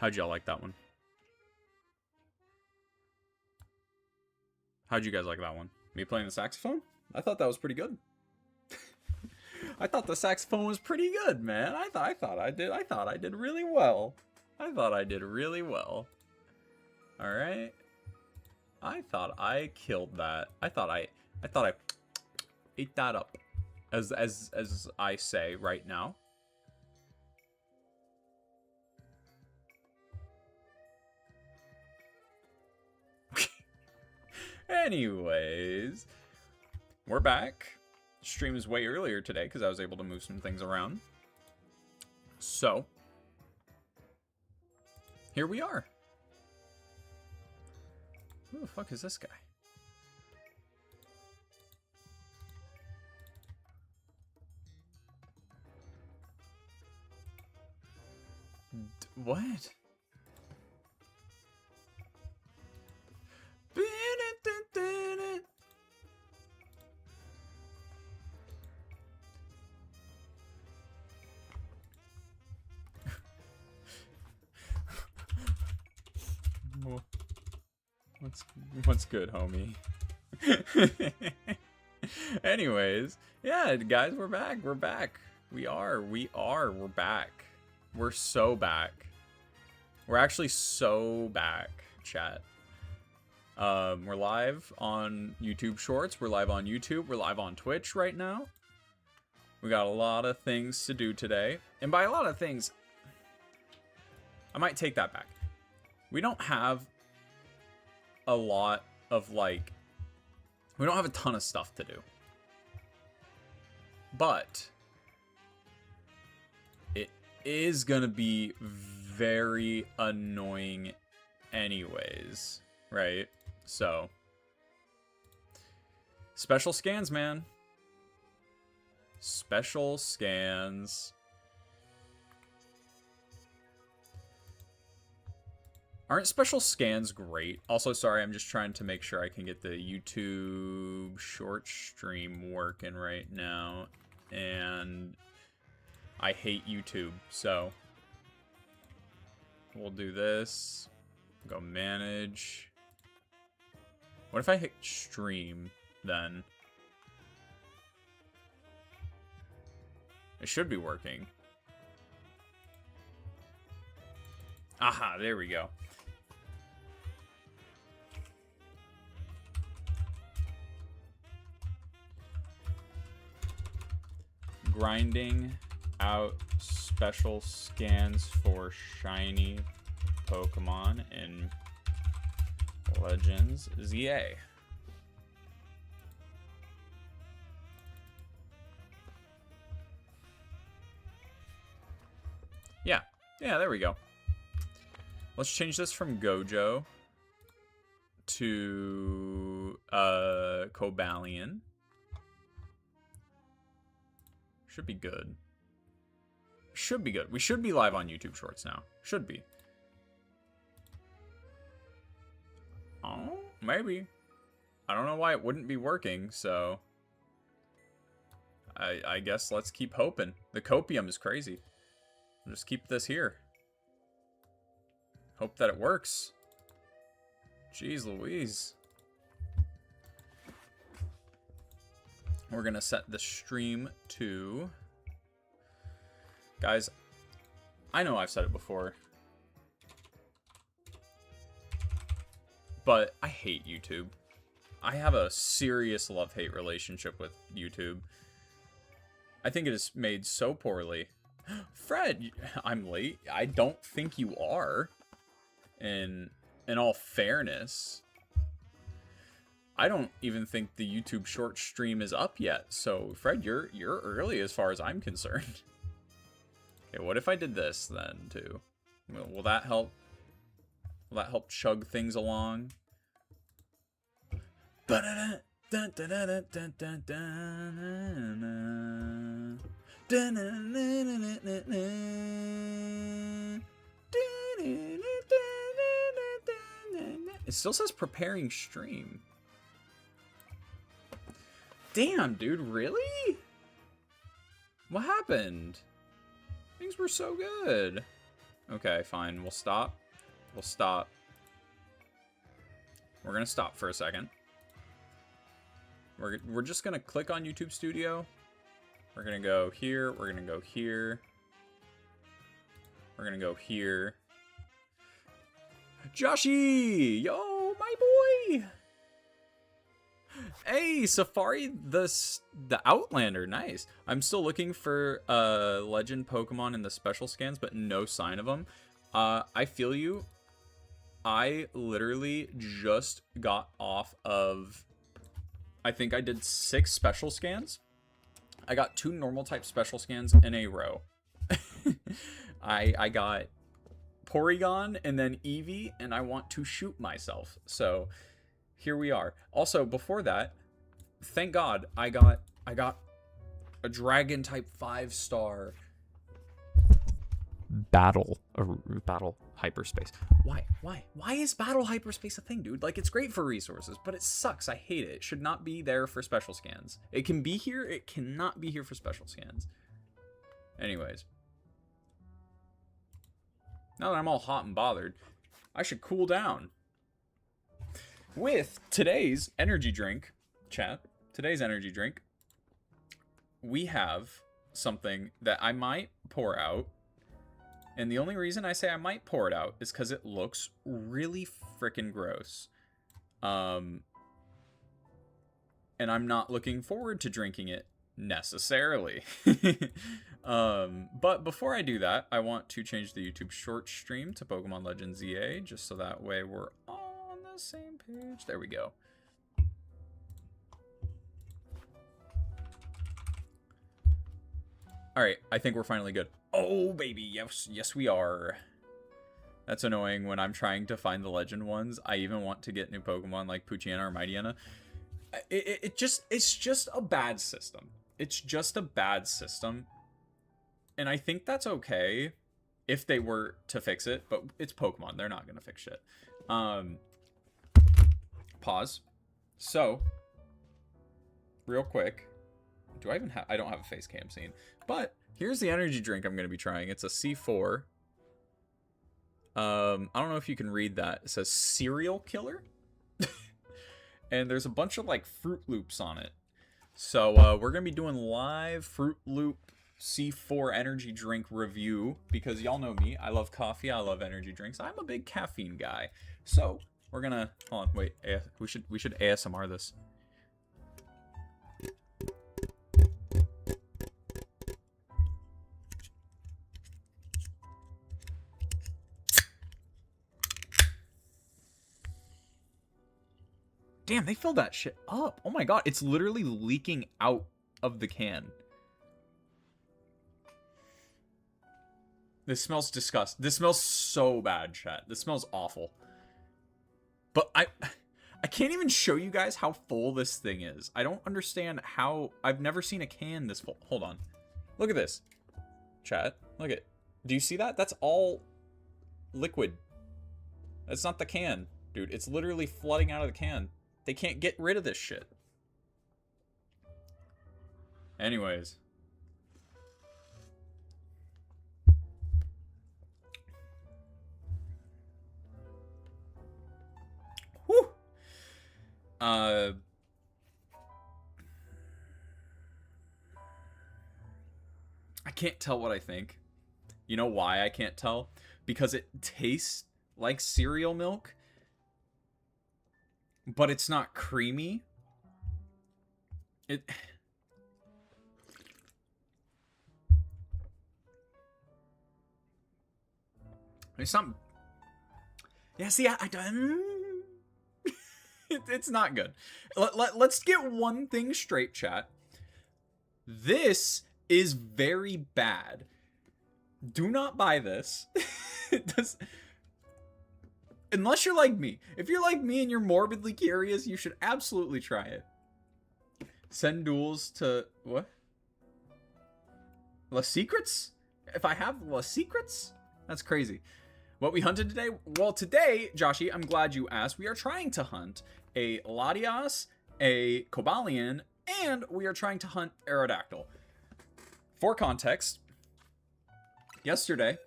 How'd y'all like that one? How'd you guys like that one? Me playing the saxophone? I thought that was pretty good. I thought the saxophone was pretty good, man. I thought I did really well. I thought I did really well. All right. I thought I killed that. I thought I ate that up, as I say right now. Anyways, we're back. Stream is way earlier today because I was able to move some things around. So, here we are. Who the fuck is this guy? What? What's good, homie? Anyways, yeah, guys, we're back. We're back. We're back. We're so back. We're actually so back, chat. We're live on YouTube Shorts. We're live on YouTube. We're live on Twitch right now. We got a lot of things to do today. And by a lot of things, I might take that back. We don't have a lot of, like, we don't have a ton of stuff to do. But it is gonna be very annoying anyways, right? So, special scans, man. Special scans. Aren't special scans great? Also, sorry, I'm just trying to make sure I can get the YouTube short stream working right now. And I hate YouTube, so we'll do this. Go manage. What if I hit stream then? It should be working. Aha, there we go. Grinding out special scans for shiny Pokemon in Legends ZA. Yeah, there we go. Let's change this from Gojo to Cobalion. Should be good. Should be good. We should be live on YouTube Shorts now. Should be. Oh, maybe. I don't know why it wouldn't be working, so I guess let's keep hoping. The copium is crazy. I'll just keep this here. Hope that it works. Jeez Louise. We're gonna set the stream to... Guys, I know I've said it before, but I hate YouTube. I have a serious love-hate relationship with YouTube. I think it is made so poorly. Fred, I'm late. I don't think you are. In all fairness, I don't even think the YouTube short stream is up yet. So, Fred, you're early as far as I'm concerned. Okay, what if I did this then too? Will that help? Will that help chug things along? It still says preparing stream. Damn, dude, really? What happened? Things were so good. Okay, fine. We'll stop. We'll stop. We're going to stop for a second. We're just going to click on YouTube Studio. We're going to go here. We're going to go here. We're going to go here. Joshy! Yo, my boy! Hey, Safari, the Outlander. Nice. I'm still looking for legend Pokemon in the special scans, but no sign of them. I feel you. I literally just got off of... I think I did 6 special scans. I got 2 normal type special scans in a row. I got Porygon and then Eevee, and I want to shoot myself. So here we are. Also, before that, thank God I got a Dragon type 5-star battle hyperspace. Why is battle hyperspace a thing, dude? Like, it's great for resources, but it sucks. I hate it. It should not be there for special scans. It can be here. It cannot be here for special scans. Anyways. Now that I'm all hot and bothered, I should cool down. With today's energy drink, chat, today's energy drink, we have something that I might pour out. And the only reason I say I might pour it out is because it looks really freaking gross. And I'm not looking forward to drinking it necessarily. But before I do that, I want to change the YouTube short stream to Pokemon Legends ZA, just so that way we're all on the same page. There we go. Alright, I think we're finally good. Oh, baby, yes we are. That's annoying when I'm trying to find the legend ones. I even want to get new Pokemon like Poochyena or Mightyena. It's just a bad system. It's just a bad system. And I think that's okay if they were to fix it, but it's Pokemon. They're not going to fix shit. Pause. So, real quick. Do I even have... I don't have a face cam scene. But here's the energy drink I'm going to be trying. It's a C4. I don't know if you can read that. It says Serial Killer. And there's a bunch of, like, Fruit Loops on it. So, we're going to be doing live Fruit Loop C4 energy drink review. Because y'all know me. I love coffee. I love energy drinks. I'm a big caffeine guy. So, we're going to... Hold on. Wait. We should ASMR this. Damn, they filled that shit up. Oh my god, it's literally leaking out of the can. This smells disgusting. This smells so bad, chat. This smells awful. But I can't even show you guys how full this thing is. I don't understand how... I've never seen a can this full. Hold on. Look at this. Chat, look at... Do you see that? That's all liquid. That's not the can, dude. It's literally flooding out of the can. They can't get rid of this shit. Anyways. Whew. I can't tell what I think. You know why I can't tell? Because it tastes like cereal milk. But it's not creamy. It's not... Yeah, see, it's not good. Let's get one thing straight, chat. This is very bad. Do not buy this. It does... Unless you're like me. If you're like me and you're morbidly curious, you should absolutely try it. Send duels to... What? Les Secrets? If I have Les Secrets? That's crazy. What we hunted today? Well, today, Joshy, I'm glad you asked. We are trying to hunt a Latias, a Cobalion, and we are trying to hunt Aerodactyl. For context, yesterday...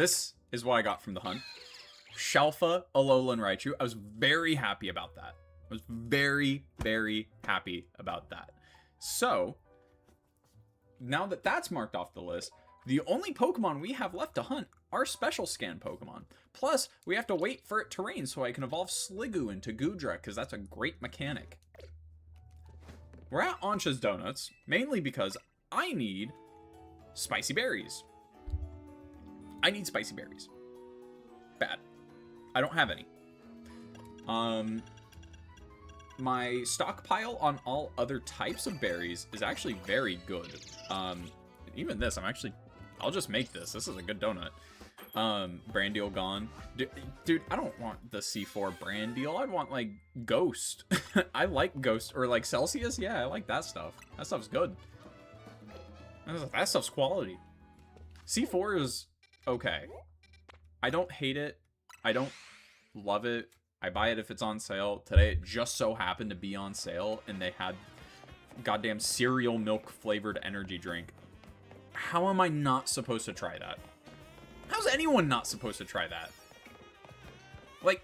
This is what I got from the hunt. Shalfa, Alolan Raichu. I was very happy about that. I was very, very happy about that. So, now that that's marked off the list, the only Pokemon we have left to hunt are special scan Pokemon. Plus, we have to wait for it to rain so I can evolve Sliggoo into Goodra, because that's a great mechanic. We're at Ancha's Donuts, mainly because I need spicy berries. I need spicy berries. Bad. I don't have any. My stockpile on all other types of berries is actually very good. Even this, I'll just make this. This is a good donut. Brandial gone. Dude, I don't want the C4 Brandial. I'd want, like, Ghost. I like Ghost. Or, like, Celsius. Yeah, I like that stuff. That stuff's good. That stuff's quality. C4 is okay. I don't hate it. I don't love it. I buy it if it's on sale. Today, it just so happened to be on sale, and they had goddamn cereal milk flavored energy drink. How am I not supposed to try that? How's anyone not supposed to try that? Like,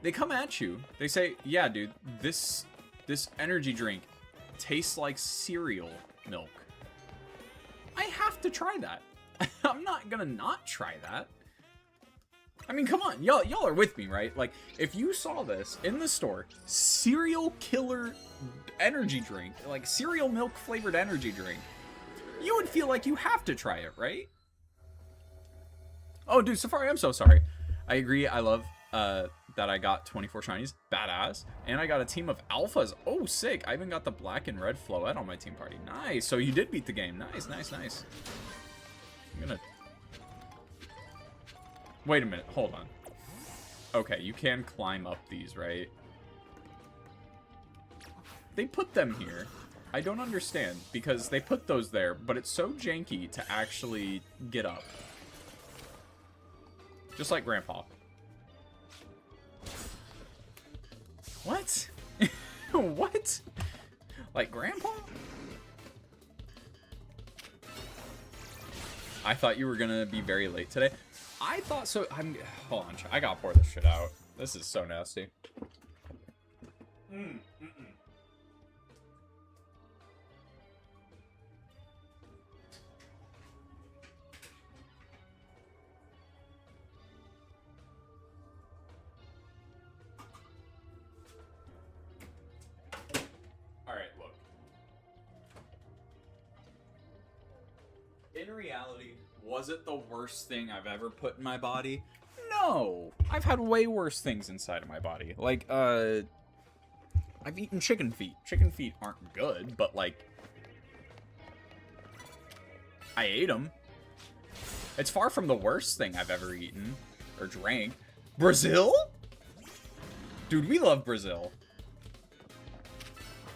they come at you. They say, yeah, dude, this energy drink tastes like cereal milk. I have to try that. I'm not gonna not try that. I mean, come on, y'all are with me, right? Like, if you saw this in the store, cereal killer energy drink, like cereal milk flavored energy drink, you would feel like you have to try it, right? Oh, dude, Safari, I'm so sorry. I agree. I love that I got 24 shinies. Badass. And I got a team of alphas. Oh, sick. I even got the black and red Floette on my team party. Nice. So you did beat the game. Nice, nice, nice. I'm gonna... Wait a minute. Hold on. Okay, you can climb up these, right? They put them here. I don't understand, because they put those there, but it's so janky to actually get up. Just like Grandpa. What? What? Like Grandpa? I thought you were gonna be very late today. I thought so. Hold on. I gotta pour this shit out. This is so nasty. Alright, look. In reality, was it the worst thing I've ever put in my body? No! I've had way worse things inside of my body. Like, I've eaten chicken feet. Chicken feet aren't good, but, like, I ate them. It's far from the worst thing I've ever eaten or drank. Brazil? Dude, we love Brazil.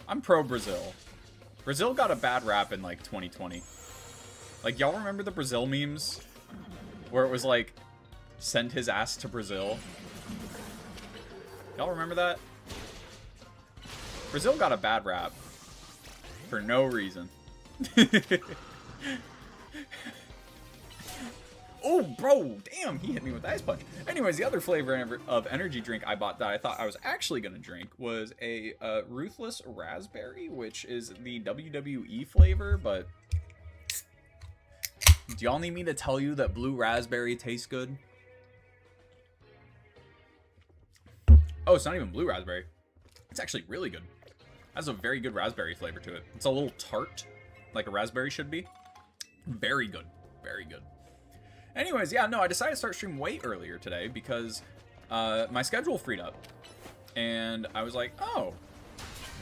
I'm pro Brazil. Brazil got a bad rap in, like, 2020. Like, y'all remember the Brazil memes? Where it was like, send his ass to Brazil. Y'all remember that? Brazil got a bad rap. For no reason. Oh, bro, damn, he hit me with the ice punch. Anyways, the other flavor of energy drink I bought that I thought I was actually going to drink was a Ruthless Raspberry, which is the WWE flavor, but... Do y'all need me to tell you that blue raspberry tastes good? Oh, it's not even blue raspberry. It's actually really good. It has a very good raspberry flavor to it. It's a little tart, like a raspberry should be. Very good. Very good. Anyways, yeah, no, I decided to start streaming way earlier today because my schedule freed up. And I was like, oh,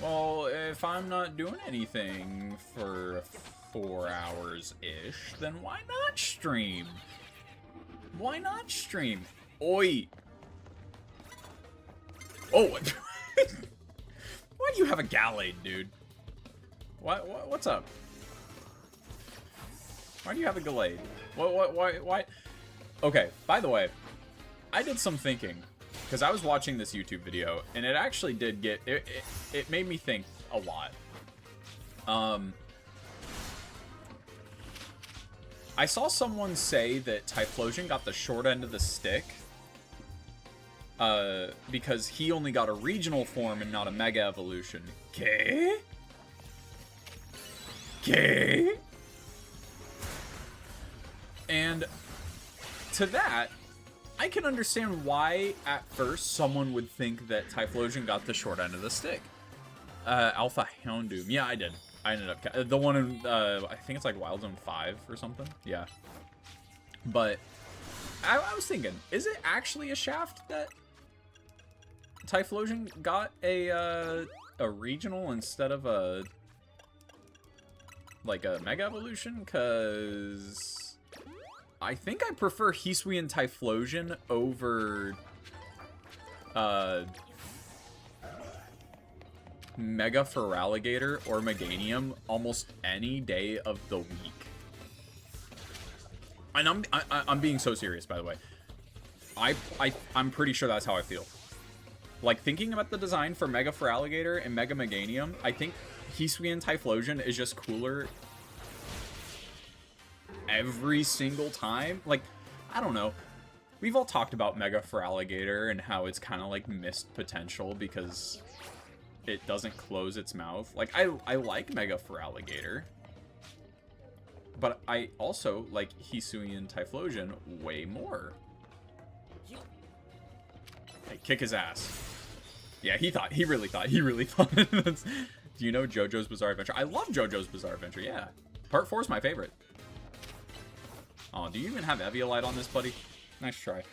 well, if I'm not doing anything for 4 hours-ish, then why not stream? Why not stream? Oi! Oh! Why do you have a Gallade, dude? What's up? Why do you have a Gallade? Why? Okay, by the way, I did some thinking, because I was watching this YouTube video, and it actually did get... It made me think a lot. I saw someone say that Typhlosion got the short end of the stick. Because he only got a regional form and not a Mega Evolution. Okay? Okay? And to that, I can understand why at first someone would think that Typhlosion got the short end of the stick. Alpha Houndoom. Yeah, I did. I ended up... The one in, I think it's like Wild Zone 5 or something. Yeah. But I was thinking, is it actually a shaft that Typhlosion got a regional instead of a... like a Mega Evolution? Because I think I prefer Hisuian Typhlosion over Mega Feraligatr or Meganium almost any day of the week. And I'm being so serious, by the way. I'm pretty sure that's how I feel. Like, thinking about the design for Mega Feraligatr and Mega Meganium, I think Hisuian Typhlosion is just cooler every single time. Like, I don't know. We've all talked about Mega Feraligatr and how it's kind of like missed potential because it doesn't close its mouth. Like, I like Mega Feraligatr, but I also like Hisuian Typhlosion way more. Hey, kick his ass. Yeah, he really thought. Do you know JoJo's Bizarre Adventure? I love JoJo's Bizarre Adventure, yeah. Part 4 is my favorite. Oh, do you even have Eviolite on this, buddy? Nice try.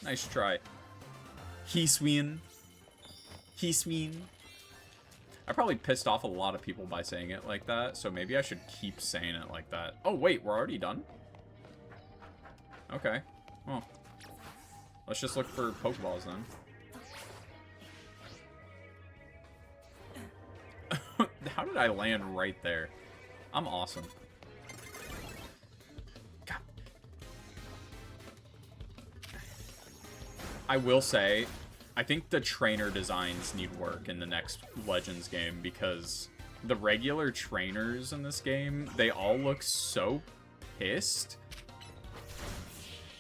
Nice try. Hisuian. I probably pissed off a lot of people by saying it like that, so maybe I should keep saying it like that. Oh, wait, we're already done? Okay. Well, let's just look for Pokeballs then. How did I land right there? I'm awesome. God. I will say, I think the trainer designs need work in the next Legends game because the regular trainers in this game, they all look so pissed.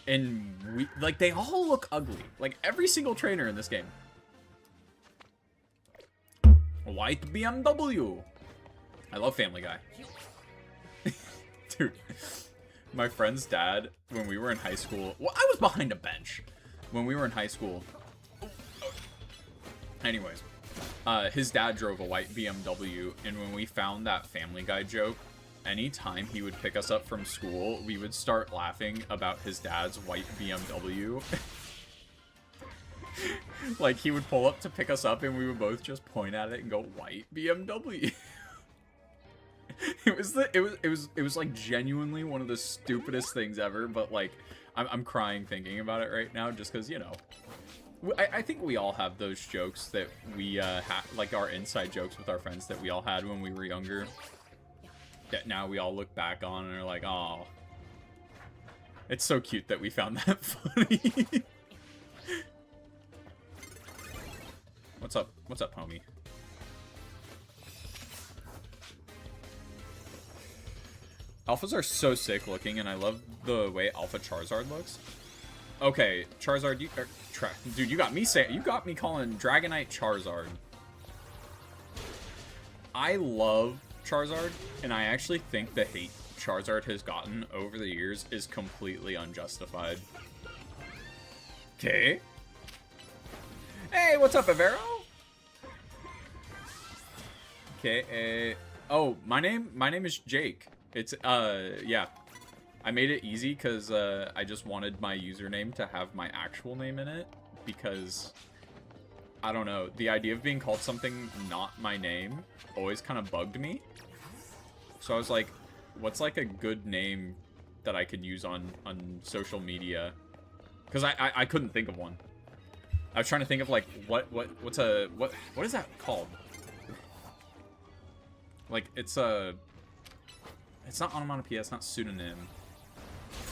And like, they all look ugly. Like, every single trainer in this game. White BMW. I love Family Guy. Dude, my friend's dad, when we were in high school... Well, I was behind a bench when we were in high school. Anyways, his dad drove a white BMW, and when we found that Family Guy joke, anytime he would pick us up from school, we would start laughing about his dad's white BMW. Like, he would pull up to pick us up, and we would both just point at it and go, white BMW. It was like genuinely one of the stupidest things ever, but like, I'm crying thinking about it right now, just because, you know, I think we all have those jokes that we like our inside jokes with our friends that we all had when we were younger, that now we all look back on and are like, oh, it's so cute that we found that funny. What's up? What's up, homie? Alphas are so sick looking, and I love the way Alpha Charizard looks. Okay, Charizard, dude, you got me calling Dragonite Charizard. I love Charizard, and I actually think the hate Charizard has gotten over the years is completely unjustified. Okay. Hey, what's up, Avero? Okay, oh, my name is Jake. It's, yeah. I made it easy because, I just wanted my username to have my actual name in it, because, I don't know, the idea of being called something not my name always kind of bugged me. So I was like, what's, like, a good name that I could use on social media? Because I couldn't think of one. I was trying to think of, like, what is that called? Like, it's not onomatopoeia, it's not pseudonym.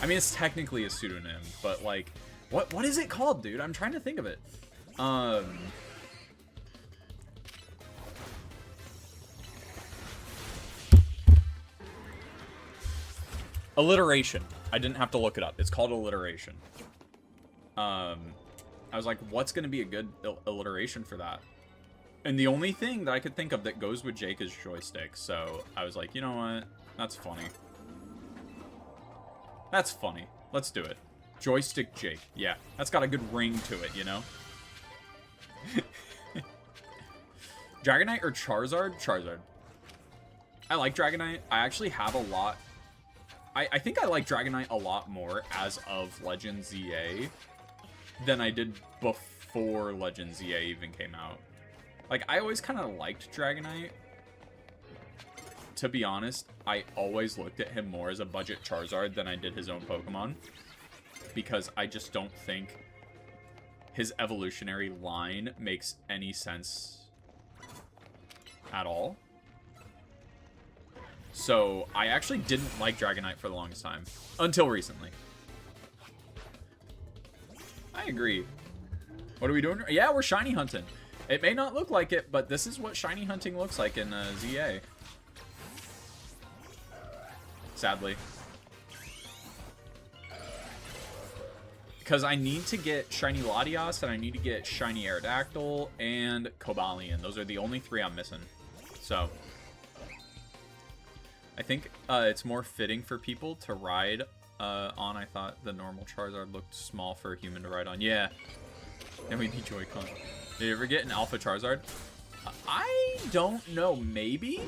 I mean, it's technically a pseudonym, but, like, what is it called, dude? I'm trying to think of it. Alliteration. I didn't have to look it up. It's called alliteration. I was like, what's going to be a good alliteration for that? And the only thing that I could think of that goes with Jake is joystick. So I was like, you know what? That's funny. That's funny. Let's do it. Joystick Jake. Yeah, that's got a good ring to it, you know? Dragonite or Charizard? Charizard. I like Dragonite. I actually have a lot. I think I like Dragonite a lot more as of Legend ZA than I did before Legend ZA even came out. Like, I always kind of liked Dragonite. To be honest, I always looked at him more as a budget Charizard than I did his own Pokemon. Because I just don't think his evolutionary line makes any sense at all. So, I actually didn't like Dragonite for the longest time. Until recently. I agree. What are we doing? Yeah, we're shiny hunting. It may not look like it, but this is what shiny hunting looks like in ZA. Sadly. Because I need to get shiny Latias, and I need to get shiny Aerodactyl, and Cobalion. Those are the only 3 I'm missing. So, I think it's more fitting for people to ride on. I thought the normal Charizard looked small for a human to ride on. Yeah. And we need Joy-Con. Did you ever get an Alpha Charizard? I don't know. Maybe?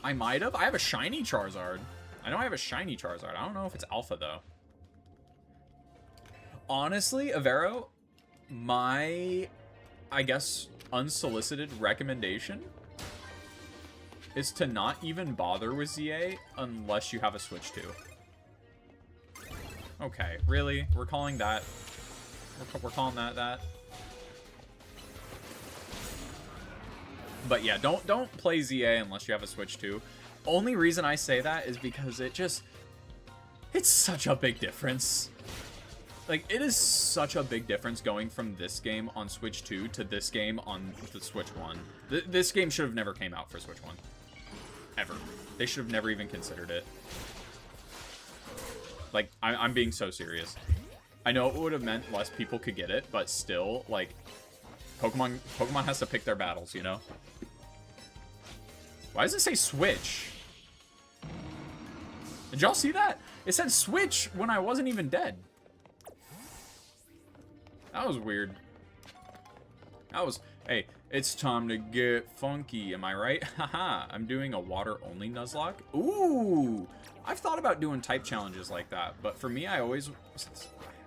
I might have. I have a shiny Charizard. I know I have a shiny Charizard. I don't know if it's Alpha, though. Honestly, Avero, my, I guess, unsolicited recommendation is to not even bother with ZA unless you have a Switch 2. Okay, really? We're calling that... We're calling that? But yeah, don't play ZA unless you have a Switch 2. Only reason I say that is because it's such a big difference. Like, it is such a big difference going from this game on Switch 2 to this game on the Switch 1. This game should have never came out for Switch 1. Ever. They should have never even considered it. Like, I'm being so serious. I know it would have meant less people could get it, but still, like, Pokemon has to pick their battles, you know? Why does it say Switch? Did y'all see that? It said Switch when I wasn't even dead. That was weird. Hey, it's time to get funky, am I right? Haha, I'm doing a water-only Nuzlocke. Ooh! I've thought about doing type challenges like that, but for me, I always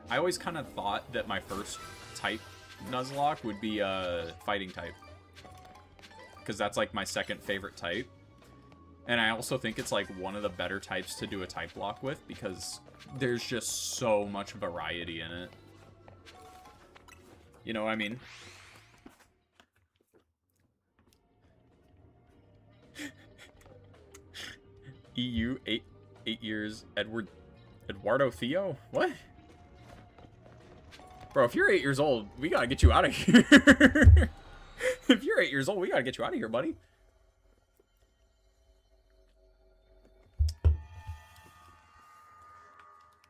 kind of thought that my first type Nuzlocke would be fighting type. Because that's like my second favorite type. And I also think it's like one of the better types to do a type lock with because there's just so much variety in it. You know what I mean? EU 8 years Eduardo Theo? What? Bro, if you're 8 years old, we gotta get you out of here. If you're 8 years old, we gotta get you out of here, buddy.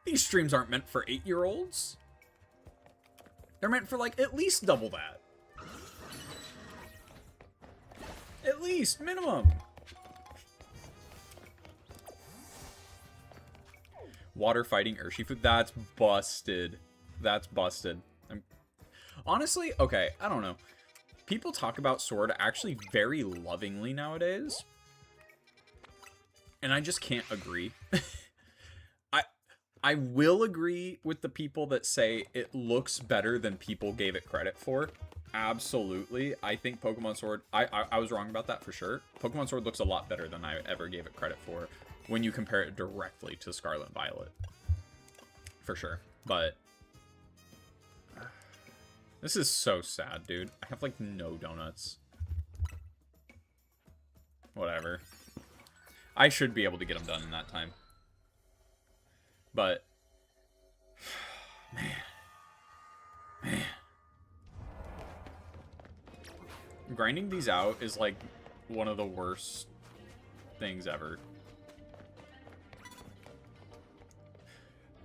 These streams aren't meant for 8-year-olds. They're meant for, like, at least double that. At least, minimum. Water fighting Urshifu. That's busted. That's busted. Honestly, okay, I don't know. People talk about Sword actually very lovingly nowadays. And I just can't agree. I will agree with the people that say it looks better than people gave it credit for. Absolutely. I think Pokemon Sword... I was wrong about that for sure. Pokemon Sword looks a lot better than I ever gave it credit for when you compare it directly to Scarlet and Violet. For sure. But... this is so sad, dude. I have, like, no donuts. Whatever. I should be able to get them done in that time. But... Man. Grinding these out is, like, one of the worst things ever.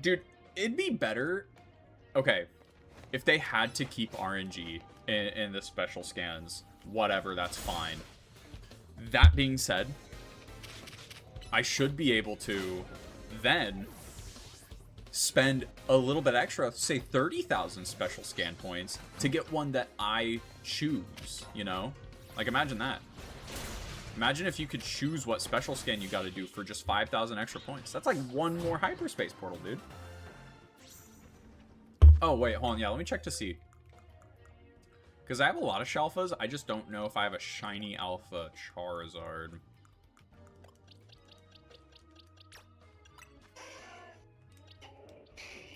Dude, it'd be better... Okay, if they had to keep RNG in the special scans, whatever, that's fine. That being said, I should be able to then spend a little bit extra, say 30,000 special scan points, to get one that I choose, you know? Like, imagine that. Imagine if you could choose what special scan you gotta do for just 5,000 extra points. That's like one more hyperspace portal, dude. Oh, wait, hold on. Yeah, let me check to see. Because I have a lot of Shalfas. I just don't know if I have a shiny alpha Charizard.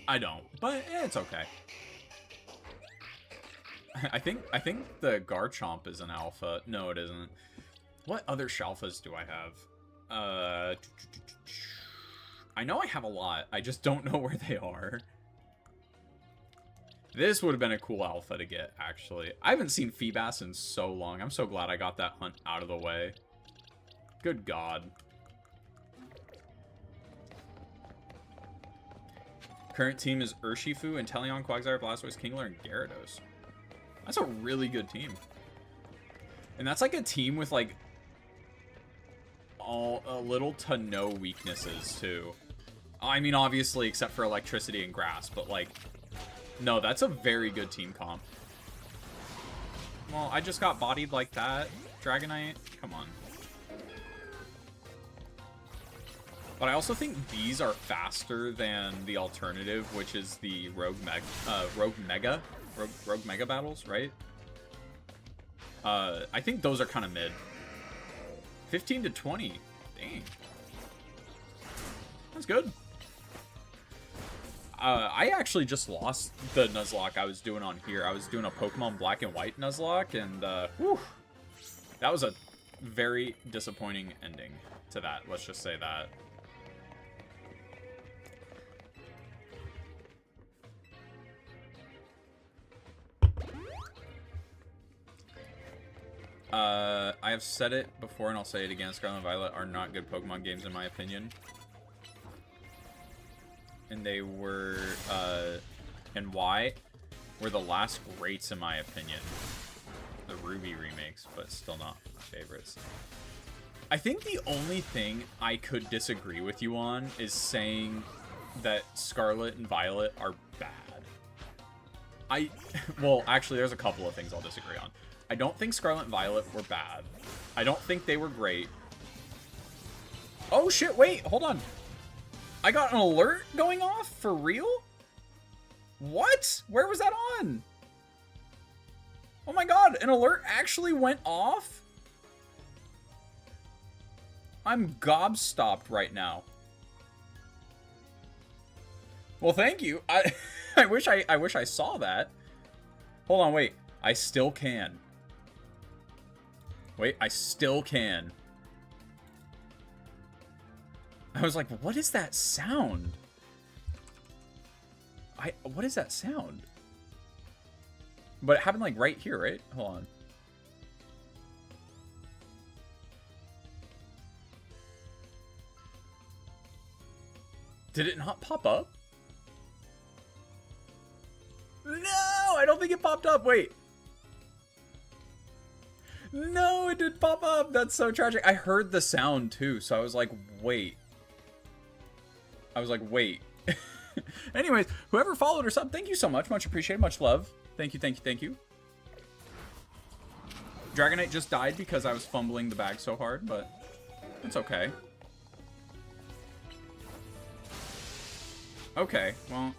I don't, but it's okay. I think the Garchomp is an alpha. No, it isn't. What other Shalfas do I have? I know I have a lot. I just don't know where they are. This would have been a cool alpha to get, actually. I haven't seen Feebas in so long. I'm so glad I got that hunt out of the way. Good God. Current team is Urshifu, Inteleon, Quagsire, Blastoise, Kingler, and Gyarados. That's a really good team. And that's like a team with like a little to no weaknesses too. I mean, obviously, except for electricity and grass, but like, no, that's a very good team comp. Well, I just got bodied like that. Dragonite, come on. But I also think these are faster than the alternative, which is the Rogue Mega battles, right? I think those are kind of mid. 15 to 20. Dang. That's good. I actually just lost the Nuzlocke I was doing on here. I was doing a Pokemon Black and White Nuzlocke, and whew, that was a very disappointing ending to that. Let's just say that. I have said it before and I'll say it again. Scarlet and Violet are not good Pokemon games in my opinion. And they were, and why? Were the last greats in my opinion. The Ruby remakes, but still not my favorites. I think the only thing I could disagree with you on is saying that Scarlet and Violet are bad. Well, actually, there's a couple of things I'll disagree on. I don't think Scarlet and Violet were bad. I don't think they were great. Oh shit, wait, hold on. I got an alert going off? For real? What? Where was that on? Oh my god, an alert actually went off? I'm gobstopped right now. Well, thank you. I wish I saw that. Hold on, wait. I still can. Wait, I still can. I was like, what is that sound? What is that sound? But it happened like right here, right? Hold on. Did it not pop up? No, I don't think it popped up. Wait. No, it didn't pop up. That's so tragic. I heard the sound too, so I was like, wait. Anyways, whoever followed or something, thank you so much. Much appreciated. Much love. Thank you, thank you, thank you. Dragonite just died because I was fumbling the bag so hard, but it's okay. Okay, well.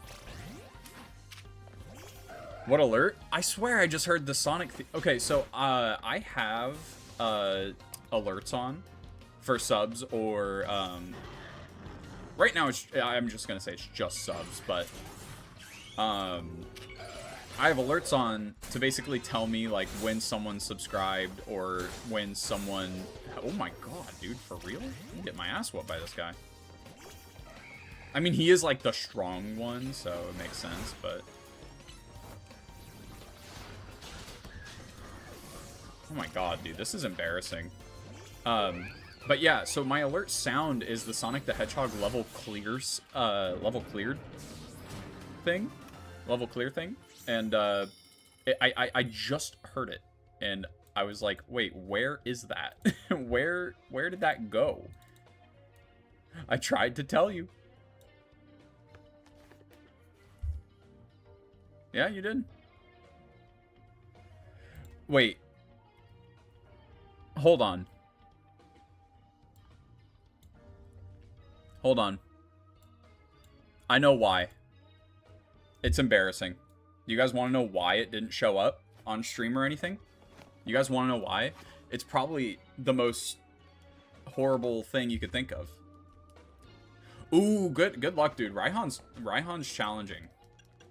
What alert? I swear I just heard the Sonic... Okay, so I have alerts on for subs or... right now, I'm just going to say it's just subs, but... I have alerts on to basically tell me, like, when someone's subscribed or when someone... Oh my god, dude, for real? I'm get my ass whooped by this guy. I mean, he is, like, the strong one, so it makes sense, but... Oh my god, dude, this is embarrassing. But yeah, so my alert sound is the Sonic the Hedgehog level cleared thing. Level clear thing. And I just heard it. And I was like, wait, where is that? where did that go? I tried to tell you. Yeah, you did. Wait. Hold on. Hold on. I know why. It's embarrassing. You guys want to know why it didn't show up on stream or anything? You guys want to know why? It's probably the most horrible thing you could think of. Ooh, good luck, dude. Raihan's challenging.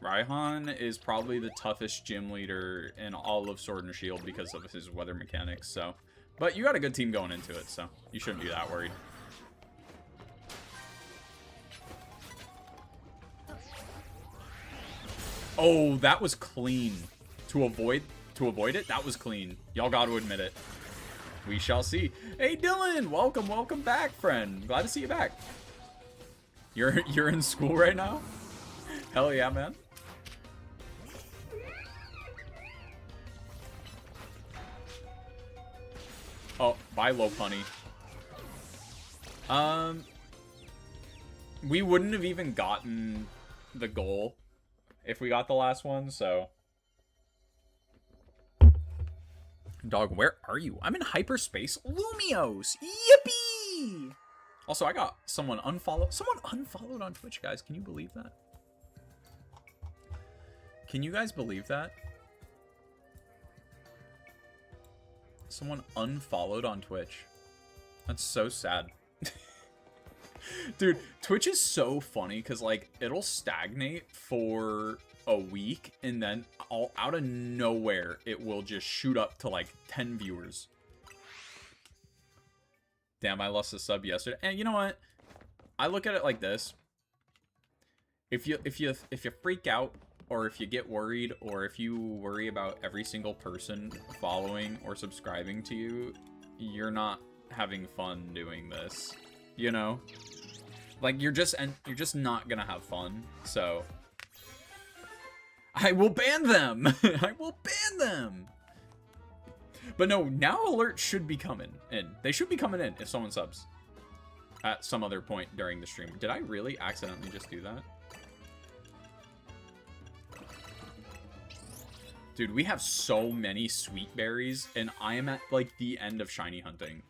Raihan is probably the toughest gym leader in all of Sword and Shield because of his weather mechanics, so. But you got a good team going into it, so you shouldn't be that worried. Oh, that was clean. To avoid it, that was clean. Y'all got to admit it. We shall see. Hey, Dylan, welcome back, friend. Glad to see you back. You're in school right now? Hell yeah, man. Oh, bye, Lopunny. We wouldn't have even gotten the goal if we got the last one, so. Dog, where are you? I'm in hyperspace. Lumios! Yippee! Also, I got someone unfollowed. Someone unfollowed on Twitch, guys. Can you believe that? Can you guys believe that? Someone unfollowed on Twitch. That's so sad. Dude, Twitch is so funny because, like, it'll stagnate for a week and then all out of nowhere it will just shoot up to like 10 viewers. Damn, I lost a sub yesterday. And you know what? I look at it like this. If you freak out, or if you get worried, or if you worry about every single person following or subscribing to you, you're not having fun doing this. You know? Like, you're just not gonna have fun. So I will ban them. I will ban them. But no, now alerts should be coming in. They should be coming in if someone subs at some other point during the stream. Did I really accidentally just do that? Dude, we have so many sweet berries, and I am at, like, the end of shiny hunting.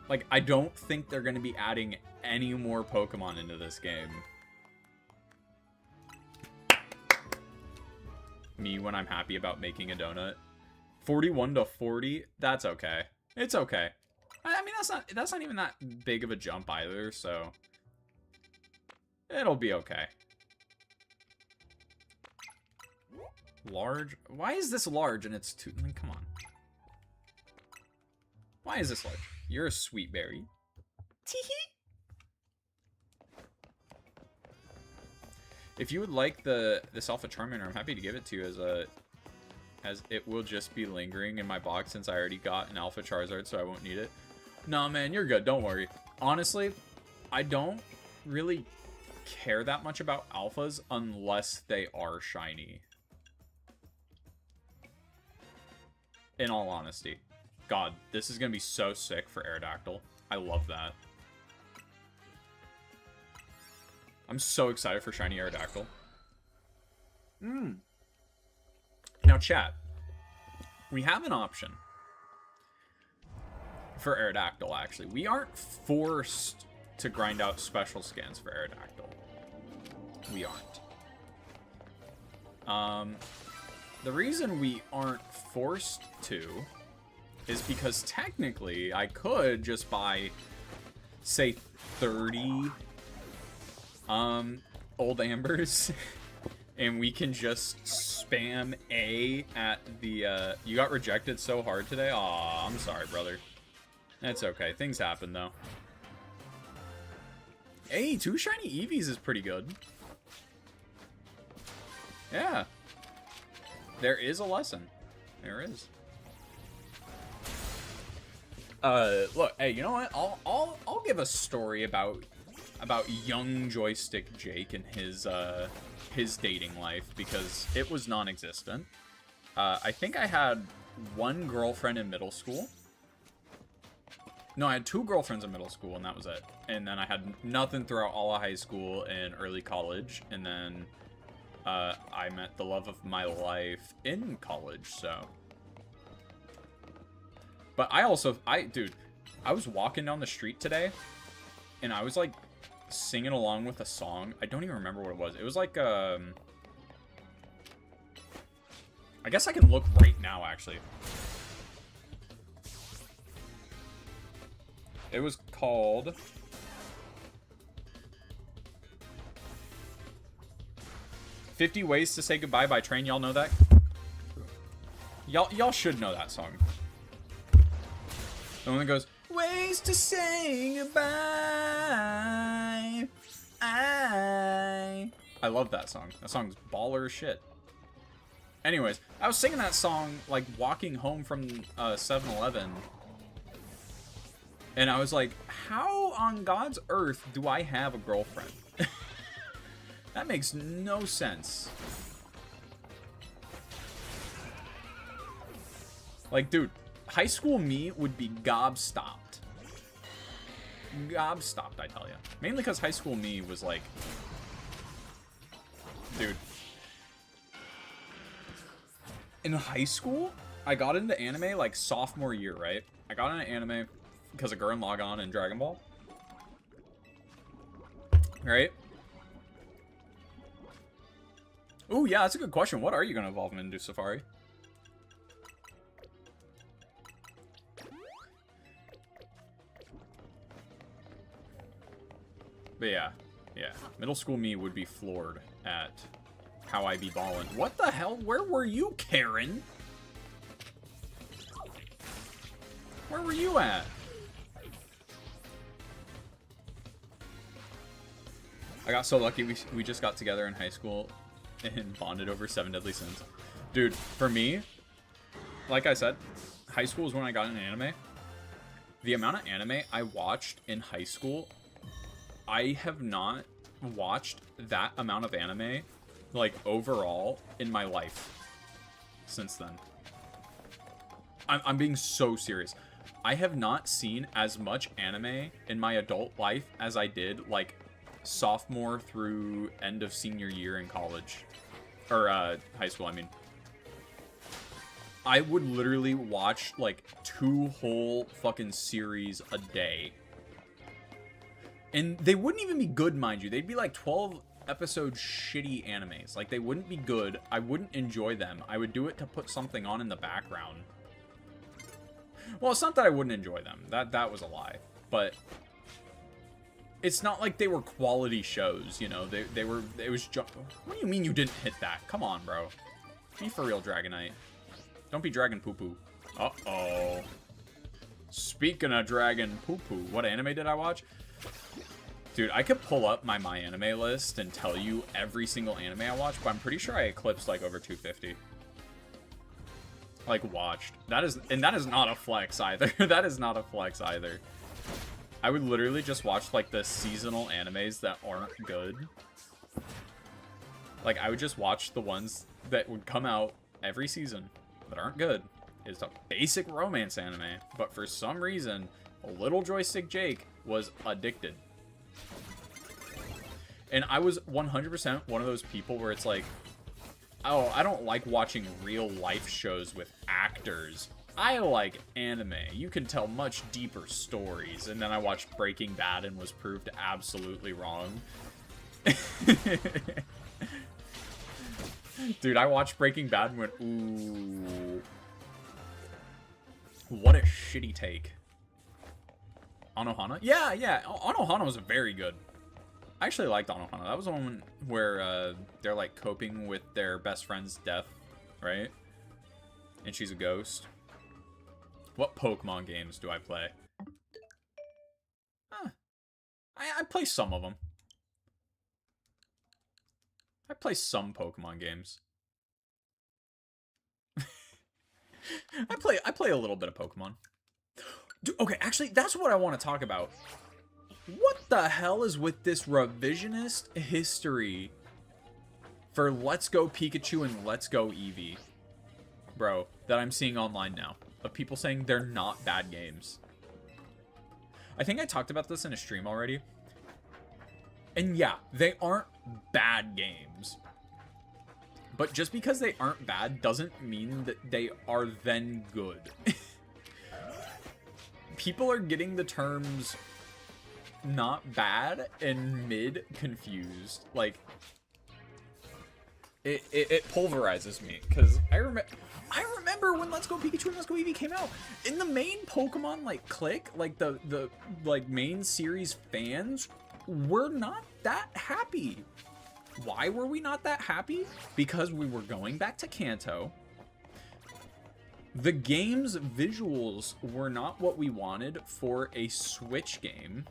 Like, I don't think they're going to be adding any more Pokemon into this game. Me when I'm happy about making a donut. 41 to 40, that's okay. It's okay. I mean, that's not even that big of a jump either, so it'll be okay. Large? Why is this large and it's too... I mean, come on. Why is this large? You're a sweet berry. Teehee. If you would like this Alpha Charmander, I'm happy to give it to you as it will just be lingering in my box since I already got an Alpha Charizard, so I won't need it. Nah, man, you're good. Don't worry. Honestly, I don't really care that much about alphas unless they are shiny. In all honesty. God, this is going to be so sick for Aerodactyl. I love that. I'm so excited for shiny Aerodactyl. Now, chat. We have an option for Aerodactyl, actually. We aren't forced to grind out special scans for Aerodactyl. We aren't. The reason we aren't forced to is because technically I could just buy, say, 30 old ambers and we can just spam A at the you got rejected so hard today. Aw, I'm sorry, brother. That's okay. Things happen though. Hey, 2 shiny Eevees is pretty good. Yeah. There is a lesson. There is. Look, hey, you know what? I'll give a story about young joystick Jake and his dating life, because it was non-existent. I think I had one girlfriend in middle school. No, I had 2 girlfriends in middle school, and that was it. And then I had nothing throughout all of high school and early college. And then I met the love of my life in college, so. But dude, I was walking down the street today, and I was, like, singing along with a song. I don't even remember what it was. It was, like, I guess I can look right now, actually. It was called... "50 Ways to Say Goodbye" by Train. Y'all know that? Y'all should know that song. The one that goes, "Ways to say goodbye. I love that song. That song's baller as shit. Anyways, I was singing that song, like, walking home from 7-Eleven. And I was like, how on God's earth do I have a girlfriend? That makes no sense. Like, dude, high school me would be gobstopped. Gobstopped, I tell you. Mainly because high school me was like... Dude. In high school, I got into anime, like, sophomore year, right? I got into anime because of Gurren Lagann and Dragon Ball. Right? Ooh, yeah, that's a good question. What are you going to evolve into, Safari? But yeah. Middle school me would be floored at how I be ballin'. What the hell? Where were you, Karen? Where were you at? I got so lucky we just got together in high school and bonded over 7 Deadly Sins. Dude, for me, like I said, high school is when I got into anime. The amount of anime I watched in high school, I have not watched that amount of anime, like, overall in my life since then. I'm being so serious. I have not seen as much anime in my adult life as I did, like, sophomore through end of senior year in college. Or, high school, I mean. I would literally watch, like, 2 whole fucking series a day. And they wouldn't even be good, mind you. They'd be, like, 12-episode shitty animes. Like, they wouldn't be good. I wouldn't enjoy them. I would do it to put something on in the background. Well, it's not that I wouldn't enjoy them. That was a lie. But it's not like they were quality shows, you know. It was just... What do you mean you didn't hit that? Come on, bro. Be for real, Dragonite. Don't be Dragon Poo-Poo. Uh-oh. Speaking of Dragon Poo-Poo, what anime did I watch? Dude, I could pull up my MyAnime list and tell you every single anime I watched, but I'm pretty sure I eclipsed, like, over 250. Like, watched. That is not a flex either. That is not a flex either. I would literally just watch, like, the seasonal animes that aren't good. Like, I would just watch the ones that would come out every season that aren't good. It's a basic romance anime, but for some reason, Little Joystick Jake was addicted. And I was 100% one of those people where it's like, oh, I don't like watching real life shows with actors. I like anime. You can tell much deeper stories. And then I watched Breaking Bad and was proved absolutely wrong. Dude, I watched Breaking Bad and went, ooh. What a shitty take. Anohana? Yeah. Anohana was very good. I actually liked Anohana. That was the one where they're, like, coping with their best friend's death, right? And she's a ghost. What Pokemon games do I play? Huh. I play some of them. I play some Pokemon games. I play a little bit of Pokemon. Dude, okay, actually, that's what I want to talk about. What the hell is with this revisionist history for Let's Go Pikachu and Let's Go Eevee, bro, that I'm seeing online now, of people saying they're not bad games? I think I talked about this in a stream already. And yeah, they aren't bad games. But just because they aren't bad doesn't mean that they are then good. People are getting the terms not bad and mid confused. Like, it pulverizes me, because I remember when Let's Go Pikachu and Let's Go Eevee came out. In the main Pokemon like clique, like the like main series fans were not that happy. Why were we not that happy? Because we were going back to Kanto. The game's visuals were not what we wanted for a Switch game.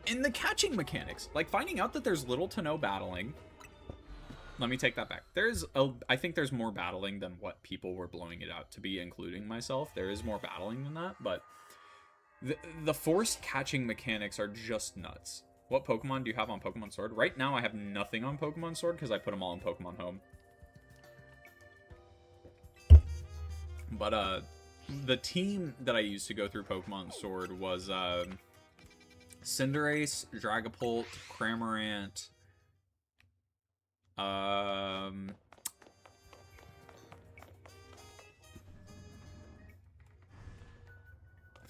And the catching mechanics, like finding out that there's little to no battling. Let me take that back. I think there's more battling than what people were blowing it out to be, including myself. There is more battling than that, but the forced catching mechanics are just nuts. What Pokemon do you have on Pokemon Sword? Right now I have nothing on Pokemon Sword because I put them all in Pokemon Home. But the team that I used to go through Pokemon Sword was Cinderace, Dragapult, Cramorant,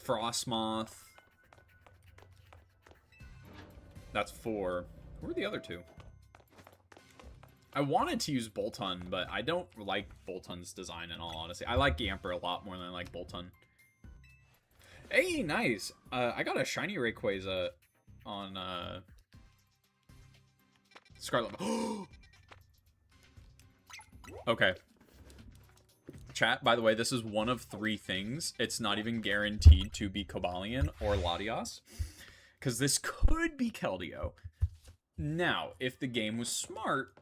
Frostmoth. That's 4. Who are the other 2? I wanted to use Boltund, but I don't like Boltund's design in all honesty. I like Yamper a lot more than I like Boltund. Hey, nice. I got a shiny Rayquaza on Scarlet. Okay. Chat, by the way, this is one of 3 things. It's not even guaranteed to be Cobalion or Latios, because this could be Keldeo. Now, if the game was smart,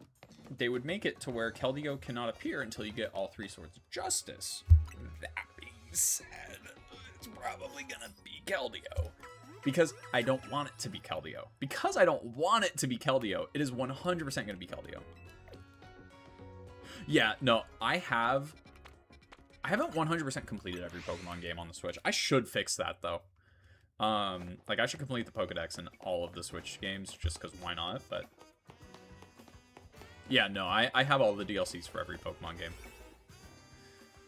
they would make it to where Keldeo cannot appear until you get all 3 Swords of Justice. That being said, it's probably gonna be Keldeo. Because I don't want it to be Keldeo. Because I don't want it to be Keldeo, it is 100% gonna be Keldeo. Yeah, no, I haven't 100% completed every Pokemon game on the Switch. I should fix that, though. Like, I should complete the Pokedex in all of the Switch games, just because why not, but... Yeah, no, I have all the DLCs for every Pokemon game.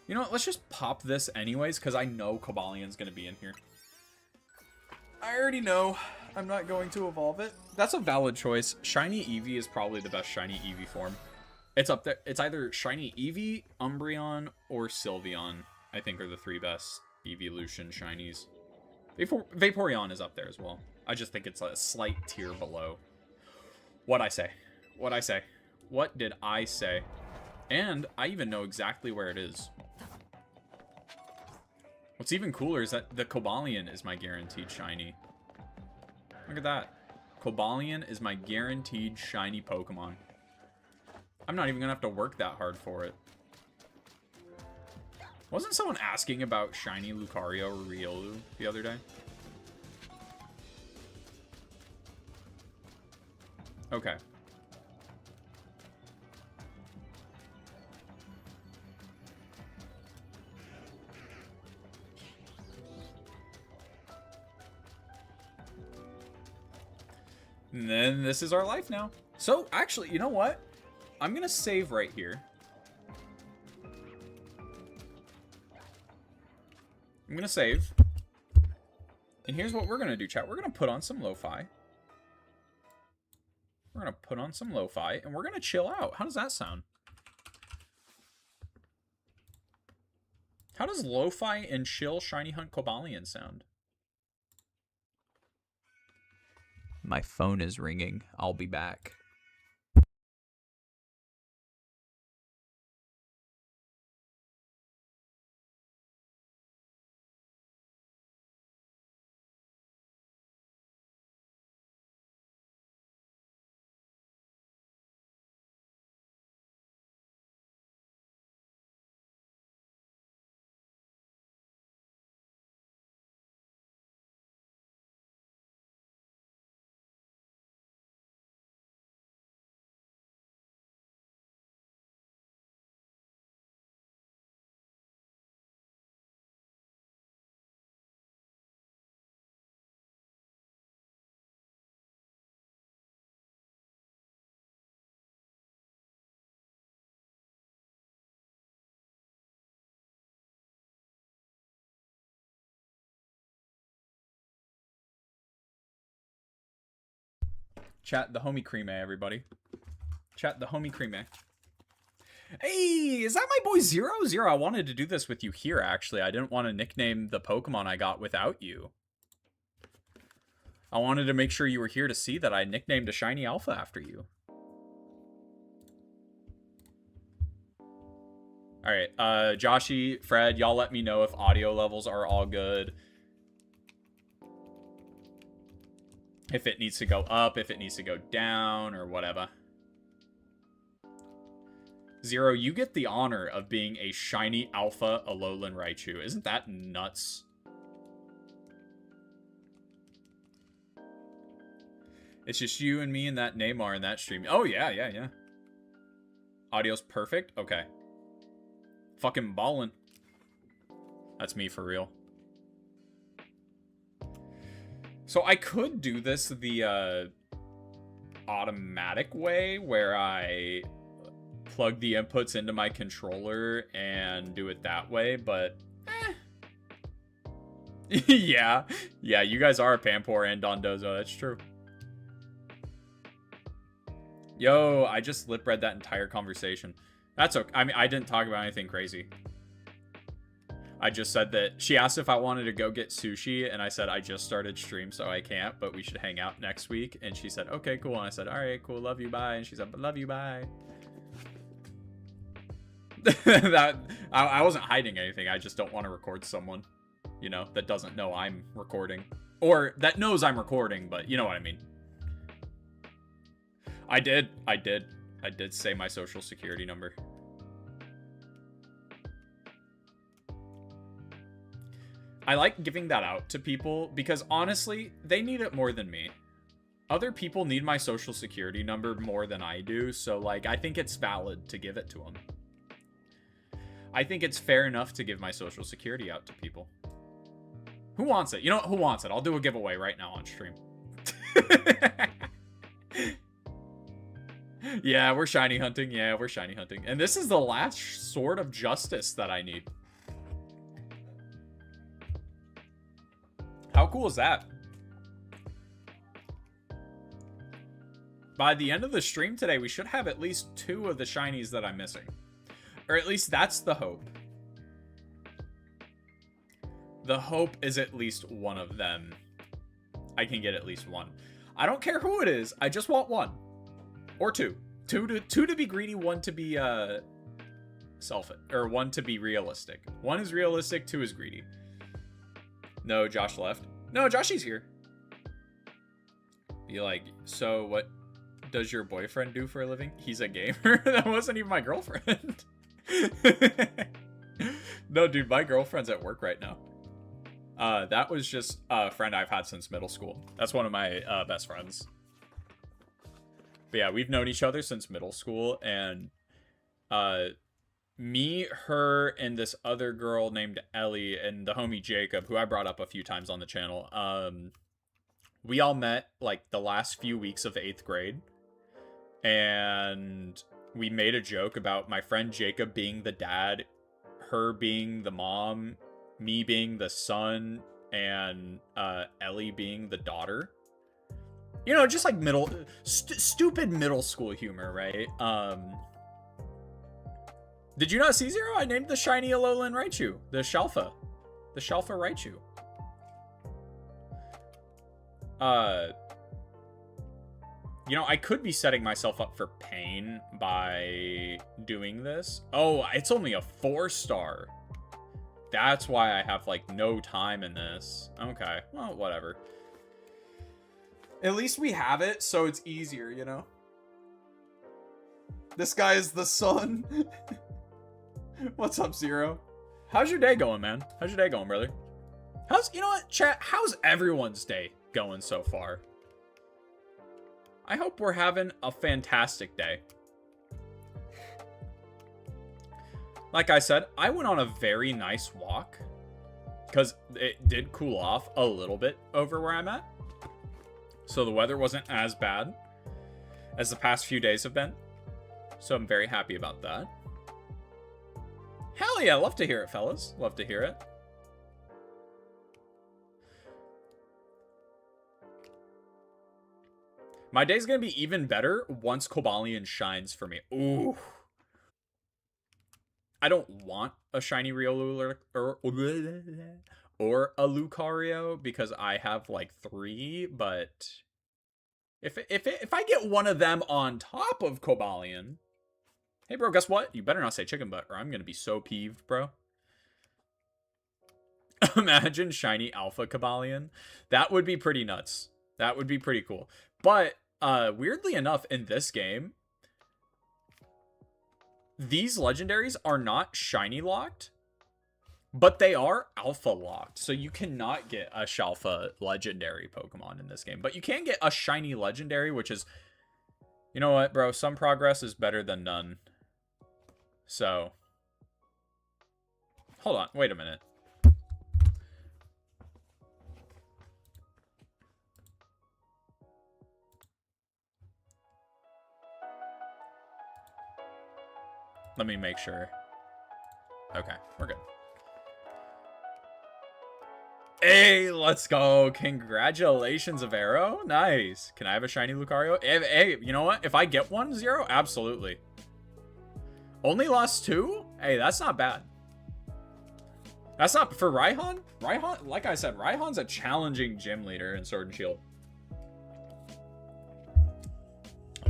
You know what, let's just pop this anyways, because I know Cobalion's going to be in here. I already know I'm not going to evolve it. That's a valid choice. Shiny Eevee is probably the best Shiny Eevee form. It's up there. It's either Shiny Eevee, Umbreon, or Sylveon, I think, are the 3 best Evolution Shinies. Vaporeon is up there as well. I just think it's a slight tier below. What'd I say? What'd I say? What did I say? And I even know exactly where it is. What's even cooler is that the Cobalion is my guaranteed shiny. Look at that. Cobalion is my guaranteed shiny Pokemon. I'm not even gonna have to work that hard for it. Wasn't someone asking about shiny Lucario or Riolu the other day? Okay. And then this is our life now. So, actually, you know what? I'm going to save right here. I'm going to save. And here's what we're going to do, chat. We're going to put on some lo-fi. We're going to put on some lo-fi, and we're going to chill out. How does that sound? How does lo-fi and chill Shiny Hunt Cobalion sound? My phone is ringing. I'll be back. Chat the homie Creame, everybody. Chat the homie Creame. Hey, is that my boy Zero? Zero, I wanted to do this with you here, actually. I didn't want to nickname the Pokemon I got without you. I wanted to make sure you were here to see that I nicknamed a shiny alpha after you. Alright, Joshy, Fred, y'all let me know if audio levels are all good. If it needs to go up, if it needs to go down, or whatever. Zero, you get the honor of being a shiny alpha Alolan Raichu. Isn't that nuts? It's just you and me and that Neymar in that stream. Oh, yeah. Audio's perfect? Okay. Fucking ballin'. That's me for real. So I could do this the automatic way, where I plug the inputs into my controller and do it that way, but yeah, you guys are Pampor and Dondozo, that's true. Yo, I just lip read that entire conversation. That's okay. I mean, I didn't talk about anything crazy. I just said that she asked if I wanted to go get sushi, and I said I just started stream, so I can't, but we should hang out next week. And she said, okay, cool. And I said, all right, cool, love you, bye. And she said, love you, bye. I wasn't hiding anything. I just don't want to record someone, you know, that doesn't know I'm recording, or that knows I'm recording, but you know what I mean. I did say my social security number. I like giving that out to people because honestly, they need it more than me. Other people need my social security number more than I do, so like I think it's valid to give it to them. I think it's fair enough to give my social security out to people. Who wants it? You know what? Who wants it? I'll do a giveaway right now on stream. Yeah, we're shiny hunting. Yeah, we're shiny hunting. And this is the last sword of justice that I need. How cool is that? By the end of the stream today, we should have at least 2 of the shinies that I'm missing. Or at least that's the hope. The hope is at least one of them. I can get at least one. I don't care who it is. I just want one. Or 2. Two to be greedy, 1 to be selfish. Or 1 to be realistic. 1 is realistic, 2 is greedy. No, Josh left. No, Joshy's here. Be like, so what does your boyfriend do for a living? He's a gamer? That wasn't even my girlfriend. No, dude, my girlfriend's at work right now. That was just a friend I've had since middle school. That's one of my best friends. But yeah, we've known each other since middle school, and me, her, and this other girl named Ellie, and the homie Jacob, who I brought up a few times on the channel, we all met like the last few weeks of 8th grade, and we made a joke about my friend Jacob being the dad, her being the mom, me being the son, and Ellie being the daughter. You know, just like stupid middle school humor, right? Did you not see, Zero? I named the shiny Alolan Raichu. The Shalfa. The Shalfa Raichu. You know, I could be setting myself up for pain by doing this. Oh, it's only a 4-star. That's why I have, like, no time in this. Okay, well, whatever. At least we have it, so it's easier, you know? This guy is the sun. What's up, Zero? How's your day going, man? How's your day going, brother? You know what, chat? How's everyone's day going so far? I hope we're having a fantastic day. Like I said, I went on a very nice walk because it did cool off a little bit over where I'm at. So the weather wasn't as bad as the past few days have been. So I'm very happy about that. Hell yeah, love to hear it, fellas. Love to hear it. My day's gonna be even better once Cobalion shines for me. Ooh. I don't want a shiny Riolu or a Lucario because I have like 3, but if I get one of them on top of Cobalion, hey bro, guess what? You better not say chicken butt or I'm gonna be so peeved, bro. Imagine shiny Alpha Cobalion. That would be pretty nuts. That would be pretty cool. But weirdly enough, in this game, these legendaries are not shiny locked, but they are alpha locked. So you cannot get a Shalfa legendary Pokemon in this game. But you can get a shiny legendary, which is, you know what, bro? Some progress is better than none. So, hold on. Wait a minute. Let me make sure. Okay, we're good. Hey, let's go. Congratulations, Avero. Nice. Can I have a shiny Lucario? Hey, you know what? If I get one, Zero, absolutely. Only lost 2? Hey, that's not bad. That's not for Raihan. Raihan, like I said, Raihan's a challenging gym leader in Sword and Shield.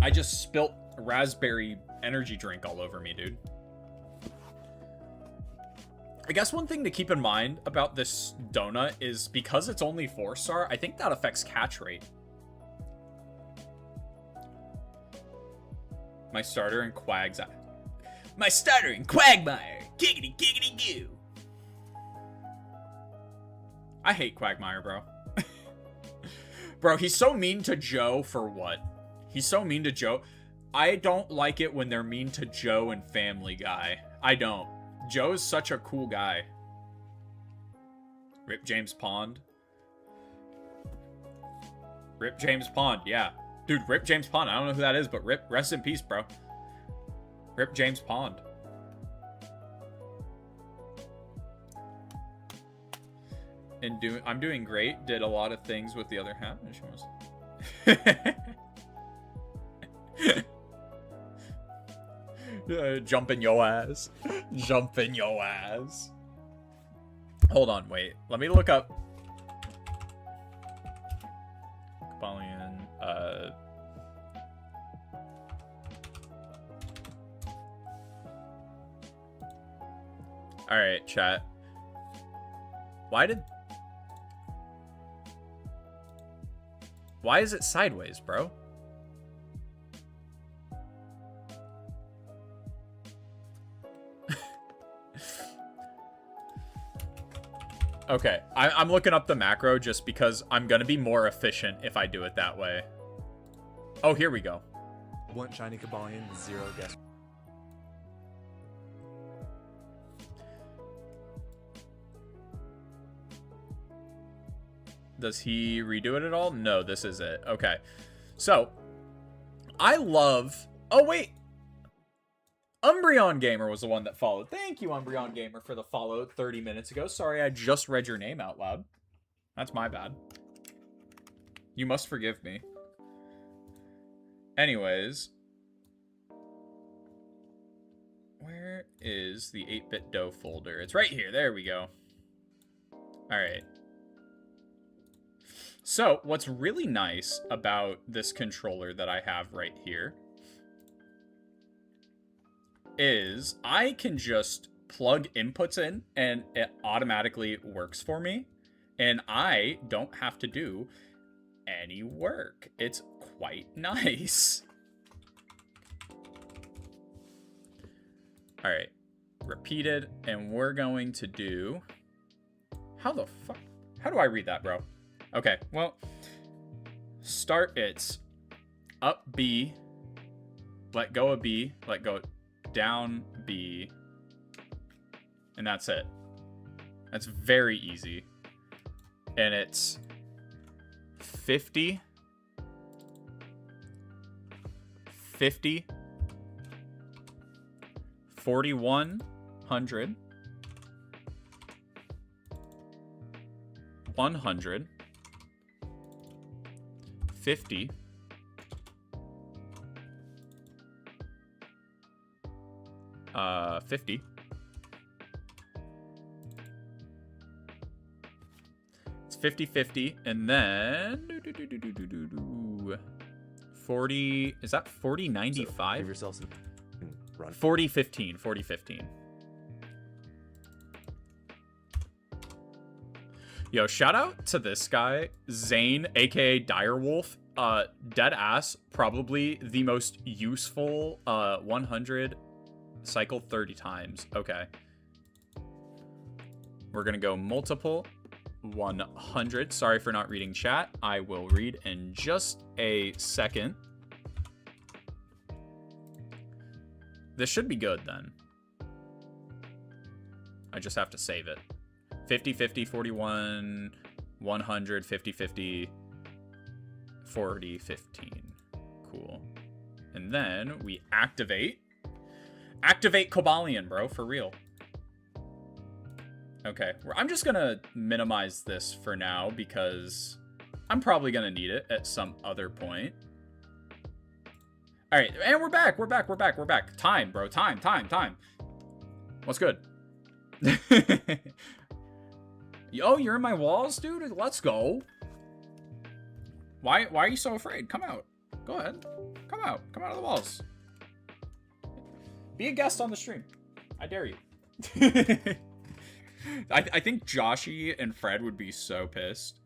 I just spilt raspberry energy drink all over me, dude. I guess one thing to keep in mind about this donut is because it's only 4-star, I think that affects catch rate. My starter in Quagsire. My starter in Quagmire. Giggity, giggity, goo. I hate Quagmire, bro. Bro, he's so mean to Joe for what? He's so mean to Joe. I don't like it when they're mean to Joe and Family Guy. I don't. Joe's such a cool guy. Rip James Pond. Rip James Pond, yeah. Dude, Rip James Pond. I don't know who that is, but rest in peace, bro. Rip James Pond. And I'm doing great. Did a lot of things with the other half. Jumping your ass. Jumping your ass. Hold on, wait. Let me look up Cobalion. Alright, chat. Why is it sideways, bro? Okay, I'm looking up the macro just because I'm gonna be more efficient if I do it that way. Oh, here we go. One shiny Cobalion, 0 guess. Does he redo it at all? No, this is it. Okay. So, I love... Oh, wait. Umbreon Gamer was the one that followed. Thank you, Umbreon Gamer, for the follow 30 minutes ago. Sorry, I just read your name out loud. That's my bad. You must forgive me. Anyways. Where is the 8-bit dough folder? It's right here. There we go. Alright. So, what's really nice about this controller that I have right here is I can just plug inputs in and it automatically works for me. And I don't have to do any work. It's quite nice. All right, repeated, and we're going to do... How the fuck? How do I read that, bro? Okay, well, start it's up B, let go of B, let go down B, and that's it. That's very easy. And it's 50, 50, 4100, 100, 50, 50. It's 50-50, and then 40. Is that 40-95? So give yourself some run. 40-15. 40-15. Yo, shout out to this guy, Zane, aka Direwolf. Dead ass, probably the most useful 100 cycle 30 times. Okay. We're gonna go multiple 100. Sorry for not reading chat. I will read in just a second. This should be good then. I just have to save it. 50-50, 41, 100, 50-50, 40-15. Cool. And then we activate. Activate Cobalion, bro, for real. Okay, I'm just gonna minimize this for now because I'm probably gonna need it at some other point. All right, and we're back. We're back. Time, bro. Time. What's good? Yo, you're in my walls, dude? Let's go. Why are you so afraid? Come out. Go ahead. Come out of the walls. Be a guest on the stream. I dare you. I think Joshy and Fred would be so pissed.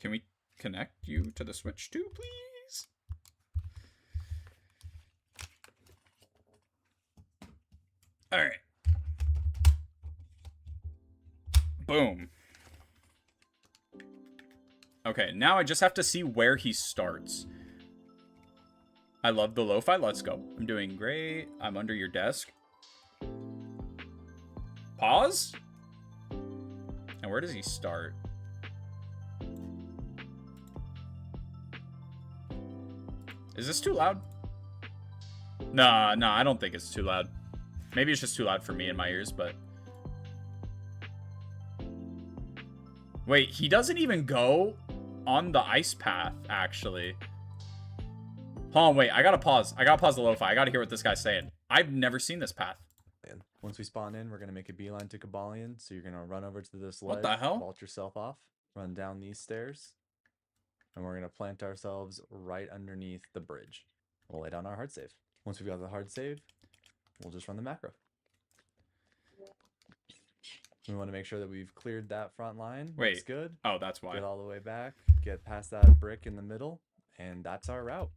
Can we connect you to the Switch too, please? All right. Boom. Okay, now I just have to see where he starts. I love the lo-fi. Let's go. I'm doing great. I'm under your desk. Pause? And where does he start? Is this too loud? Nah, I don't think it's too loud. Maybe it's just too loud for me in my ears, but... Wait, he doesn't even go on the ice path, actually. Hold on, wait, I gotta pause. I gotta pause the lo-fi. I gotta hear what this guy's saying. I've never seen this path. Once we spawn in, we're gonna make a beeline to Cobalion. So you're gonna run over to this ledge, What the hell? vault yourself off, run down these stairs, and we're gonna plant ourselves right underneath the bridge. We'll lay down our hard save. Once we've got the hard save, we'll just run the macro. We want to make sure that we've cleared that front line. Wait. Looks good. Oh, that's why. Get all the way back, get past that brick in the middle, and that's our route.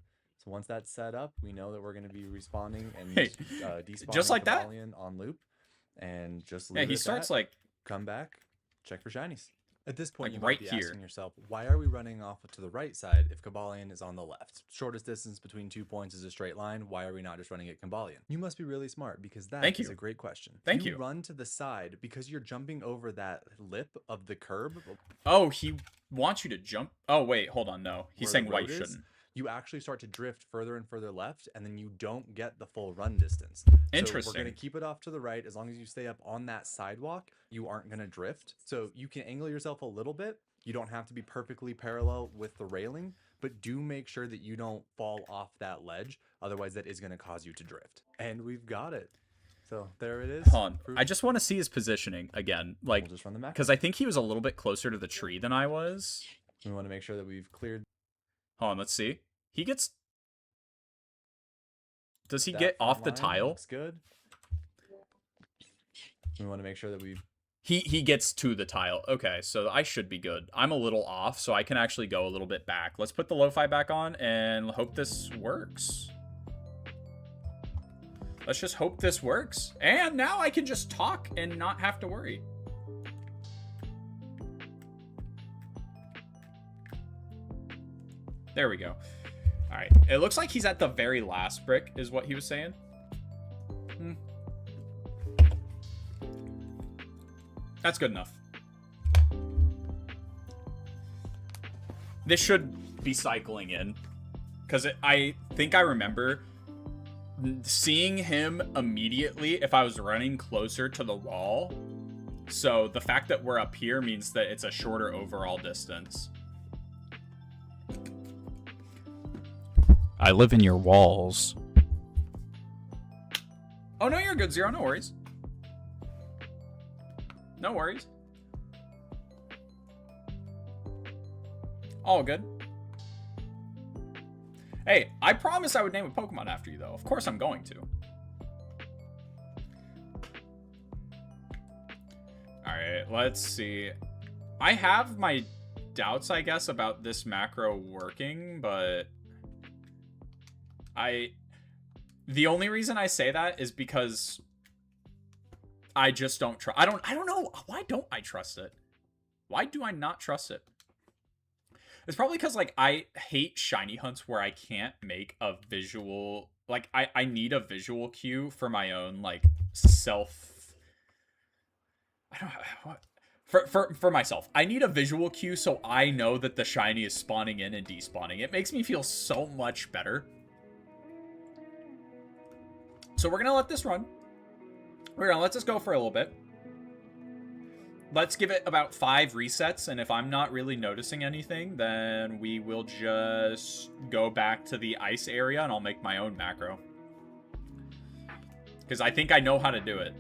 So once that's set up, we know that we're going to be respawning and Hey, despawning just like that? Cobalion on loop, and just Yeah, leave he it at starts that, like... come back, check for shinies. At this point, Like you right might be here. asking yourself, why are we running off to the right side if Cobalion is on the left? Shortest distance between 2 points is a straight line. Why are we not just running at Cobalion? You must be really smart because that Thank is you. a great question. Thank you you. run to the side because you're jumping over that lip of the curb. Oh, he wants you to jump. Oh, wait, hold on. No, he's where saying the why you road is. shouldn't. You actually start to drift further and further left, and then you don't get the full run distance. Interesting. So we're going to keep it off to the right. As long as you stay up on that sidewalk, you aren't going to drift. So you can angle yourself a little bit. You don't have to be perfectly parallel with the railing, but do make sure that you don't fall off that ledge. Otherwise, that is going to cause you to drift. And we've got it. So there it is. Hold on. I just want to see his positioning again. Like, We'll just run the map. because I think he was a little bit closer to the tree than I was. We want to make sure that we've cleared. Hold on, let's see. He gets... Does he that get front off the line. tile? Looks good. We want to make sure that we've He gets to the tile. Okay, so I should be good. I'm a little off, so I can actually go a little bit back. Let's put the lo-fi back on and hope this works. Let's just hope this works. And now I can just talk and not have to worry. There we go. All right. It looks like he's at the very last brick is what he was saying. That's good enough. This should be cycling in. Because I think I remember seeing him immediately if I was running closer to the wall. So the fact that we're up here means that it's a shorter overall distance. I live in your walls. Oh, no, you're good, Zero. No worries. No worries. All good. Hey, I promise I would name a Pokemon after you, though. Of course I'm going to. Alright, let's see. I have my doubts, I guess, about this macro working, but... The only reason I say that is because I just don't trust. I don't know. Why don't I trust it? Why do I not trust it? It's probably because, like, I hate shiny hunts where I can't make a visual... Like, I need a visual cue for my own, like, self... I don't know... What? For myself. I need a visual cue so I know that the shiny is spawning in and despawning. It makes me feel so much better. So we're going to let this run. We're going to let this go for a little bit. Let's give it about 5 resets, and if I'm not really noticing anything, then we will just go back to the ice area, and I'll make my own macro. Because I think I know how to do it.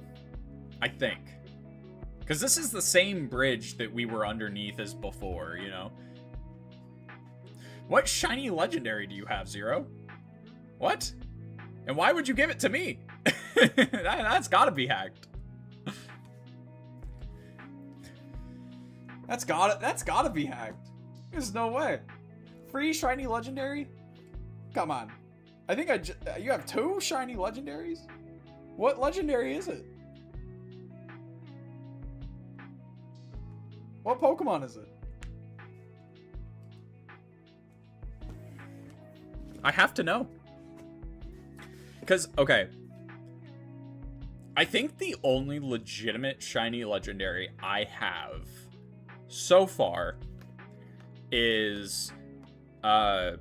I think. Because this is the same bridge that we were underneath as before, you know? What shiny legendary do you have, Zero? What? And why would you give it to me? That's gotta be hacked. That's gotta be hacked. There's no way. Free shiny legendary? Come on. I think you have 2 shiny legendaries? What legendary is it? What Pokemon is it? I have to know. Because, okay. I think the only legitimate shiny legendary I have so far is Ho-Oh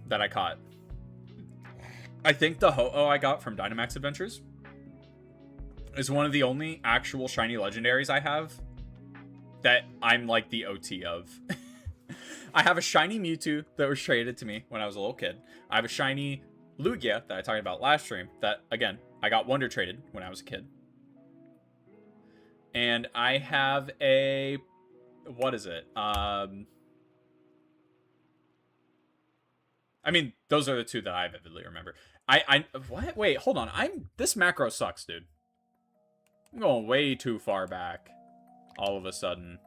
that I caught. I think the Ho-Oh I got from Dynamax Adventures is one of the only actual shiny legendaries I have that I'm like the OT of. I have a shiny Mewtwo that was traded to me when I was a little kid. I have a shiny Lugia that I talked about last stream that, again, I got Wonder traded when I was a kid. And I have a... What is it? I mean, those are the 2 that I vividly remember. What? Wait, hold on. This macro sucks, dude. I'm going way too far back. All of a sudden.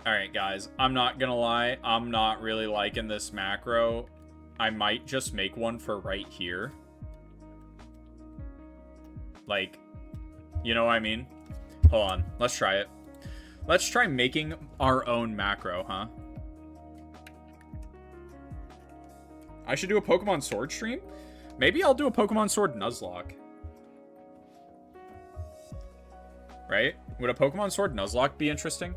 Alright, guys. I'm not gonna lie. I'm not really liking this macro. I might just make one for right here. Like, you know what I mean? Hold on. Let's try it. Let's try making our own macro, huh? I should do a Pokemon Sword stream? Maybe I'll do a Pokemon Sword Nuzlocke. Right? Would a Pokemon Sword Nuzlocke be interesting?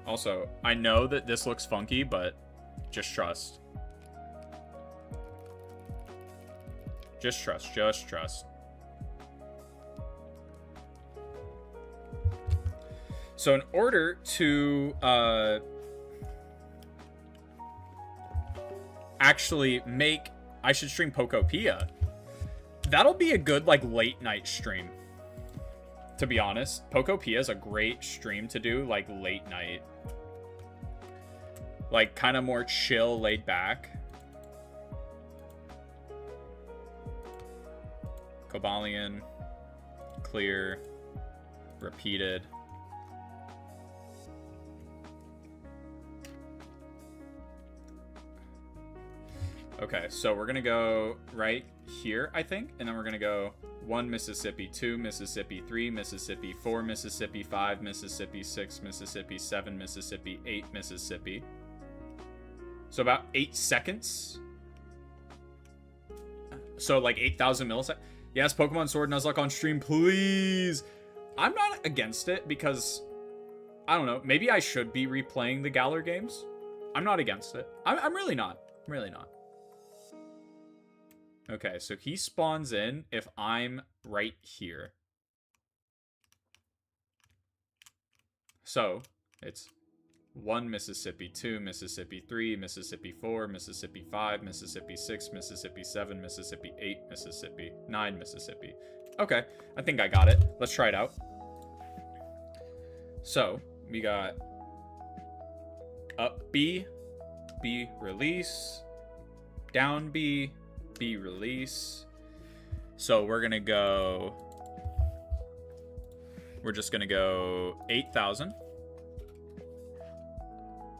Also, I know that this looks funky, but just trust. Just trust. Just trust. So in order to actually make... I should stream Pokopia. That'll be a good, like, late night stream. To be honest, Pokopia is a great stream to do, like, late night. Like, kind of more chill, laid back. Cobalion. Clear. Repeated. Okay, so we're gonna go right here, I think, and then we're gonna go 1 Mississippi, 2 Mississippi, 3 Mississippi, 4 Mississippi, 5 Mississippi, 6 Mississippi, 7 Mississippi, 8 Mississippi. So about 8 seconds. So like 8,000 milliseconds. Yes, Pokemon Sword Nuzlocke on stream, please. I'm not against it because, I don't know, maybe I should be replaying the Galar games. I'm not against it. I'm really not. I'm really not. Okay, so he spawns in if I'm right here. So, it's 1 Mississippi, 2 Mississippi, 3 Mississippi, 4 Mississippi, 5 Mississippi, 6 Mississippi, 7 Mississippi, 8 Mississippi, 9 Mississippi. Okay, I think I got it. Let's try it out. So, we got up B, B release, down B, B release. So we're gonna go, we're just gonna go 8,000.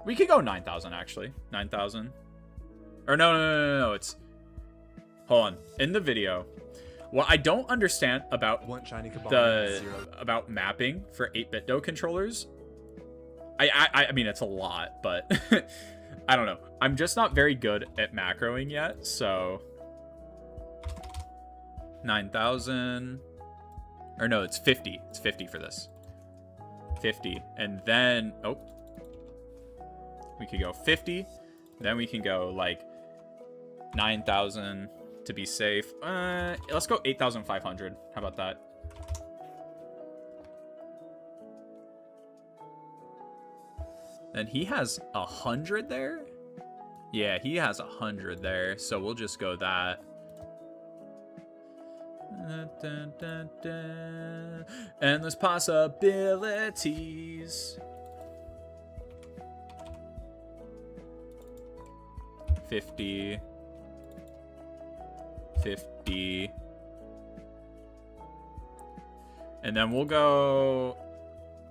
We could go 9,000 actually. 9,000. Or no, it's, hold on. In the video, what I don't understand about One shiny Kabali, about mapping for 8BitDo controllers, I mean it's a lot, but I don't know. I'm just not very good at macroing yet, so 9,000. Or no, it's 50. It's 50 for this. 50. And then, oh. We could go 50. Then we can go like 9,000 to be safe. Let's go 8,500. How about that? Then he has 100 there? Yeah, he has 100 there. So we'll just go that. Endless possibilities. 50. 50. And then we'll go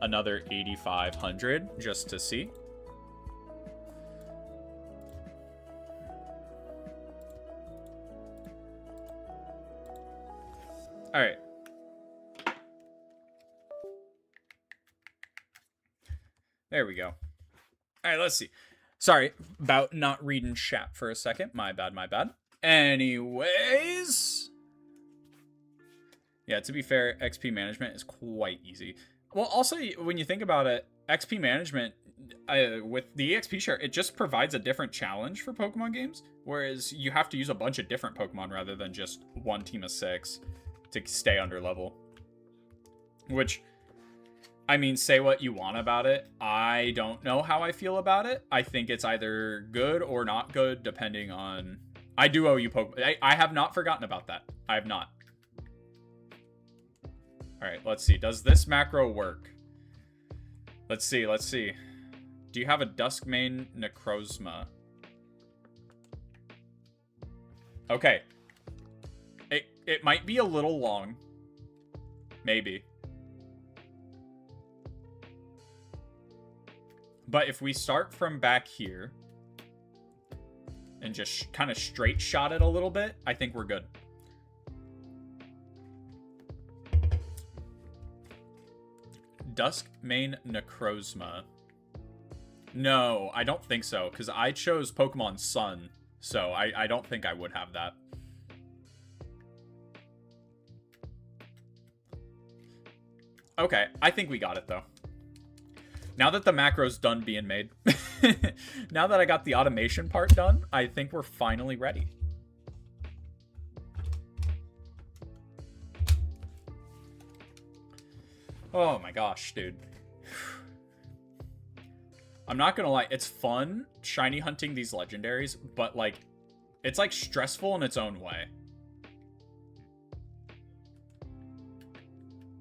another 8,500 just to see. All right. There we go. All right, let's see. Sorry about not reading chat for a second. My bad, my bad. Anyways. Yeah, to be fair, XP management is quite easy. Well, also, when you think about it, XP management, with the EXP share, it just provides a different challenge for Pokemon games, whereas you have to use a bunch of different Pokemon rather than just one team of 6 to stay under level. Which, I mean, say what you want about it. I don't know how I feel about it. I think it's either good or not good, depending on... I do owe you Pokemon. I have not forgotten about that. I have not. Alright, let's see. Does this macro work? Let's see, let's see. Do you have a Duskmane Necrozma? Okay. It might be a little long. Maybe. But if we start from back here and just kind of straight shot it a little bit, I think we're good. Duskmane Necrozma. No, I don't think so, because I chose Pokemon Sun, so I don't think I would have that. Okay, I think we got it, though. Now that the macro's done being made, now that I got the automation part done, I think we're finally ready. Oh my gosh, dude. I'm not gonna lie, it's fun shiny hunting these legendaries, but like, it's like stressful in its own way.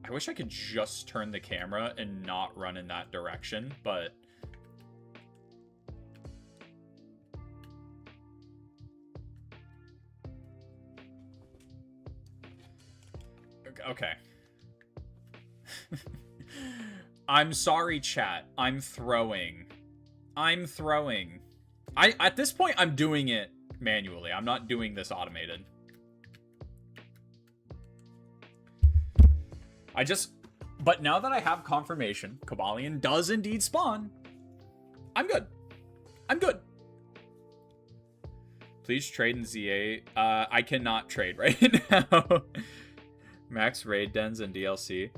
I wish I could just turn the camera and not run in that direction, but... Okay. I'm sorry, chat. I'm throwing. At this point, I'm doing it manually. I'm not doing this automated. But now that I have confirmation, Cobalion does indeed spawn, I'm good. I'm good. Please trade in Z8. I cannot trade right now. Max raid dens and DLC.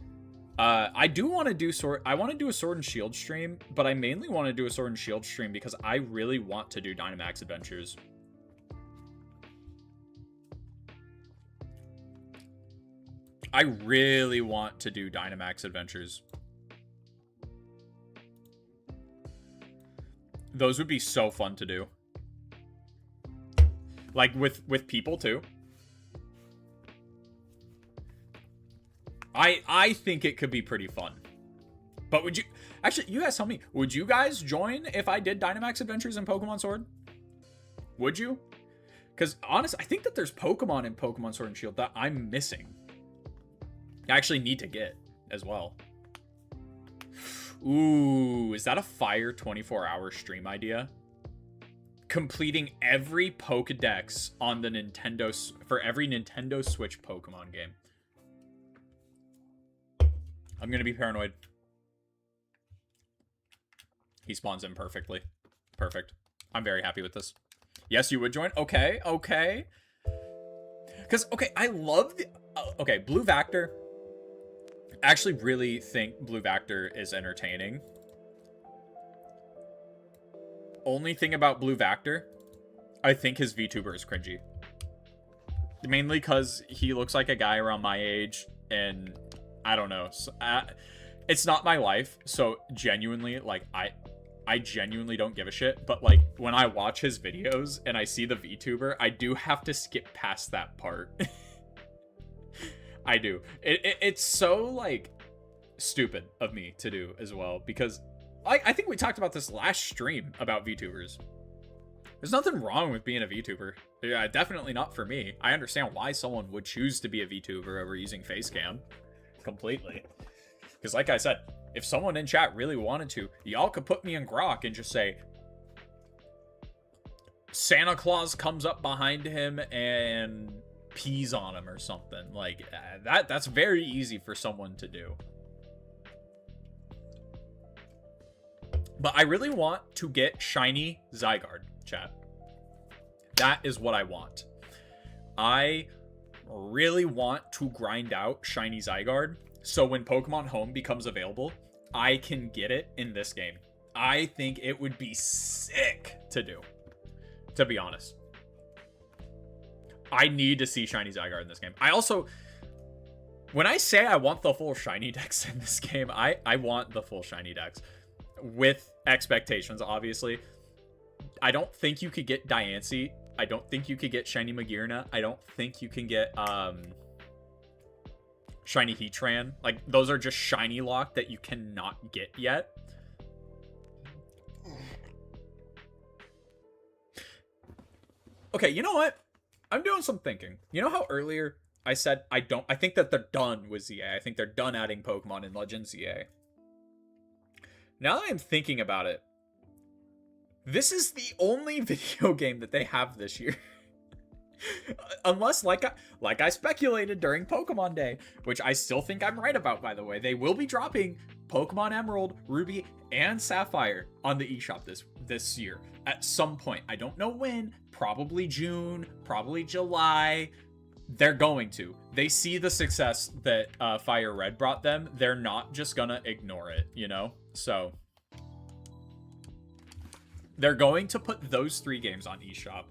I do want to do I want to do a Sword and Shield stream, but I mainly want to do a Sword and Shield stream because I really want to do Dynamax Adventures. I really want to do Dynamax Adventures. Those would be so fun to do. Like with people too. I think it could be pretty fun. But would you actually, you guys tell me, would you guys join if I did Dynamax Adventures in Pokemon Sword? Would you? Because honestly, I think that there's Pokemon in Pokemon Sword and Shield that I'm missing. I actually need to get as well. Ooh, is that a fire 24-hour stream idea? Completing every Pokedex on the Nintendo for every Nintendo Switch Pokemon game. I'm gonna be paranoid. He spawns in perfectly. Perfect. I'm very happy with this. Yes, you would join? Okay, okay. Because, okay, I love the... okay, Blue Vector. I actually really think Blue Vector is entertaining. Only thing about Blue Vector, I think his VTuber is cringy. Mainly because he looks like a guy around my age, and I don't know. So, it's not my life, so genuinely, like, I genuinely don't give a shit, but like when I watch his videos and I see the VTuber, I do have to skip past that part. I do. It's so like stupid of me to do as well, because I think we talked about this last stream about VTubers. There's nothing wrong with being a VTuber. Yeah, definitely not for me. I understand why someone would choose to be a VTuber over using Facecam. Completely. Because like I said, if someone in chat really wanted to, y'all could put me in Grok and just say, Santa Claus comes up behind him and pees on him or something. Like, that's very easy for someone to do. But I really want to get shiny Zygarde, chat. That is what I want. I really want to grind out shiny Zygarde, so when Pokemon Home becomes available, I can get it in this game. I think it would be sick to do, to be honest. I need to see shiny Zygarde in this game. I also, when I say I want the full shiny dex in this game, I want the full shiny dex. With expectations, obviously. I don't think you could get Diancie. I don't think you could get shiny Magearna. I don't think you can get shiny Heatran. Like, those are just shiny lock that you cannot get yet. Okay, you know what? I'm doing some thinking. You know how earlier I said I think that they're done with ZA. I think they're done adding Pokemon in Legends ZA. Now that I'm thinking about it, this is the only video game that they have this year. Unless, like I speculated during Pokemon Day, which I still think I'm right about, by the way, they will be dropping Pokemon Emerald, Ruby, and Sapphire on the eShop this year at some point. I don't know when. Probably June, probably July. They're going to. They see the success that Fire Red brought them. They're not just gonna ignore it, you know? So they're going to put those 3 games on eShop.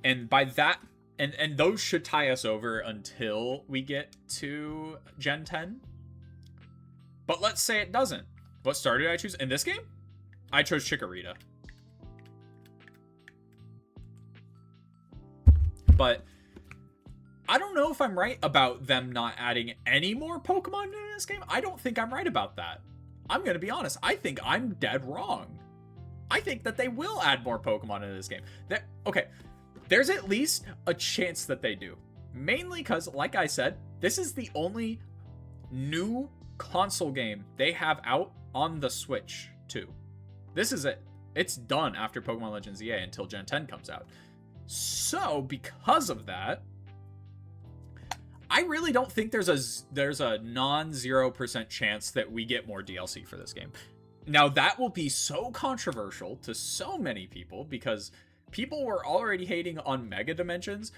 And by that, and those should tie us over until we get to Gen 10. But let's say it doesn't. What star did I choose in this game? I chose Chikorita. But I don't know if I'm right about them not adding any more Pokemon in this game. I don't think I'm right about that. I'm going to be honest. I think I'm dead wrong. I think that they will add more Pokemon into this game. Okay, there's at least a chance that they do. Mainly because, like I said, this is the only new console game they have out on the Switch, too. This is it. It's done after Pokemon Legends EA until Gen 10 comes out. So, because of that, I really don't think there's a non-0% chance that we get more DLC for this game. Now, that will be so controversial to so many people because people were already hating on Mega Dimensions.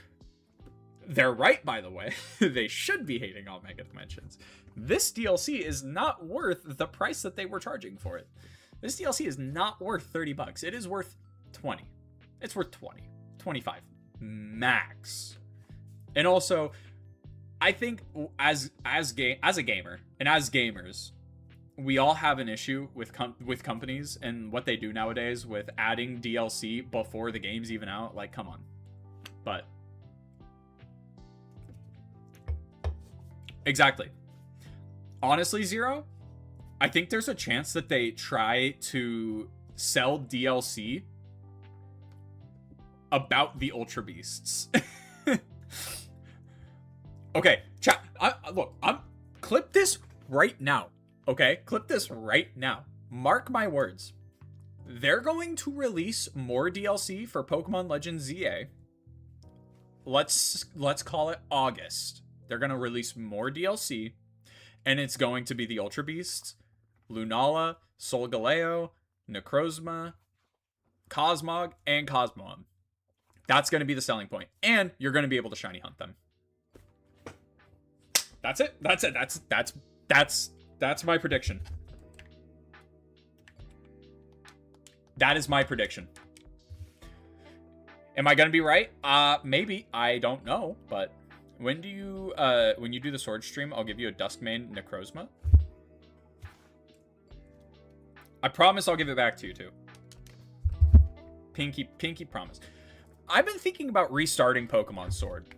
They're right, by the way. They should be hating on Mega Dimensions. This DLC is not worth the price that they were charging for it. This DLC is not worth 30 bucks. It is worth 20. It's worth 20. 25 max. And also, I think as a gamer and as gamers, we all have an issue with companies and what they do nowadays with adding DLC before the game's even out. Like, come on. But exactly. Honestly, Zero, I think there's a chance that they try to sell DLC about the Ultra Beasts. Okay, chat. Look, I'm clip this right now. Okay, clip this right now. Mark my words. They're going to release more DLC for Pokemon Legends ZA. Let's call it August. They're going to release more DLC, and it's going to be the Ultra Beasts, Lunala, Solgaleo, Necrozma, Cosmog, and Cosmoem. That's going to be the selling point, and you're going to be able to shiny hunt them. That's it. That's my prediction. That is my prediction. Am I gonna be right? Maybe. I don't know. But when you do the sword stream, I'll give you a Duskmane Necrozma. I promise I'll give it back to you too. Pinky promise. I've been thinking about restarting Pokemon Sword.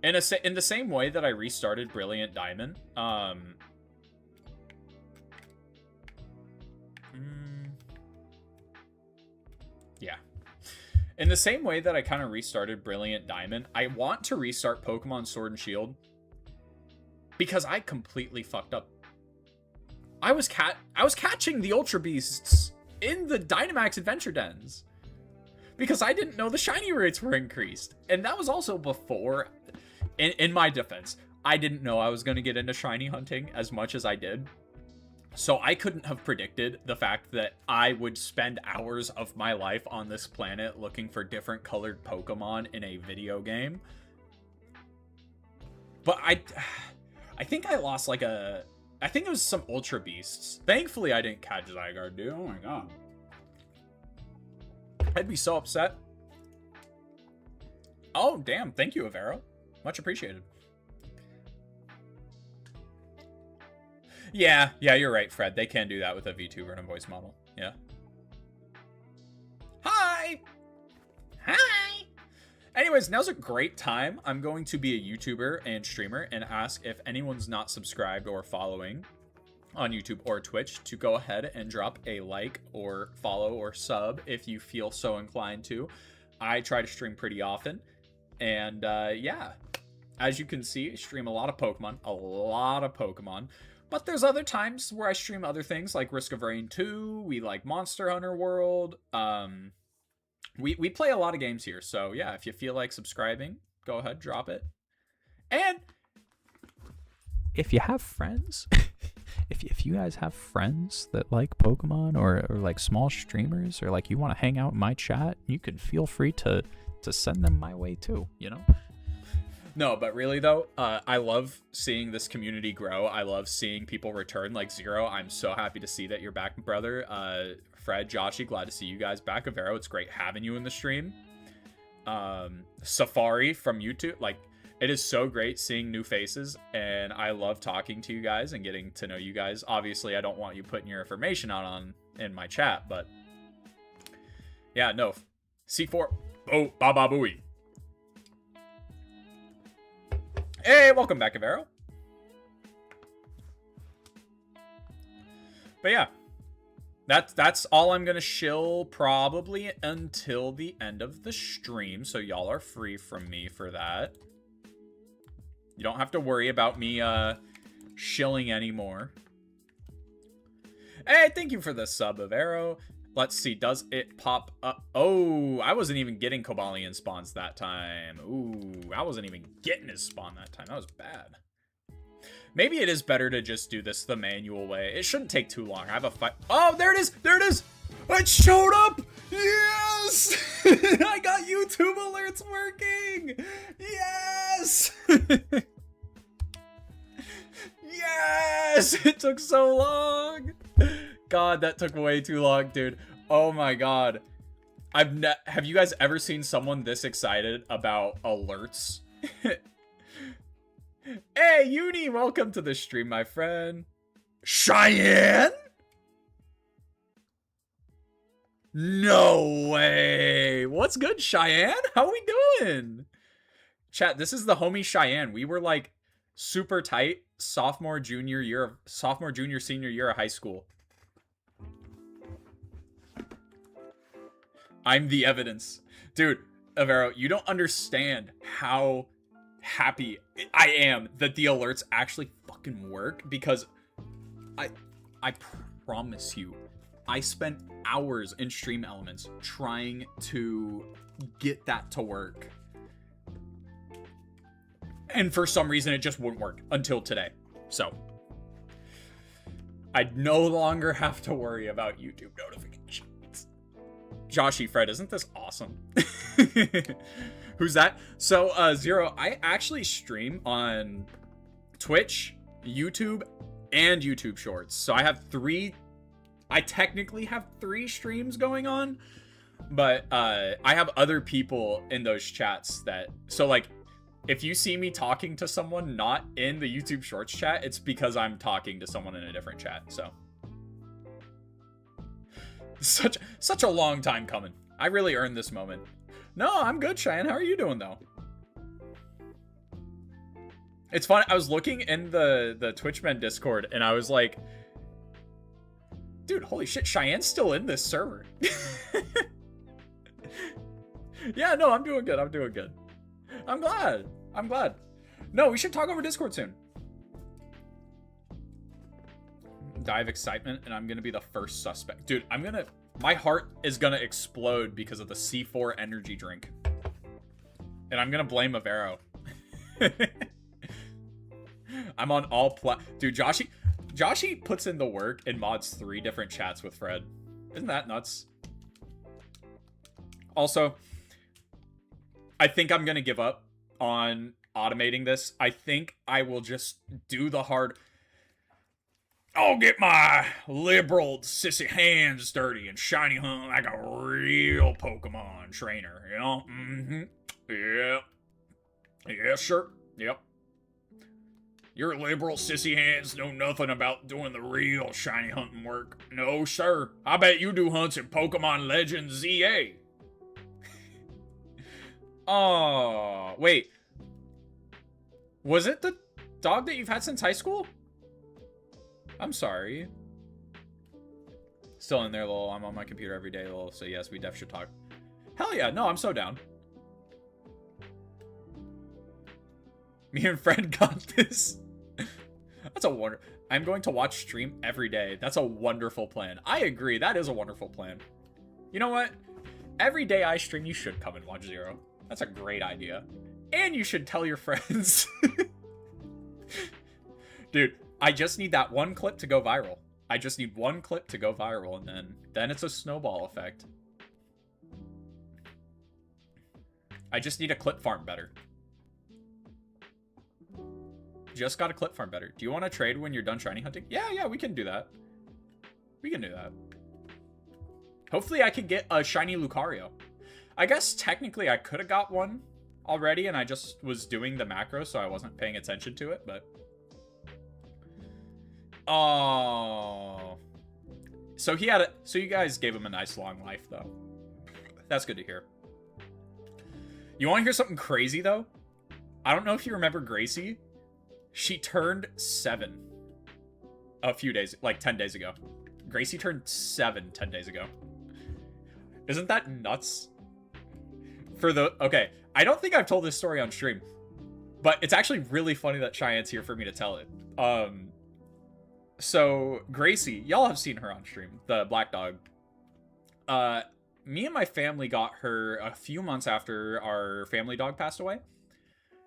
In the same way that I restarted Brilliant Diamond. Yeah. In the same way that I kind of restarted Brilliant Diamond, I want to restart Pokemon Sword and Shield because I completely fucked up. I was catching the Ultra Beasts in the Dynamax Adventure Dens because I didn't know the shiny rates were increased. And that was also before, in my defense, I didn't know I was going to get into shiny hunting as much as I did. So I couldn't have predicted the fact that I would spend hours of my life on this planet looking for different colored Pokemon in a video game. But I think I lost like I think it was some Ultra Beasts. Thankfully, I didn't catch Zygarde, dude. Oh my god. I'd be so upset. Oh, damn. Thank you, Avero. Much appreciated. Yeah, you're right, Fred. They can do that with a VTuber and a voice model. Yeah. Hi! Hi! Anyways, now's a great time. I'm going to be a YouTuber and streamer and ask if anyone's not subscribed or following on YouTube or Twitch to go ahead and drop a like or follow or sub if you feel so inclined to. I try to stream pretty often. And yeah, as you can see, I stream a lot of Pokemon. But there's other times where I stream other things like Risk of Rain 2. We like Monster Hunter World. We play a lot of games here. So yeah, if you feel like subscribing, go ahead, drop it. And if you have friends, if you guys have friends that like Pokemon or like small streamers or like you want to hang out in my chat, you can feel free to send them my way too, you know? No, but really though, I love seeing this community grow. I love seeing people return like Zero. I'm so happy to see that you're back, brother. Fred, Joshy, glad to see you guys back. Avero, it's great having you in the stream. Safari from YouTube, like, it is so great seeing new faces, and I love talking to you guys and getting to know you guys. Obviously, I don't want you putting your information out in my chat, but yeah, no. C4, oh, Baba Booey. Hey, welcome back, Avero. But yeah, that's all I'm gonna shill probably until the end of the stream, so y'all are free from me for that. You don't have to worry about me shilling anymore. Hey, thank you for the sub, Avero. Let's see, does it pop up? Oh, I wasn't even getting Cobalion spawns that time. Ooh, I wasn't even getting his spawn that time. That was bad. Maybe it is better to just do this the manual way. It shouldn't take too long. I have a fight. Oh, there it is. There it is. It showed up. Yes. I got YouTube alerts working. Yes. Yes. It took so long. God, that took way too long, dude. Oh my god. Have you guys ever seen someone this excited about alerts? Hey, Uni, welcome to the stream, my friend. Cheyenne? No way. What's good, Cheyenne? How we doing? Chat, this is the homie Cheyenne. We were like super tight sophomore, junior, senior year of high school. I'm the evidence. Dude, Avero, you don't understand how happy I am that the alerts actually fucking work, because I promise you, I spent hours in Stream Elements trying to get that to work. And for some reason, it just wouldn't work until today. So, I no longer have to worry about YouTube notifications. Joshy Fred, isn't this awesome? Who's that? So, Zero, I actually stream on Twitch, YouTube, and YouTube Shorts. So I technically have 3 streams going on, but I have other people in those chats that, so like, if you see me talking to someone not in the YouTube Shorts chat, it's because I'm talking to someone in a different chat. So such a long time coming. I really earned this moment. No, I'm good, Cheyenne. How are you doing though? It's fun. I was looking in the Twitchmen Discord and I was like, dude, holy shit, Cheyenne's still in this server. Yeah, no, I'm doing good. I'm doing good. I'm glad. No, we should talk over Discord soon. Die of excitement, and I'm gonna be the first suspect. Dude, my heart is gonna explode because of the C4 energy drink. And I'm gonna blame Avero. I'm on all Dude, Joshy puts in the work and mods 3 different chats with Fred. Isn't that nuts? Also, I think I'm gonna give up on automating this. I think I will just do the hard... I'll get my liberal sissy hands dirty and shiny hunt like a real Pokemon trainer, you know? Mm-hmm. Yeah. Yes, sir. Yep. Your liberal sissy hands know nothing about doing the real shiny hunting work. No, sir. I bet you do hunts in Pokemon Legends ZA. Oh, wait. Was it the dog that you've had since high school? I'm sorry. Still in there, lol. I'm on my computer every day, lol. So yes, we def should talk. Hell yeah, no, I'm so down. Me and Fred got this. That's a wonder. I'm going to watch stream every day. That's a wonderful plan. I agree. That is a wonderful plan. You know what? Every day I stream, you should come and watch Zero. That's a great idea. And you should tell your friends. Dude, I just need that one clip to go viral. I just need one clip to go viral, and then it's a snowball effect. I just need a clip farm better. Just got a clip farm better. Do you want to trade when you're done shiny hunting? Yeah, we can do that. We can do that. Hopefully I can get a shiny Lucario. I guess technically I could have got one already, and I just was doing the macro, so I wasn't paying attention to it, but... Oh. So you guys gave him a nice long life, though. That's good to hear. You want to hear something crazy, though? I don't know if you remember Gracie. She turned 7 a few days, like 10 days ago. Gracie turned 7 10 days ago. Isn't that nuts? Okay, I don't think I've told this story on stream, but it's actually really funny that Cheyenne's here for me to tell it. So Gracie, y'all have seen her on stream, the black dog. Me and my family got her a few months after our family dog passed away.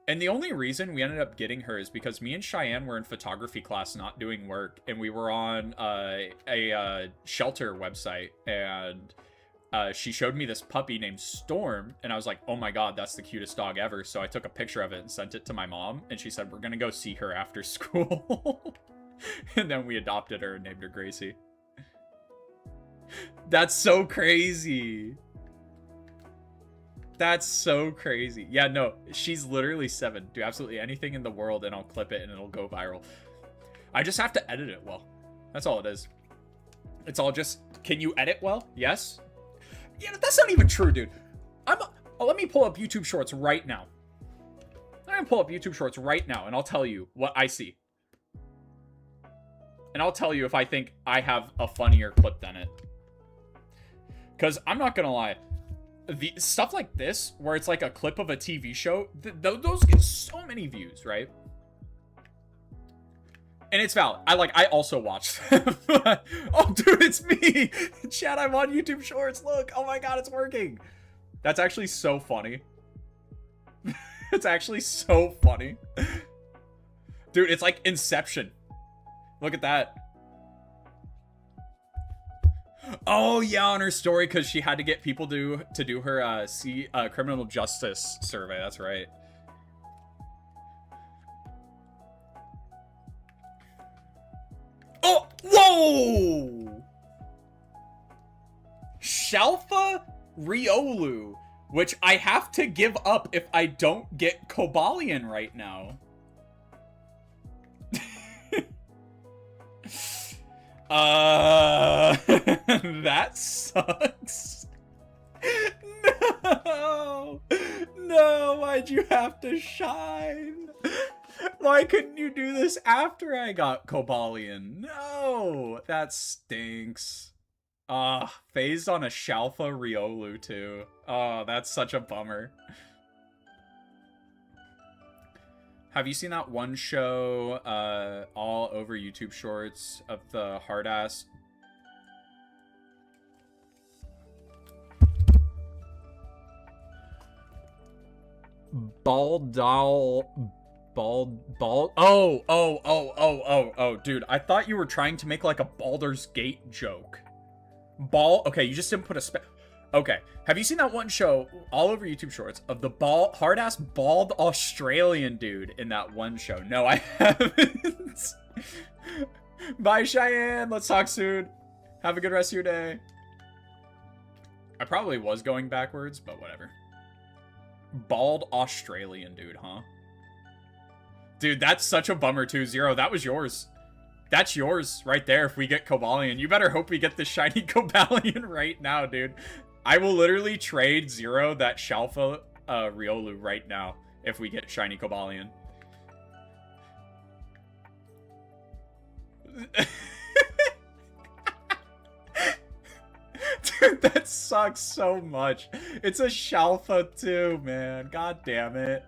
And the only reason we ended up getting her is because me and Cheyenne were in photography class not doing work, and we were on a shelter website, and she showed me this puppy named Storm, and I was like, oh my god, that's the cutest dog ever. So I took a picture of it and sent it to my mom, and she said, we're gonna go see her after school. And then we adopted her and named her Gracie. That's so crazy. That's so crazy. Yeah, no, she's literally 7. Do absolutely anything in the world and I'll clip it and it'll go viral. I just have to edit it well. That's all it is. It's all just, can you edit well? Yes. Yeah, that's not even true, dude. Let me pull up YouTube Shorts right now. I'm gonna pull up YouTube Shorts right now and I'll tell you what I see. And I'll tell you if I think I have a funnier clip than it. Because I'm not gonna lie. The stuff like this, where it's like a clip of a TV show, those get so many views, right? And it's valid. I also watched them. Oh, dude, it's me. Chat, I'm on YouTube Shorts. Look. Oh my god, it's working. That's actually so funny. It's actually so funny. Dude, it's like Inception. Look at that. Oh yeah, on her story because she had to get people to do her criminal justice survey. That's right. Oh, whoa! Shalfa Riolu, which I have to give up if I don't get Cobalion right now. That sucks. No. No, why'd you have to shine? Why couldn't you do this after I got Cobalion? No, that stinks. Phased on a Shalfa Riolu too. Oh, that's such a bummer. Have you seen that one show all over YouTube Shorts of the hard-ass... Oh, dude, I thought you were trying to make like a Baldur's Gate joke. Okay, you just didn't put a Okay, have you seen that one show all over YouTube Shorts of the hard-ass bald Australian dude in that one show? No, I haven't. Bye, Cheyenne. Let's talk soon. Have a good rest of your day. I probably was going backwards, but whatever. Bald Australian dude, huh? Dude, that's such a bummer too. Zero, that was yours. That's yours right there if we get Cobalion. You better hope we get the shiny Cobalion right now, dude. I will literally trade Zero that Shalfa Riolu right now if we get shiny Cobalion. Dude, that sucks so much. It's a Shalfa too, man. God damn it.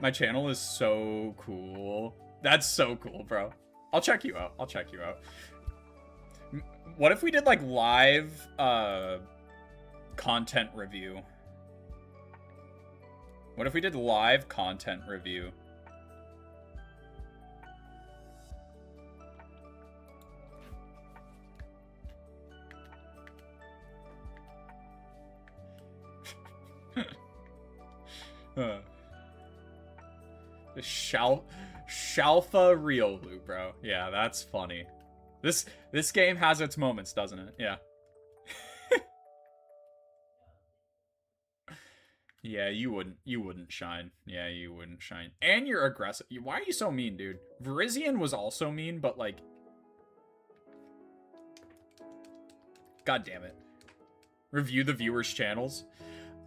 My channel is so cool. That's so cool, bro. I'll check you out. I'll check you out. What if we did like live content review? What if we did live content review? The Shalfa Riolu, bro. Yeah, that's funny. This game has its moments, doesn't it? Yeah. Yeah, you wouldn't shine. Yeah, you wouldn't shine. And you're aggressive. Why are you so mean, dude? Virizion was also mean, but like... God damn it. Review the viewers' channels.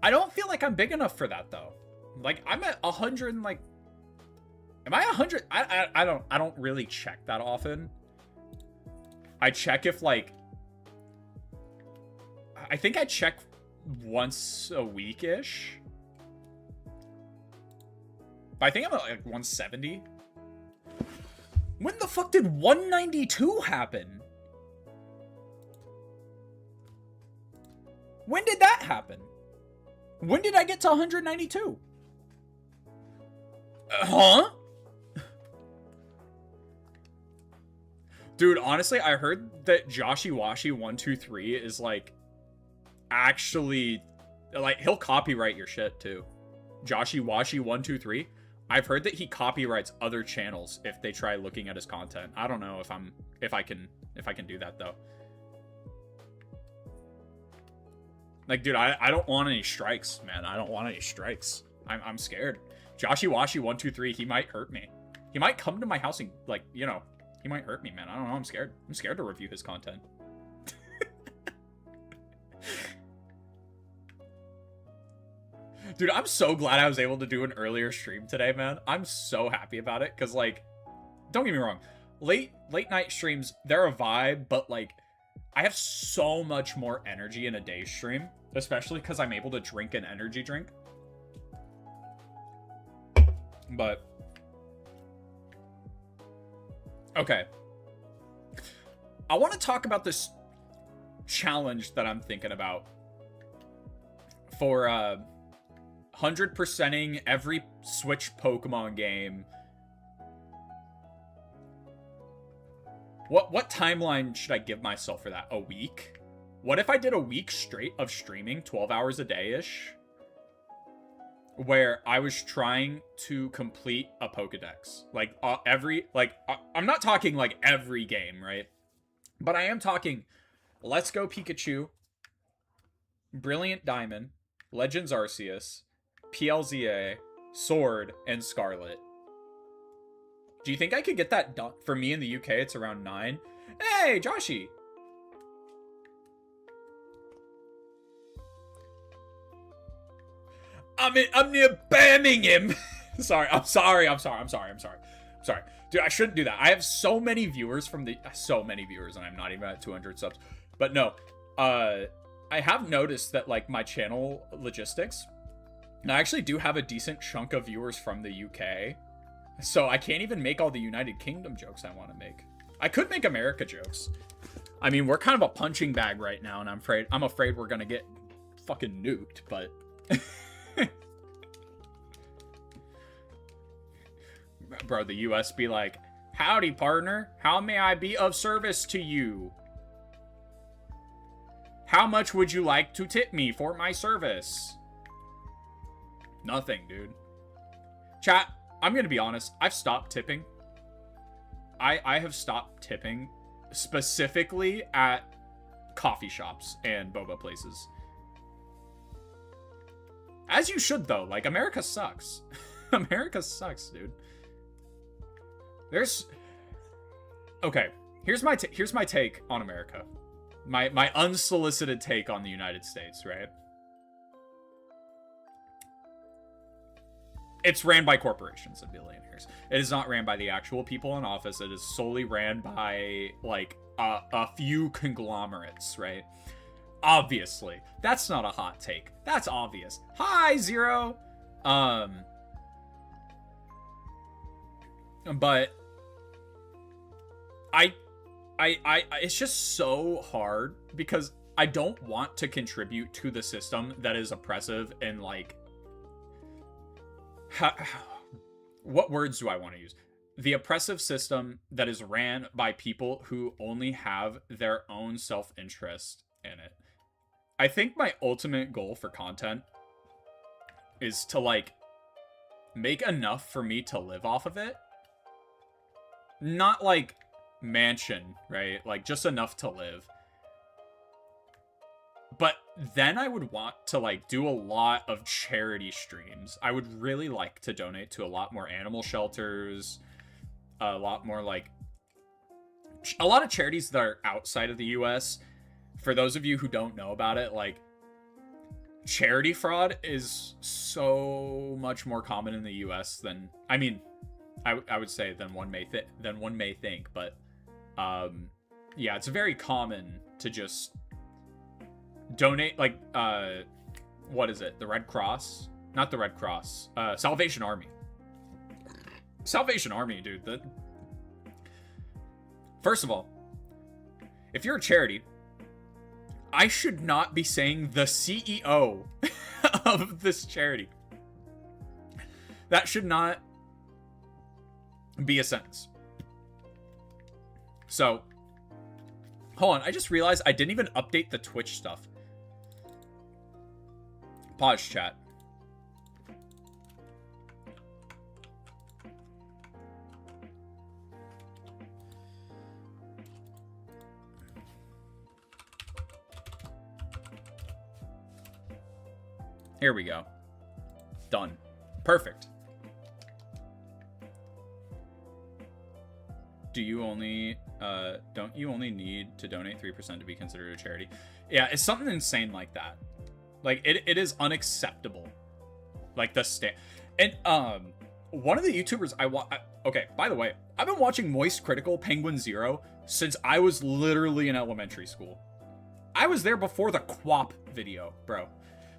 I don't feel like I'm big enough for that, though. Like, I'm at 100 and like... Am I 100? I don't really check that often. I check if like... I think I check once a week-ish. But I think I'm at like 170. When the fuck did 192 happen? When did that happen? When did I get to 192? Huh? Dude, honestly, I heard that Joshiwashi123 is like actually like he'll copyright your shit too. Joshiwashi123. I've heard that he copyrights other channels if they try looking at his content. I don't know if I can do that though. Like, dude, I don't want any strikes, man. I don't want any strikes. I'm scared. Joshy Washy 123, he might hurt me. He might come to my house and, like, you know, he might hurt me, man. I don't know. I'm scared. I'm scared to review his content. Dude, I'm so glad I was able to do an earlier stream today, man. I'm so happy about it, because, like, don't get me wrong. Late night streams, they're a vibe, but, like, I have so much more energy in a day stream, especially because I'm able to drink an energy drink. But, okay. I want to talk about this challenge that I'm thinking about for 100%ing every Switch Pokemon game. What timeline should I give myself for that? A week? What if I did a week straight of streaming, 12 hours a day-ish? Where I was trying to complete a Pokedex. Like, I'm not talking, like, every game, right? But I am talking Let's Go Pikachu, Brilliant Diamond, Legends Arceus, PLZA, Sword, and Scarlet. Do you think I could get that done? For me in the UK, it's around 9. Hey, Joshy! I'm near Birmingham. Sorry. Dude, I shouldn't do that. I have so many viewers and I'm not even at 200 subs. But no, I have noticed that, like, my channel logistics, I actually do have a decent chunk of viewers from the UK. So I can't even make all the United Kingdom jokes I want to make. I could make America jokes. I mean, we're kind of a punching bag right now, and I'm afraid we're gonna get fucking nuked, but bro, the US be like, howdy partner, how may I be of service to you? How much would you like to tip me for my service? Nothing, dude. Chat, I'm gonna be honest, I've stopped tipping. I have stopped tipping specifically at coffee shops and boba places. As you should, though. Like, America sucks. America sucks, dude. Okay, here's my take on America. My unsolicited take on the United States, right? It's ran by corporations and billionaires. It is not ran by the actual people in office. It is solely ran by, like, a few conglomerates, right? Obviously. That's not a hot take. That's obvious. Hi, Zero! But it's just so hard because I don't want to contribute to the system that is oppressive and, like, what words do I want to use? The oppressive system that is ran by people who only have their own self-interest in it. I think my ultimate goal for content is to, like, make enough for me to live off of it. Not, like, mansion, right? Like, just enough to live. But then I would want to, like, do a lot of charity streams. I would really like to donate to a lot more animal shelters, a lot more, like, a lot of charities that are outside of the US. For those of you who don't know about it, like, charity fraud is so much more common in the US than, I mean, I would say than one may think, but yeah, it's very common to just donate, like, what is it? The Red Cross? Not the Red Cross. Salvation Army. Salvation Army, dude. First of all, if you're a charity, I should not be saying the CEO of this charity. That should not be a sentence. So, hold on. I just realized I didn't even update the Twitch stuff. Pause, chat. Here we go. Done. Perfect. Do you only, don't you only need to donate 3% to be considered a charity? Yeah, it's something insane like that. Like, it is unacceptable. Like, and, one of the YouTubers okay, by the way, I've been watching Moist Critical Penguin Zero since I was literally in elementary school. I was there before the QWOP video, bro.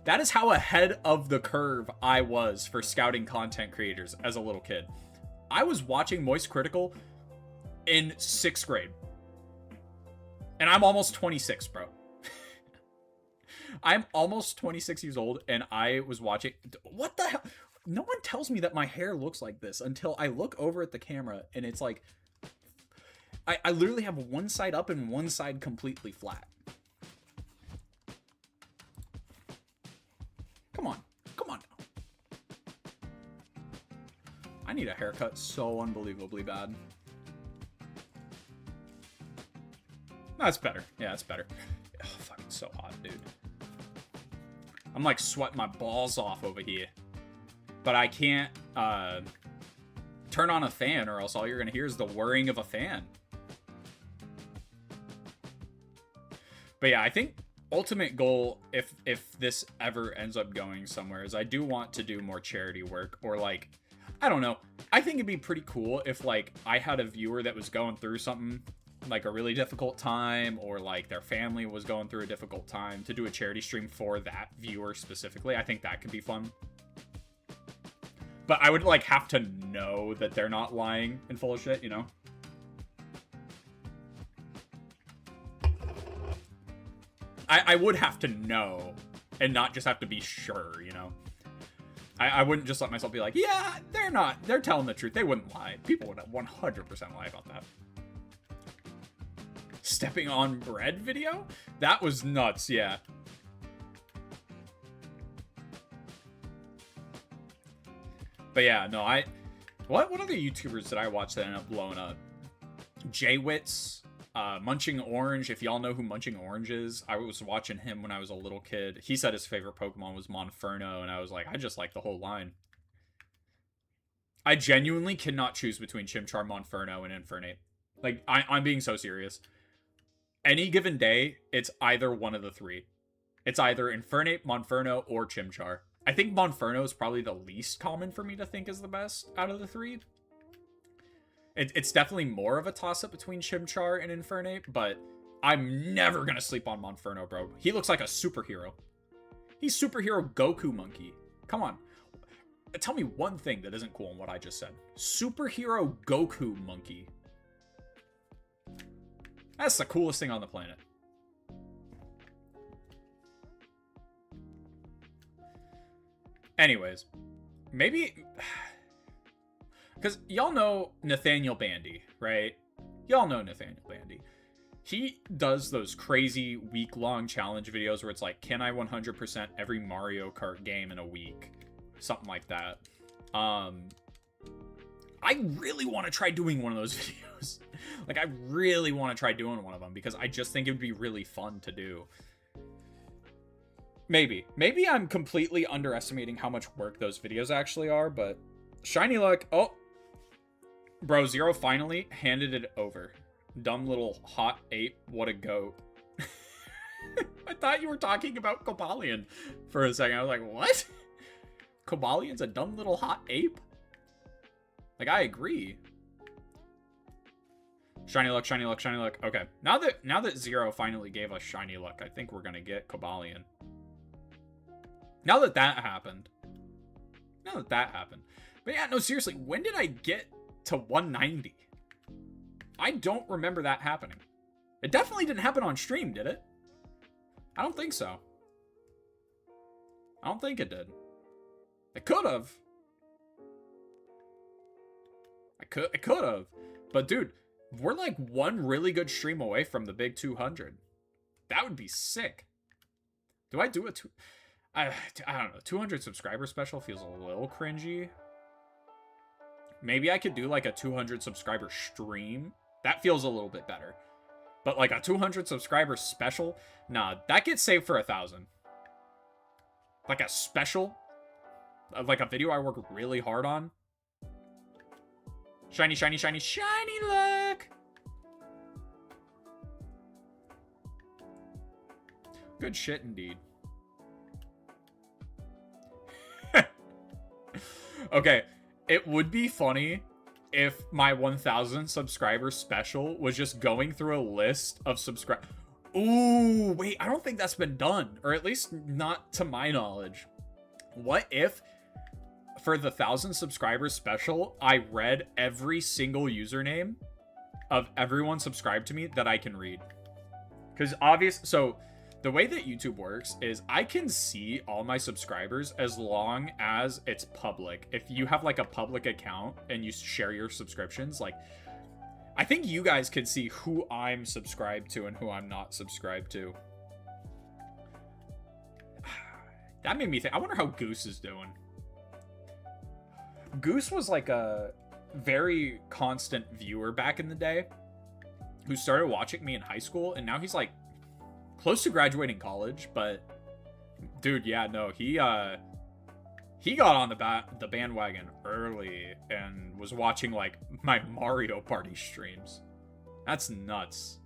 That is how ahead of the curve I was for scouting content creators as a little kid. I was watching Moist Critical in 6th grade. And I'm almost 26, bro. I'm almost 26 years old, and I was watching... What the hell? No one tells me that my hair looks like this until I look over at the camera, and it's like... I literally have one side up and one side completely flat. Come on. Come on now. I need a haircut so unbelievably bad. That's better. Yeah, that's better. Oh, fucking so hot, dude. I'm like sweating my balls off over here. But I can't turn on a fan, or else all you're gonna hear is the whirring of a fan. But yeah, I think ultimate goal, if this ever ends up going somewhere, is I do want to do more charity work, or like, I don't know. I think it'd be pretty cool if like I had a viewer that was going through something like a really difficult time, or like their family was going through a difficult time, to do a charity stream for that viewer specifically. I think that could be fun. But I would like have to know that they're not lying and full of shit, you know? I would have to know and not just have to be sure, you know? I wouldn't just let myself be like, yeah, they're telling the truth. They wouldn't lie. People would 100% lie about that. Stepping on bread video? That was nuts, yeah. But yeah, no, what other YouTubers did I watch that ended up blowing up? Jaywitz, Munching Orange. If y'all know who Munching Orange is, I was watching him when I was a little kid. He said his favorite Pokemon was Monferno, and I was like, I just like the whole line. I genuinely cannot choose between Chimchar, Monferno, and Infernape. Like, I'm being so serious. Any given day, it's either one of the three. It's either Infernape, Monferno, or Chimchar. I think Monferno is probably the least common for me to think is the best out of the three. It's definitely more of a toss-up between Chimchar and Infernape, but I'm never going to sleep on Monferno, bro. He looks like a superhero. He's superhero Goku monkey. Come on. Tell me one thing that isn't cool in what I just said. Superhero Goku monkey. That's the coolest thing on the planet. Anyways, maybe... Because y'all know Nathaniel Bandy, right? Y'all know Nathaniel Bandy. He does those crazy week-long challenge videos where it's like, can I 100% every Mario Kart game in a week? Something like that. I really want to try doing one of those videos. Like, I really want to try doing one of them because I just think it would be really fun to do. Maybe I'm completely underestimating how much work those videos actually are, but Shiny Luck. Oh, bro, Zero finally handed it over. Dumb little hot ape. What a goat. I thought you were talking about Cobalion for a second. I was like, what? Cobalion's a dumb little hot ape? Like, I agree. Shiny Luck, Shiny Luck, Shiny Luck. Okay, now that Zero finally gave us Shiny Luck, I think we're gonna get Cobalion. Now that happened. But yeah, no, seriously, when did I get to 190? I don't remember that happening. It definitely didn't happen on stream, did it? I don't think so. I don't think it did. It could have. It could have. But dude, we're like one really good stream away from the big 200. That would be sick. Do I do a I don't know. 200 subscriber special feels a little cringy. Maybe I could do like a 200 subscriber stream. That feels a little bit better. But like a 200 subscriber special, nah, that gets saved for 1,000. Like a special? Like a video I work really hard on? Shiny, shiny, shiny, shiny luck! Good shit indeed. Okay, it would be funny if my 1,000 subscriber special was just going through a list of subscribe. Ooh, wait, I don't think that's been done, or at least not to my knowledge. What if, for the 1,000 subscribers special, I read every single username of everyone subscribed to me that I can read? Because so the way that YouTube works is I can see all my subscribers as long as it's public. If you have like a public account and you share your subscriptions, like I think you guys can see who I'm subscribed to and who I'm not subscribed to. That made me think. I wonder how Goose is doing. Goose was like a very constant viewer back in the day who started watching me in high school, and now he's like close to graduating college, but dude, yeah, no, he got on the bandwagon early and was watching like my Mario Party streams. That's nuts.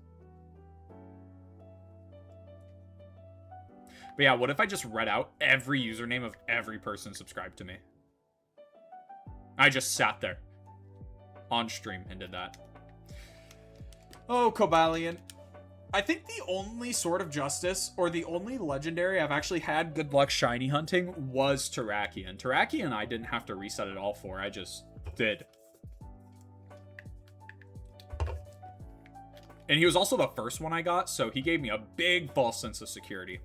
But yeah, what if I just read out every username of every person subscribed to me? I just sat there on stream and did that. Oh, Cobalion. I think the only Sword of Justice, or the only legendary I've actually had good luck shiny hunting, was Terrakion. Terrakion I didn't have to reset it all for, I just did. And he was also the first one I got, so he gave me a big false sense of security.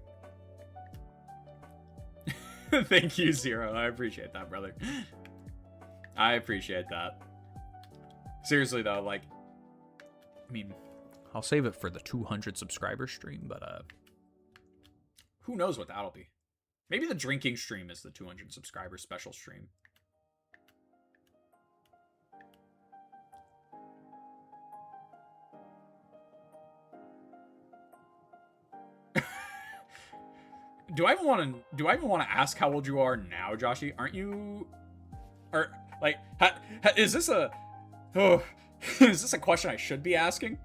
Thank you, Zero. I appreciate that, brother. I appreciate that. Seriously, though, like, I mean, I'll save it for the 200 subscriber stream, but who knows what that'll be. Maybe the drinking stream is the 200 subscriber special stream. Do I even want to ask how old you are now, Joshy? Aren't you, or like, is this a is this a question I should be asking?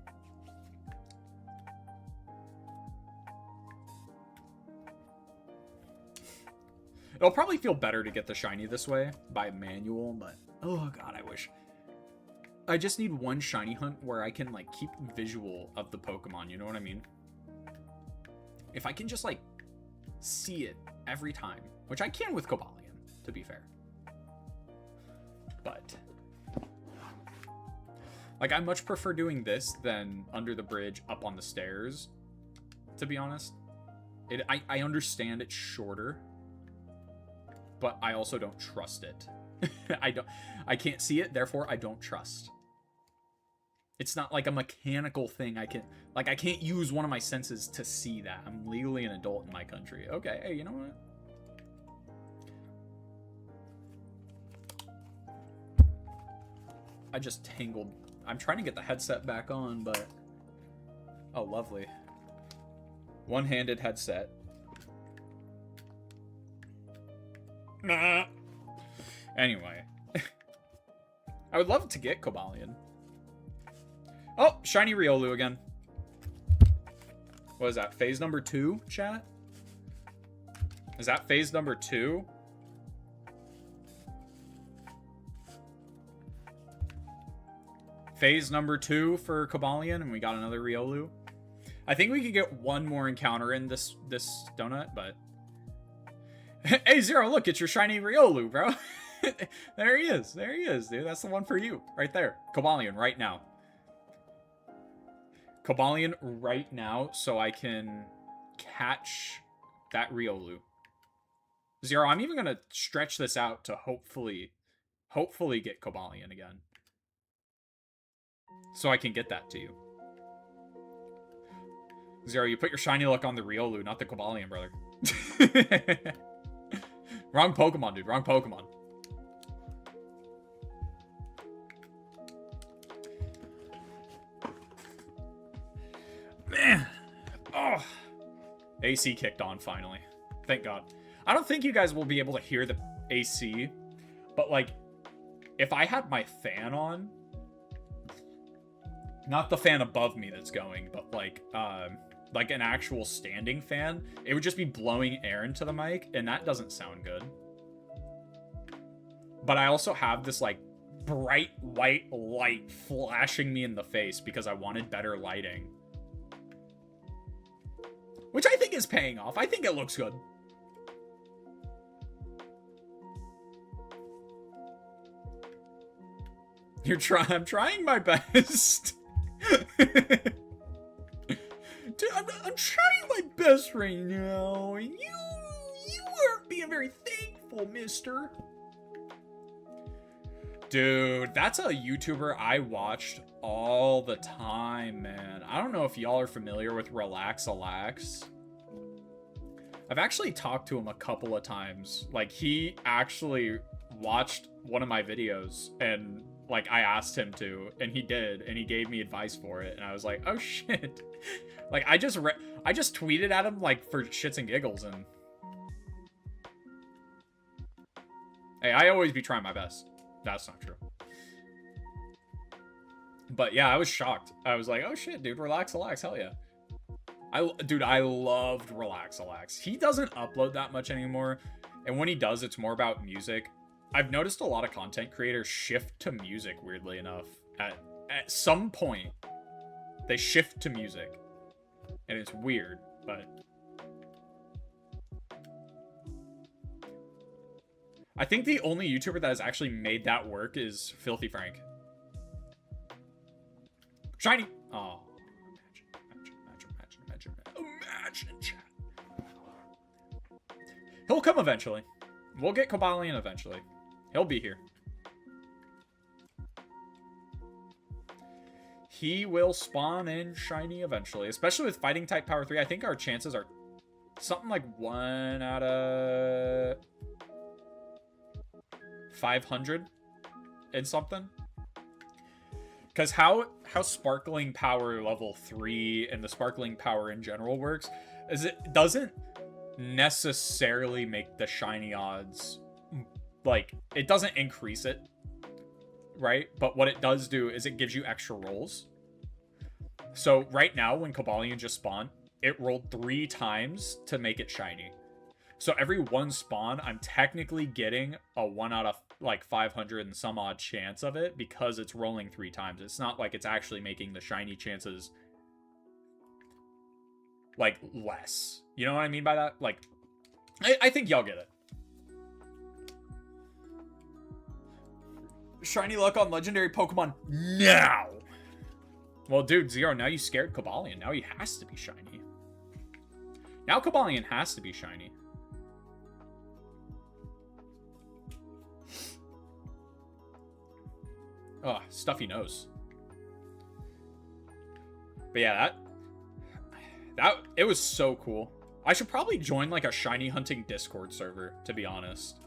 It'll probably feel better to get the shiny this way by manual, but oh god, I wish. I just need one shiny hunt where I can like keep visual of the Pokemon, you know what I mean? If I can just like see it every time, which I can with Cobalion, to be fair. But like I much prefer doing this than under the bridge up on the stairs, to be honest. I understand it's shorter, but I also don't trust it. I can't see it, therefore I don't trust. It's not like a mechanical thing. I can't use one of my senses to see that. I'm legally an adult in my country. Okay, hey, you know what? I just tangled. I'm trying to get the headset back on, but oh, lovely. One-handed headset. Nah. Anyway. I would love to get Cobalion. Oh, shiny Riolu again. What is that? Phase number 2, chat? Is that phase number 2? Phase number 2 for Cobalion, and we got another Riolu. I think we could get one more encounter in this donut, but hey, Zero, look, it's your shiny Riolu, bro. There he is, dude. That's the one for you, right there. Cobalion, right now. Cobalion, right now, so I can catch that Riolu. Zero, I'm even gonna stretch this out to hopefully get Cobalion again. So I can get that to you. Zero, you put your shiny luck on the Riolu, not the Cobalion, brother. Wrong Pokemon, dude. Wrong Pokemon. Man. Oh. AC kicked on, finally. Thank God. I don't think you guys will be able to hear the AC, but like, if I had my fan on, not the fan above me that's going, but like an actual standing fan, it would just be blowing air into the mic, and that doesn't sound good. But I also have this like bright white light flashing me in the face because I wanted better lighting. Which I think is paying off. I think it looks good. I'm trying my best. Dude, I'm trying my best right now. You aren't being very thankful, mister. Dude, that's a YouTuber I watched all the time, man. I don't know if y'all are familiar with Relax-A-Lax. I've actually talked to him a couple of times. Like, he actually watched one of my videos, and like I asked him to, and he did, and he gave me advice for it, and I was like, oh shit. Like, I just tweeted at him like for shits and giggles, and hey, I always be trying my best. That's not true. But yeah, I was shocked. I was like, oh shit, dude, Relax-A-Lax, hell yeah. Dude, I loved Relax-A-Lax. He doesn't upload that much anymore, and when he does, it's more about music. I've noticed a lot of content creators shift to music, weirdly enough. At some point, they shift to music. And it's weird, but I think the only YouTuber that has actually made that work is Filthy Frank. Shiny! Oh, imagine, chat. He'll come eventually. We'll get Cobalion eventually. He'll be here. He will spawn in shiny eventually, especially with fighting type power 3. I think our chances are something like 1 out of 500 and something. Because how sparkling power level 3 and the sparkling power in general works is it doesn't necessarily make the shiny odds, like, it doesn't increase it, right? But what it does do is it gives you extra rolls. So right now, when Cobalion just spawned, it rolled 3 times to make it shiny. So every one spawn, I'm technically getting a 1 out of like 500 and some odd chance of it because it's rolling 3 times. It's not like it's actually making the shiny chances like less. You know what I mean by that? Like, I think y'all get it. Shiny luck on legendary Pokemon now. Well, dude, Zero, now you scared Cobalion. Now he has to be shiny. Now Cobalion has to be shiny. Oh, stuffy nose. But yeah, it was so cool. I should probably join like a shiny hunting Discord server, to be honest.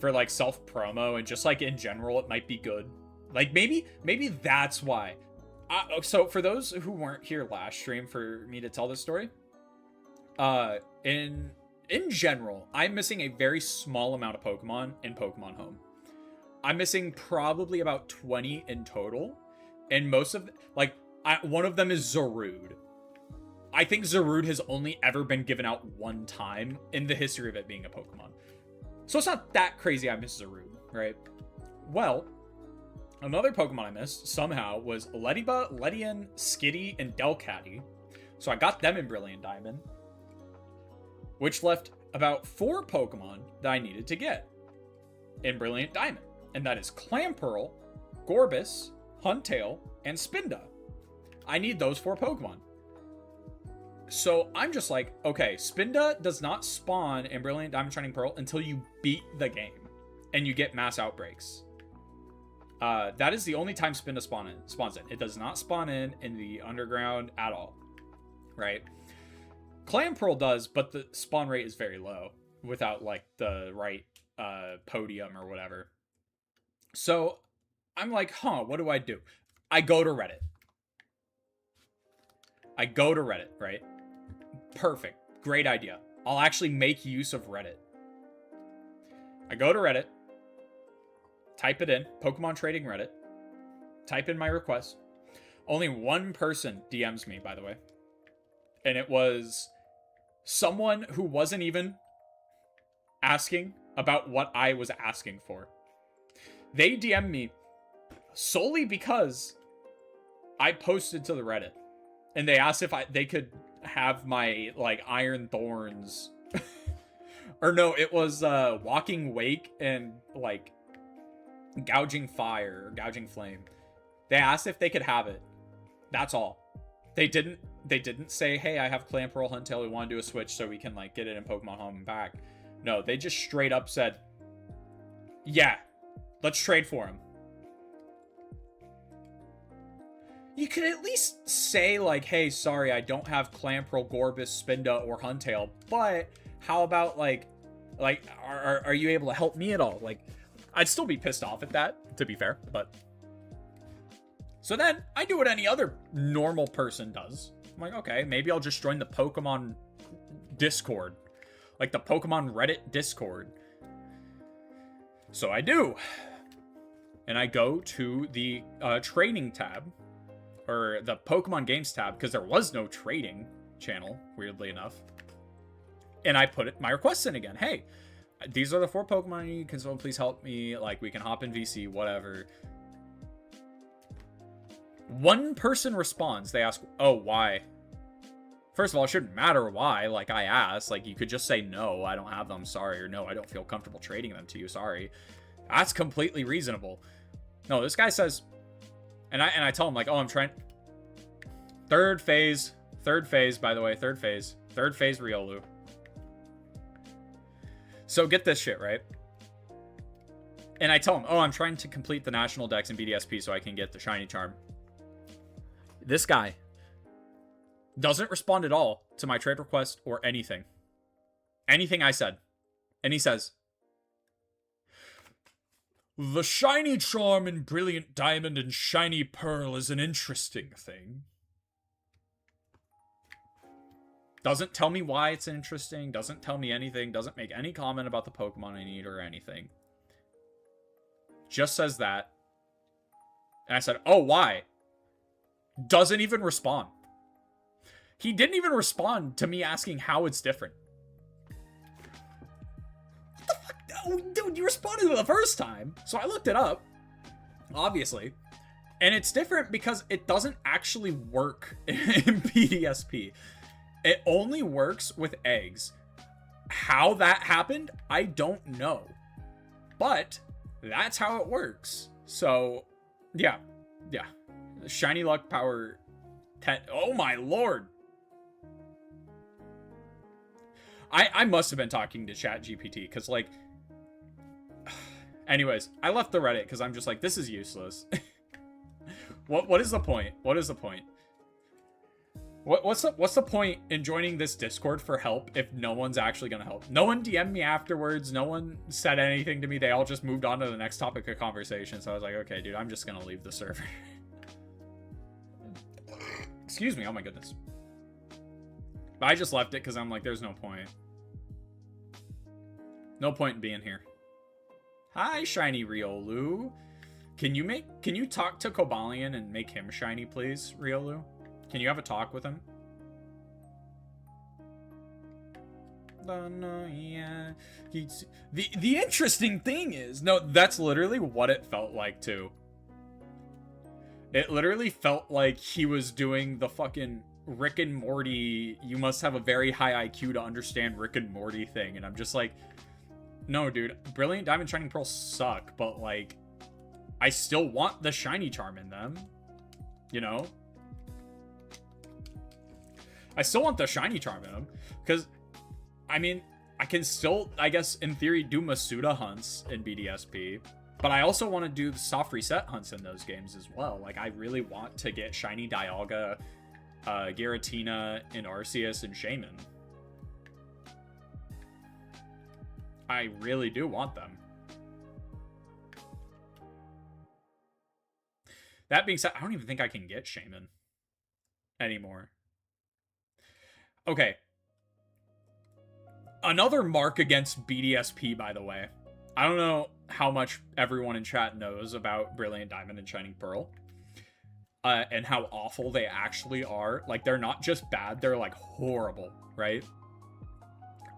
For like self promo and just like in general, it might be good. Like maybe that's why. So for those who weren't here last stream for me to tell this story, in general, I'm missing a very small amount of Pokemon in Pokemon Home. I'm missing probably about 20 in total, and most of one of them is Zarude. I think Zarude has only ever been given out 1 time in the history of it being a Pokemon. So it's not that crazy I miss Zarude, right? Well, another Pokemon I missed somehow was Lediba, Ledian, Skitty, and Delcatty. So I got them in Brilliant Diamond, which left about 4 Pokemon that I needed to get in Brilliant Diamond. And that is Clamperl, Gorbis, Huntail, and Spinda. I need those 4 Pokemon. So I'm just like, okay, Spinda does not spawn in Brilliant Diamond Shining Pearl until you beat the game and you get mass outbreaks. That is the only time Spinda spawns in. It does not spawn in the underground at all, right? Clamperl does, but the spawn rate is very low without like the right podium or whatever. So I'm like, what do I do? I go to Reddit. I go to Reddit, right? Perfect. Great idea. I'll actually make use of Reddit. I go to Reddit, type it in, Pokemon Trading Reddit, type in my request. Only one person DMs me, by the way. And it was someone who wasn't even asking about what I was asking for. They DM'd me solely because I posted to the Reddit. And they asked if they could have my, like, Iron Thorns. Or no, it was Walking Wake and, like, Gouging Fire or Gouging Flame. They asked if they could have it. That's all. They didn't say, hey, I have Clamperl Huntail, we want to do a switch so we can, like, get it in Pokemon Home and back. No, they just straight up said, yeah, let's trade for him. You could at least say, like, hey, sorry, I don't have Clamperl, Gorbis, Spinda, or Huntail, but how about, like, are you able to help me at all? Like, I'd still be pissed off at that, to be fair, but... So then, I do what any other normal person does. I'm like, okay, maybe I'll just join the Pokemon Discord. Like, the Pokemon Reddit Discord. So I do. And I go to the training tab. Or the Pokemon Games tab, because there was no trading channel, weirdly enough. And I put my requests in again. Hey, these are the 4 Pokemon I need. Can someone please help me? Like, we can hop in VC, whatever. One person responds. They ask, oh, why? First of all, it shouldn't matter why. Like, I asked. Like, you could just say, no, I don't have them, sorry. Or no, I don't feel comfortable trading them to you, sorry. That's completely reasonable. No, this guy says... And I tell him, like, oh, I'm trying... Third phase, by the way, third phase Riolu. So get this shit, right? And I tell him, oh, I'm trying to complete the National Dex in BDSP so I can get the Shiny Charm. This guy doesn't respond at all to my trade request or anything. Anything I said. And he says... The Shiny Charm in Brilliant Diamond and Shiny Pearl is an interesting thing. Doesn't tell me why it's interesting, doesn't tell me anything, doesn't make any comment about the Pokemon I need or anything. Just says that. And I said, oh, why? Doesn't even respond. He didn't even respond to me asking how it's different. Oh, dude, you responded the first time. So I looked it up, obviously. And it's different because it doesn't actually work in PDSP. It only works with eggs. How that happened, I don't know. But that's how it works. So, yeah. Yeah. Shiny Luck Power 10. Oh my lord. I must have been talking to ChatGPT because, like... Anyways, I left the Reddit because I'm just like, this is useless. What is the point? What is the point? What's the point in joining this Discord for help if no one's actually gonna help? No one DM'd me afterwards. No one said anything to me. They all just moved on to the next topic of conversation. So I was like, okay, dude, I'm just gonna leave the server. Excuse me. Oh my goodness. But I just left it because I'm like, there's no point. No point in being here. Hi, Shiny Riolu. Can you talk to Cobalion and make him shiny, please, Riolu? Can you have a talk with him? The interesting thing is, no, that's literally what it felt like too. It literally felt like he was doing the fucking Rick and Morty, you must have a very high IQ to understand Rick and Morty thing, and I'm just like, no, dude, Brilliant Diamond, Shining Pearl suck, but, like, I still want the Shiny Charm in them, you know? I still want the Shiny Charm in them, because, I mean, I can still, I guess, in theory, do Masuda hunts in BDSP, but I also want to do the soft reset hunts in those games as well. Like, I really want to get Shiny Dialga, Giratina, and Arceus, and Shaman. I really do want them. That being said, I don't even think I can get Shaman anymore. Okay. Another mark against BDSP, by the way. I don't know how much everyone in chat knows about Brilliant Diamond and Shining Pearl. And how awful they actually are. Like, they're not just bad, they're, like, horrible, right?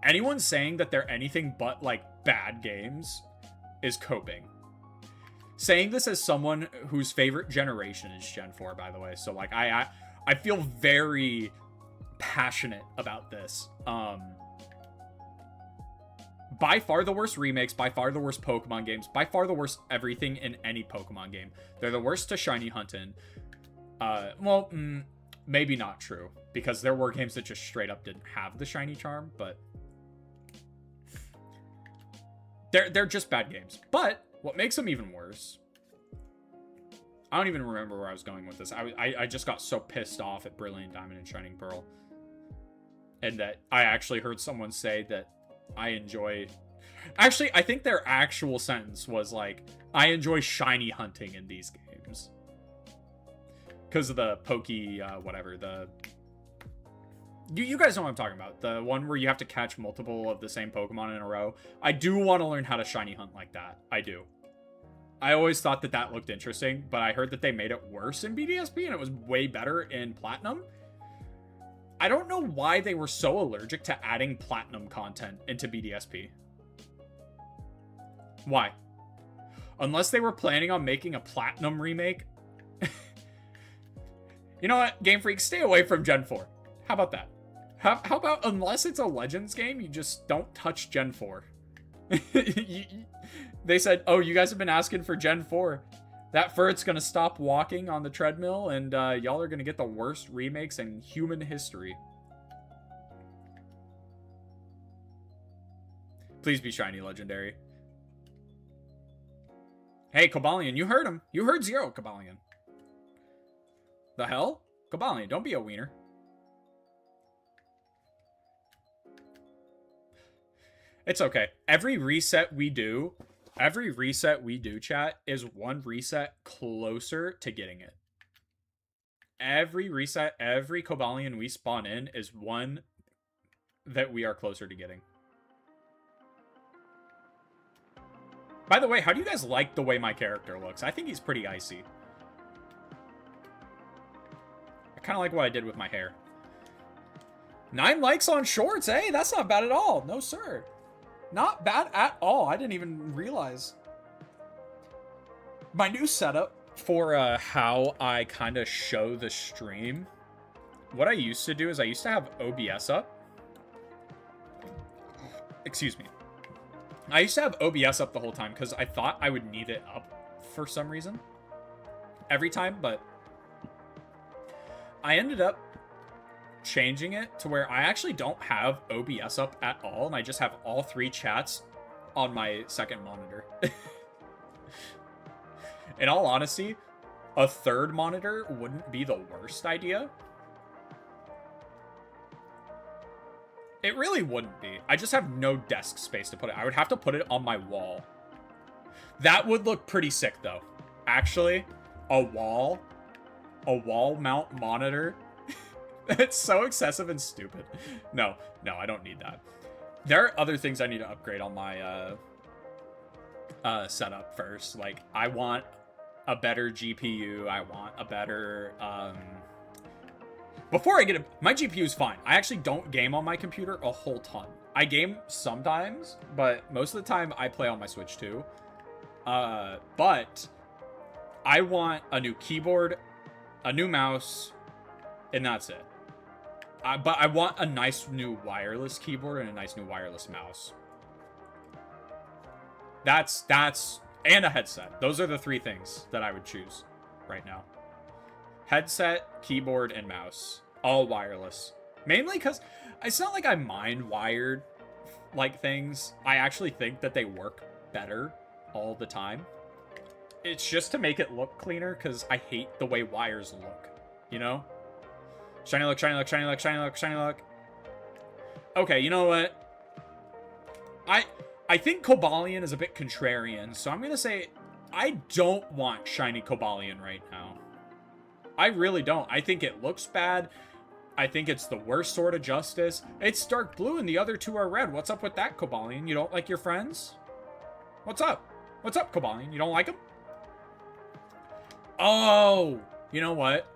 Anyone saying that they're anything but, like, bad games is coping. Saying this as someone whose favorite generation is Gen 4, by the way. So, like, I feel very passionate about this. By far the worst remakes, by far the worst Pokemon games, by far the worst everything in any Pokemon game. They're the worst to shiny hunt in. Well, maybe not true, because there were games that just straight up didn't have the shiny charm, but they're just bad games. But what makes them even worse, I don't even remember where I was going with this. I just got so pissed off at Brilliant Diamond and Shining Pearl, and that I actually heard someone say that I enjoy... Actually, I think their actual sentence was like, I enjoy shiny hunting in these games. Because of the pokey, whatever, the... You guys know what I'm talking about. The one where you have to catch multiple of the same Pokemon in a row. I do want to learn how to shiny hunt like that. I do. I always thought that that looked interesting, but I heard that they made it worse in BDSP and it was way better in Platinum. I don't know why they were so allergic to adding Platinum content into BDSP. Why? Unless they were planning on making a Platinum remake. You know what? Game Freak, stay away from Gen 4. How about that? How about, unless it's a Legends game, you just don't touch Gen 4. They said, oh, you guys have been asking for Gen 4. That Furret's gonna stop walking on the treadmill, and y'all are gonna get the worst remakes in human history. Please be shiny legendary. Hey, Cobalion, you heard him. You heard Zero, Cobalion. The hell? Cobalion, don't be a wiener. It's okay. Every reset we do, chat, is one reset closer to getting it. Every reset, every Cobalion we spawn in is one that we are closer to getting. By the way, how do you guys like the way my character looks? I think he's pretty icy. I kind of like what I did with my hair. 9 likes on shorts, hey? That's not bad at all. No, sir. Not bad at all. I didn't even realize. My new setup for how I kind of show the stream. What I used to do is I used to have OBS up. Excuse me. I used to have OBS up the whole time because I thought I would need it up for some reason. Every time, but I ended up changing it to where I actually don't have OBS up at all, and I just have all 3 chats on my second monitor. In all honesty, a third monitor wouldn't be the worst idea. It really wouldn't be. I just have no desk space to put it. I would have to put it on my wall. That would look pretty sick, though. Actually, a wall mount monitor. It's so excessive and stupid. No, I don't need that. There are other things I need to upgrade on my setup first. Like, I want a better GPU. I want a better... Before I get it, my GPU is fine. I actually don't game on my computer a whole ton. I game sometimes, but most of the time I play on my Switch too. But I want a new keyboard, a new mouse, and that's it. But I want a nice new wireless keyboard and a nice new wireless mouse. That's and a headset. Those are the 3 things that I would choose right now. Headset, keyboard, and mouse. All wireless. Mainly because it's not like I mind wired like things. I actually think that they work better all the time. It's just to make it look cleaner because I hate the way wires look. You know? Shiny look, shiny look, shiny look, shiny look, shiny look. Okay, you know what? I think Cobalion is a bit contrarian, so I'm going to say I don't want shiny Cobalion right now. I really don't. I think it looks bad. I think it's the worst sword of justice. It's dark blue and the other two are red. What's up with that, Cobalion? You don't like your friends? What's up? What's up, Cobalion? You don't like them? Oh, you know what?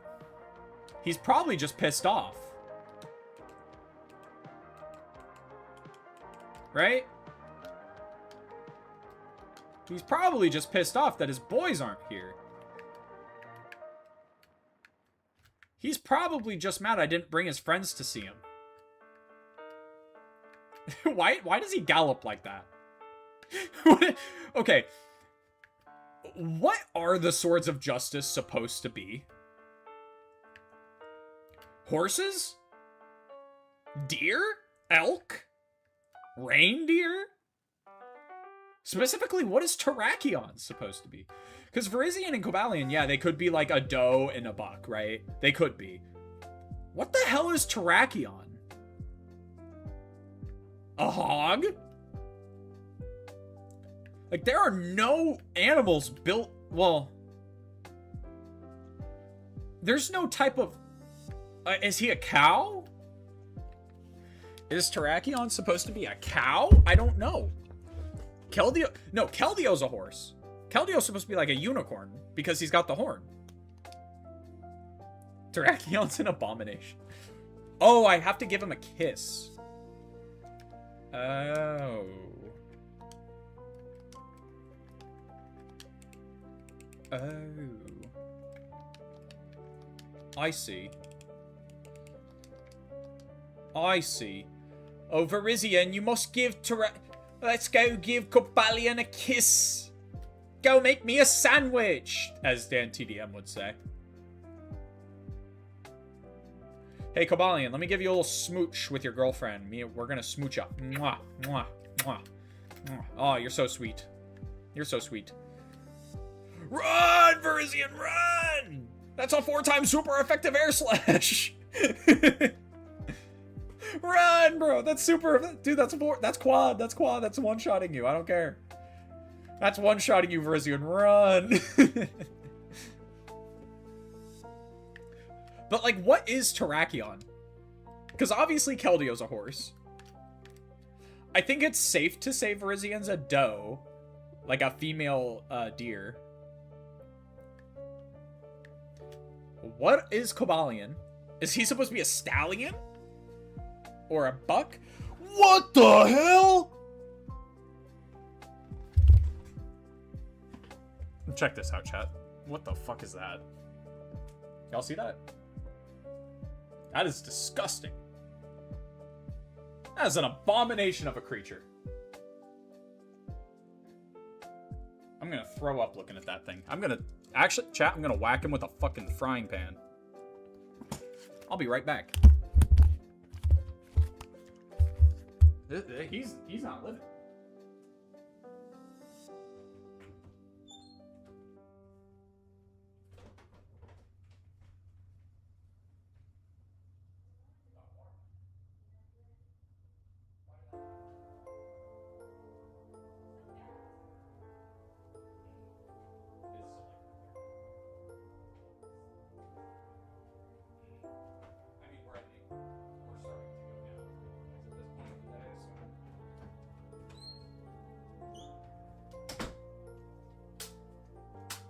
He's probably just pissed off. Right? He's probably just pissed off that his boys aren't here. He's probably just mad I didn't bring his friends to see him. Why does he gallop like that? Okay. What are the swords of justice supposed to be? Horses? Deer? Elk? Reindeer? Specifically, what is Terrakion supposed to be? Because Virizion and Cobalion, yeah, they could be like a doe and a buck, right? They could be. What the hell is Terrakion? A hog? Like, there are no animals built... Well... There's no type of... is he a cow? Is Terrakion supposed to be a cow? I don't know. Keldeo... No, Keldeo's a horse. Keldeo's supposed to be like a unicorn because he's got the horn. Terrakion's an abomination. Oh, I have to give him a kiss. Oh. Oh. I see. I see. Oh, Virizion, you must give let's go give Cobalion a kiss. Go make me a sandwich, as Dan TDM would say. Hey, Cobalion, let me give you a little smooch with your girlfriend. We're gonna smooch up. Mwah, mwah, mwah, mwah. Oh, you're so sweet. You're so sweet. Run, Virizion, run! That's a 4-time super effective air slash. Run, bro. That's super. Dude, that's quad. That's quad. That's one-shotting you. I don't care. That's one-shotting you, Virizion. Run. But, like, what is Terrakion? Because obviously Keldeo's a horse. I think it's safe to say Virizion's a doe. Like a female deer. What is Cobalion? Is he supposed to be a stallion? Or a buck? What the hell? Check this out, chat. What the fuck is that? Y'all see that? That is disgusting. That is an abomination of a creature. I'm gonna throw up looking at that thing. Actually, chat, I'm gonna whack him with a fucking frying pan. I'll be right back. He's not living.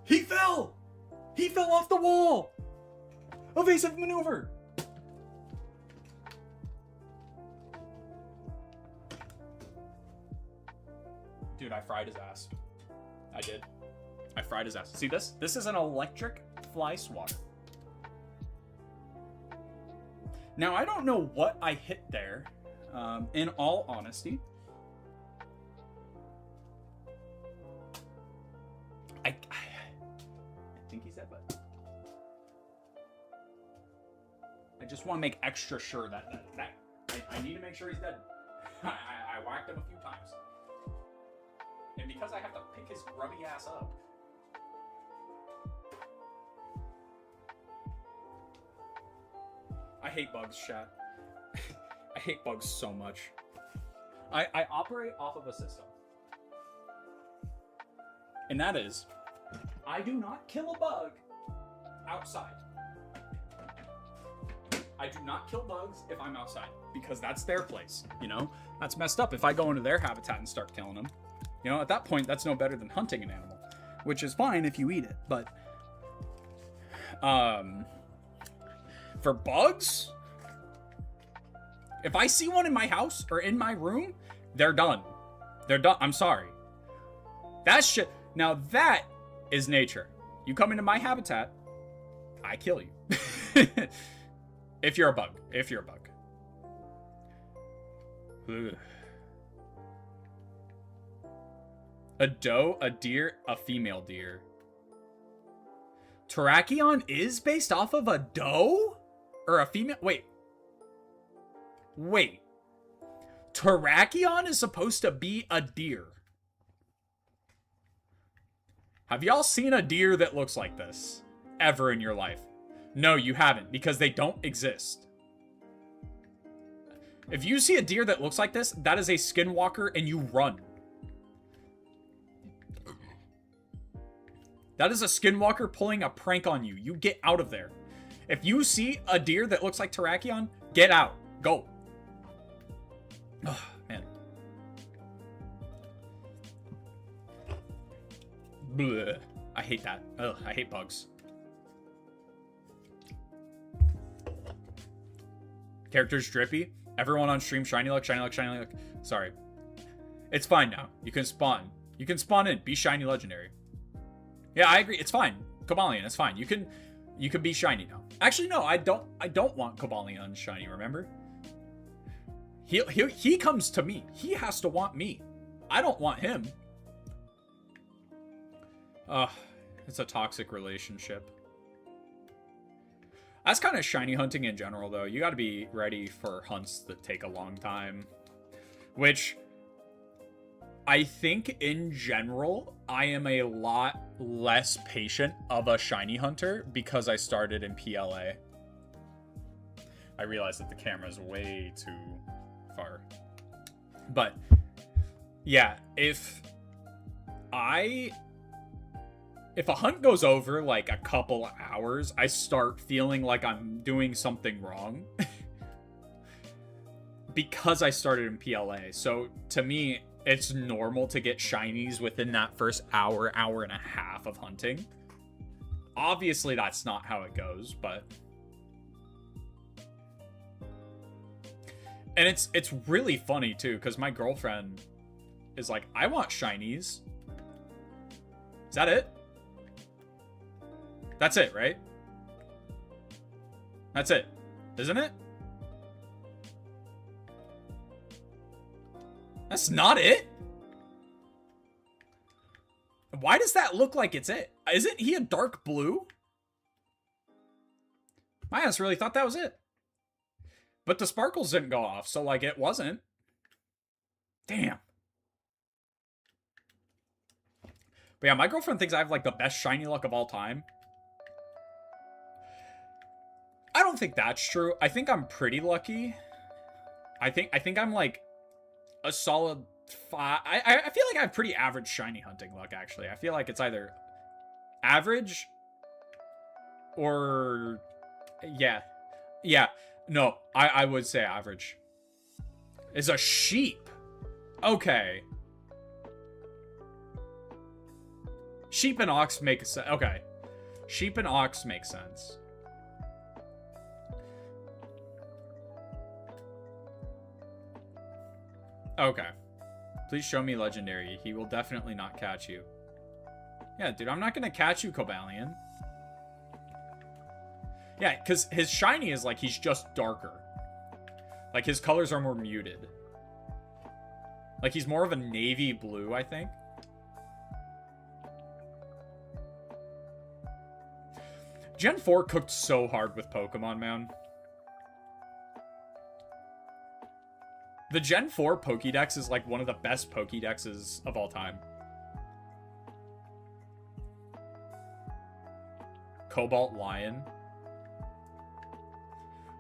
He fell! He fell off the wall! Evasive maneuver! Dude, I fried his ass. I did. I fried his ass. See this? This is an electric fly swatter. Now, I don't know what I hit there, in all honesty. I think he's dead, but I just want to make extra sure that I need to make sure he's dead. I whacked him a few times. And because I have to pick his grubby ass up. I hate bugs, chat. I hate bugs so much. I operate off of a system. And that is, I do not kill a bug outside. I do not kill bugs if I'm outside because that's their place, you know? That's messed up if I go into their habitat and start killing them. You know, at that point, that's no better than hunting an animal, which is fine if you eat it, but for bugs, if I see one in my house or in my room, they're done. They're done. I'm sorry. That shit. Now that is nature. You come into my habitat, I kill you. If you're a bug. If you're a bug. Ugh. A doe, a deer, a female deer. Terrakion is based off of a doe? Or a female? Wait. Wait. Terrakion is supposed to be a deer. Have y'all seen a deer that looks like this ever in your life? No, you haven't, because they don't exist. If you see a deer that looks like this, that is a skinwalker and you run. That is a skinwalker pulling a prank on you. You get out of there. If you see a deer that looks like Terrakion, get out. Go. Oh, man. Blech. I hate that. Ugh, I hate bugs. Characters drippy. Everyone on stream, shiny luck, shiny luck, shiny luck. Sorry. It's fine now. You can spawn. You can spawn in. Be shiny legendary. Yeah, I agree. It's fine. Cobalion, it's fine. You can be shiny now. Actually, no, I don't want Cobalion shiny, remember? He comes to me. He has to want me. I don't want him. It's a toxic relationship. That's kind of shiny hunting in general, though. You got to be ready for hunts that take a long time. Which, I think in general, I am a lot less patient of a shiny hunter because I started in PLA. I realize that the camera's way too far. But, yeah, if a hunt goes over like a couple hours, I start feeling like I'm doing something wrong. Because I started in PLA. So to me, it's normal to get shinies within that first hour, hour and a half of hunting. Obviously, that's not how it goes, but... And it's really funny, too, because my girlfriend is like, I want shinies. Is that it? That's it, right? That's it, isn't it? That's not it? Why does that look like it's it? Isn't he a dark blue? My ass really thought that was it. But the sparkles didn't go off, so like it wasn't. Damn. But yeah, my girlfriend thinks I have like the best shiny luck of all time. I don't think that's true. I think I'm pretty lucky. I think I'm like a solid 5. I feel like I have pretty average shiny hunting luck, actually. I feel like it's either average or... Yeah. Yeah. No, I would say average. It's a sheep. Okay. Sheep and ox make sense. Okay. Sheep and ox make sense. Okay. Please show me legendary. He will definitely not catch you. Yeah, dude, I'm not gonna catch you, Cobalion. Yeah, because his shiny is like he's just darker. Like his colors are more muted. Like he's more of a navy blue, I think. Gen 4 cooked so hard with Pokemon, man. The Gen 4 Pokédex is like one of the best Pokédexes of all time. Cobalt Lion.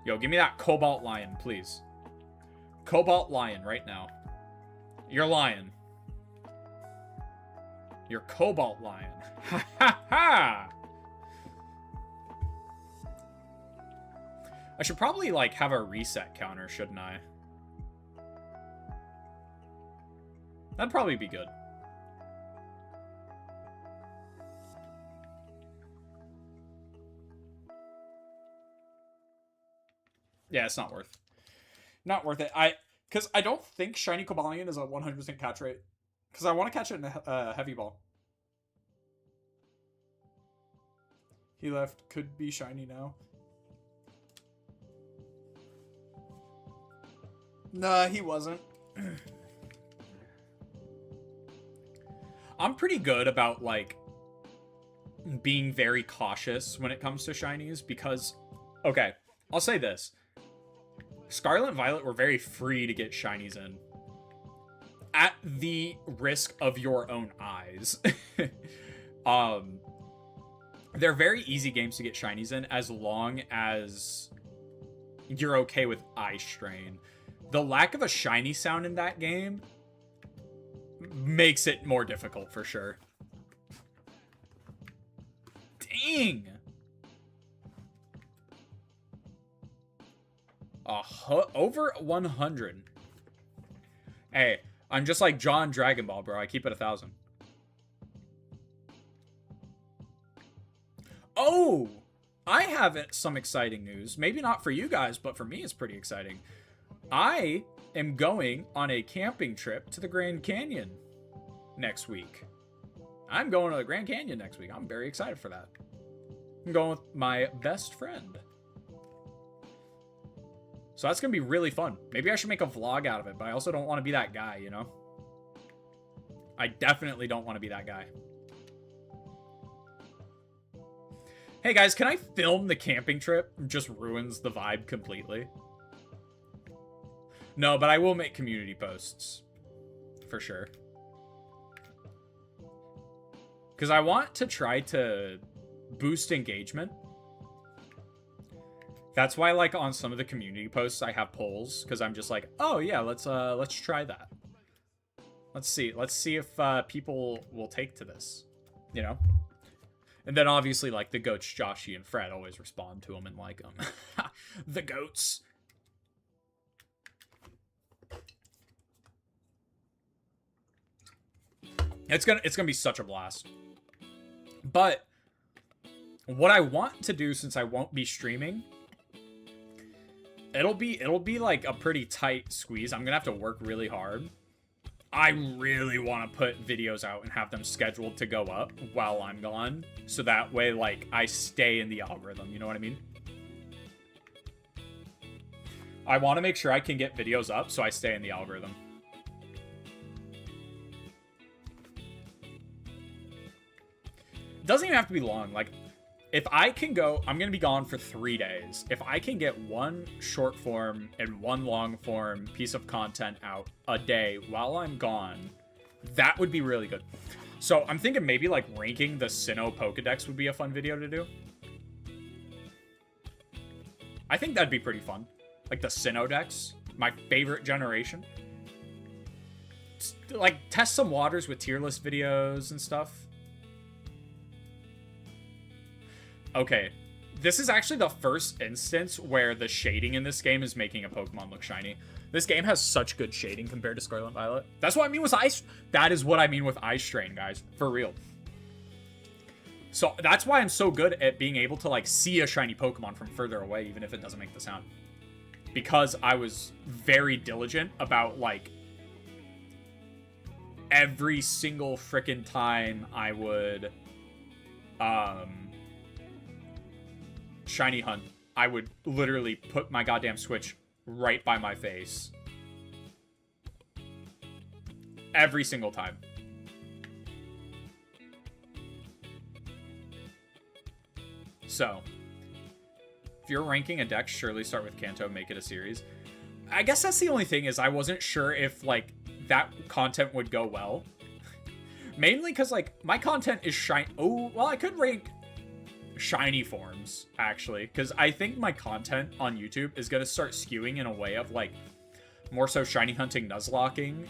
Yo, give me that Cobalt Lion, please. Cobalt Lion right now. You're lion. You're Cobalt Lion. Ha ha ha! I should probably, like, have a reset counter, shouldn't I? That'd probably be good. Yeah, it's not worth it. Because I don't think Shiny Cobalion is a 100% catch rate. Because I want to catch it in a heavy ball. He left. Could be shiny now. Nah, he wasn't. I'm pretty good about, like, being very cautious when it comes to shinies because... Okay, I'll say this. Scarlet and Violet were very free to get shinies in. At the risk of your own eyes. They're very easy games to get shinies in as long as you're okay with eye strain. The lack of a shiny sound in that game makes it more difficult for sure. Dang! Over 100. Hey, I'm just like John Dragon Ball, bro. I keep it 1,000. Oh! I have some exciting news. Maybe not for you guys, but for me it's pretty exciting. I am going on a camping trip to the Grand Canyon next week. I'm going to the Grand Canyon next week. I'm very excited for that. I'm going with my best friend. So that's going to be really fun. Maybe I should make a vlog out of it, but I also don't want to be that guy, you know? I definitely don't want to be that guy. Hey guys, can I film the camping trip? It just ruins the vibe completely. No, but I will make community posts. For sure. Because I want to try to boost engagement. That's why, like, on some of the community posts, I have polls. Because I'm just like, oh, yeah, let's try that. Let's see if people will take to this. You know? And then, obviously, like, the goats, Joshy and Fred, always respond to them and like them. The goats. It's gonna be such a blast. But what I want to do, since I won't be streaming, it'll be like a pretty tight squeeze. I'm gonna have to work really hard. I really want to put videos out and have them scheduled to go up while I'm gone, so that way, like, I stay in the algorithm. You know what I mean? I want to make sure I can get videos up so I stay in the algorithm. Doesn't even have to be long. Like, if I can go, I'm going to be gone for 3 days. If I can get one short form and one long form piece of content out a day while I'm gone, that would be really good. So I'm thinking maybe like ranking the Sinnoh Pokedex would be a fun video to do. I think that'd be pretty fun. Like the Sinnoh Dex, my favorite generation. Like test some waters with tier list videos and stuff. Okay, this is actually the first instance where the shading in this game is making a Pokemon look shiny. This game has such good shading compared to Scarlet and Violet. That's what I mean with ice. That is what I mean with eye strain, guys. For real. So that's why I'm so good at being able to like see a shiny Pokemon from further away, even if it doesn't make the sound. Because I was very diligent about like every single frickin' time I would shiny hunt, I would literally put my goddamn Switch right by my face. Every single time. So, if you're ranking a deck, surely start with Kanto, make it a series. I guess that's the only thing, is I wasn't sure if, like, that content would go well. Mainly because, like, my content is shiny. Oh, well, I could rank shiny forms, actually, because I think my content on YouTube is going to start skewing in a way of, like, more so shiny hunting, Nuzlocking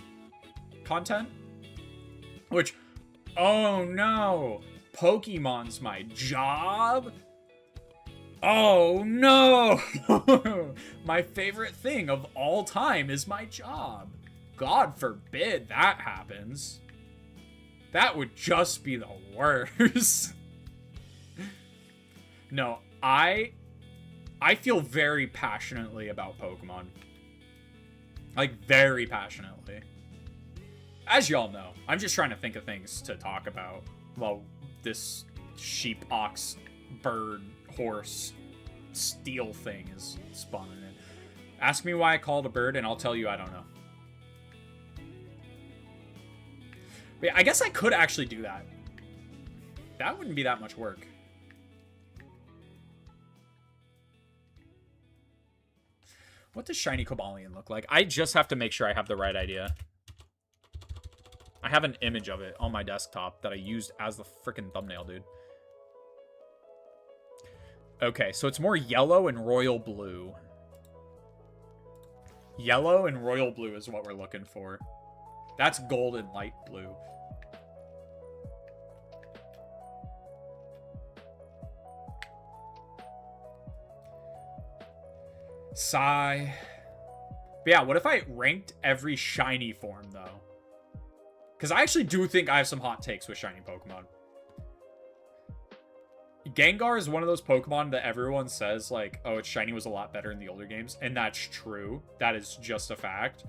content. Which, oh no, Pokemon's my job? Oh no! My favorite thing of all time is my job. God forbid that happens. That would just be the worst. No, I feel very passionately about Pokemon. Like, very passionately. As y'all know, I'm just trying to think of things to talk about while this sheep, ox, bird, horse, steel thing is spawning in. Ask me why I called a bird, and I'll tell you I don't know. But yeah, I guess I could actually do that. That wouldn't be that much work. What does shiny Cobalion look like? I just have to make sure I have the right idea. I have an image of it on my desktop that I used as the freaking thumbnail, dude. Okay, so it's more yellow and royal blue. Yellow and royal blue is what we're looking for. That's gold and light blue. Sigh. But yeah, what if I ranked every shiny form, though? Because I actually do think I have some hot takes with shiny Pokemon. Gengar is one of those Pokemon that everyone says, like, oh, its shiny was a lot better in the older games. And that's true. That is just a fact.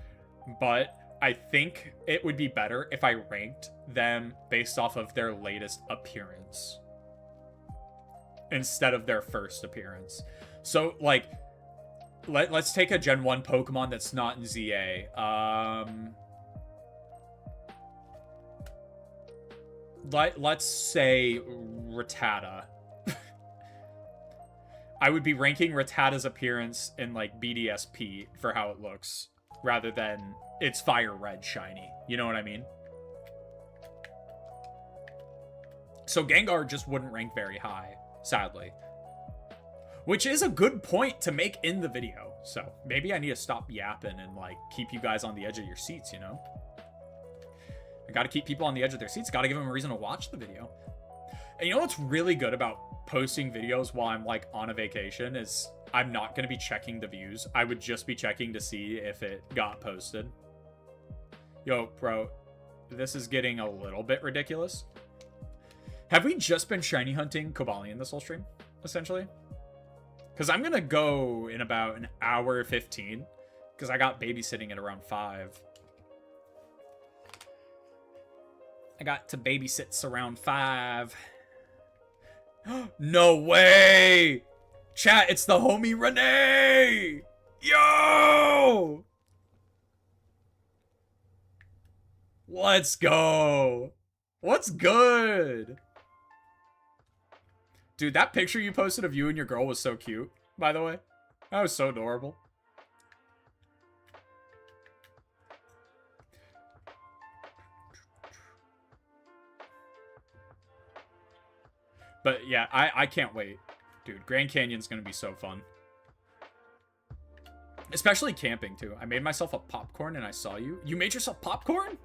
But I think it would be better if I ranked them based off of their latest appearance instead of their first appearance. So, like, let's take a Gen 1 Pokemon that's not in ZA. Let's say Rattata. I would be ranking Rattata's appearance in, like, BDSP for how it looks, rather than its fire red shiny. You know what I mean? So Gengar just wouldn't rank very high, sadly. Which is a good point to make in the video. So maybe I need to stop yapping and, like, keep you guys on the edge of your seats, you know? I gotta keep people on the edge of their seats. Gotta give them a reason to watch the video. And you know what's really good about posting videos while I'm, like, on a vacation is I'm not gonna be checking the views. I would just be checking to see if it got posted. Yo, bro, this is getting a little bit ridiculous. Have we just been shiny hunting Cobalion this whole stream, essentially? Because I'm gonna go in about an hour 15, because I got babysitting at around 5. I got to babysits around 5. No way! Chat, it's the homie Renee! Yo! Let's go! What's good? Dude, that picture you posted of you and your girl was so cute, by the way. That was so adorable. But yeah, I can't wait. Dude, Grand Canyon's gonna be so fun. Especially camping, too. I made myself a popcorn and I saw you. You made yourself popcorn?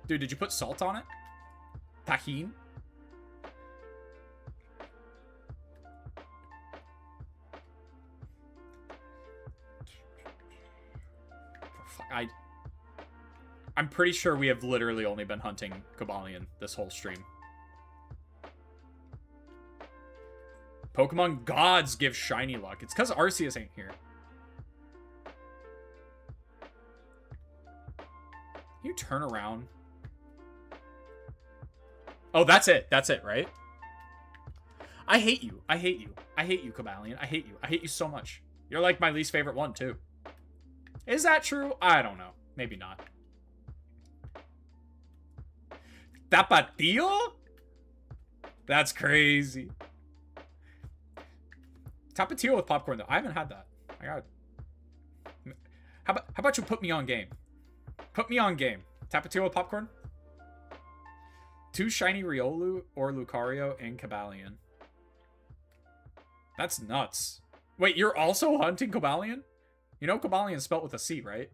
Dude, did you put salt on it? Tajin? I'm pretty sure we have literally only been hunting Cobalion this whole stream. Pokemon gods give shiny luck. It's because Arceus ain't here. You turn around. Oh, that's it. That's it, right? I hate you. I hate you. I hate you, Cobalion. I hate you. I hate you so much. You're like my least favorite one, too. Is that true? I don't know. Maybe not. Tapatio? That's crazy. Tapatio with popcorn, though. I haven't had that. I got it. How about you put me on game? Put me on game. Tapatio with popcorn? 2 shiny Riolu or Lucario and Cobalion. That's nuts. Wait, you're also hunting Cobalion? You know Cobalion spelled with a C, right?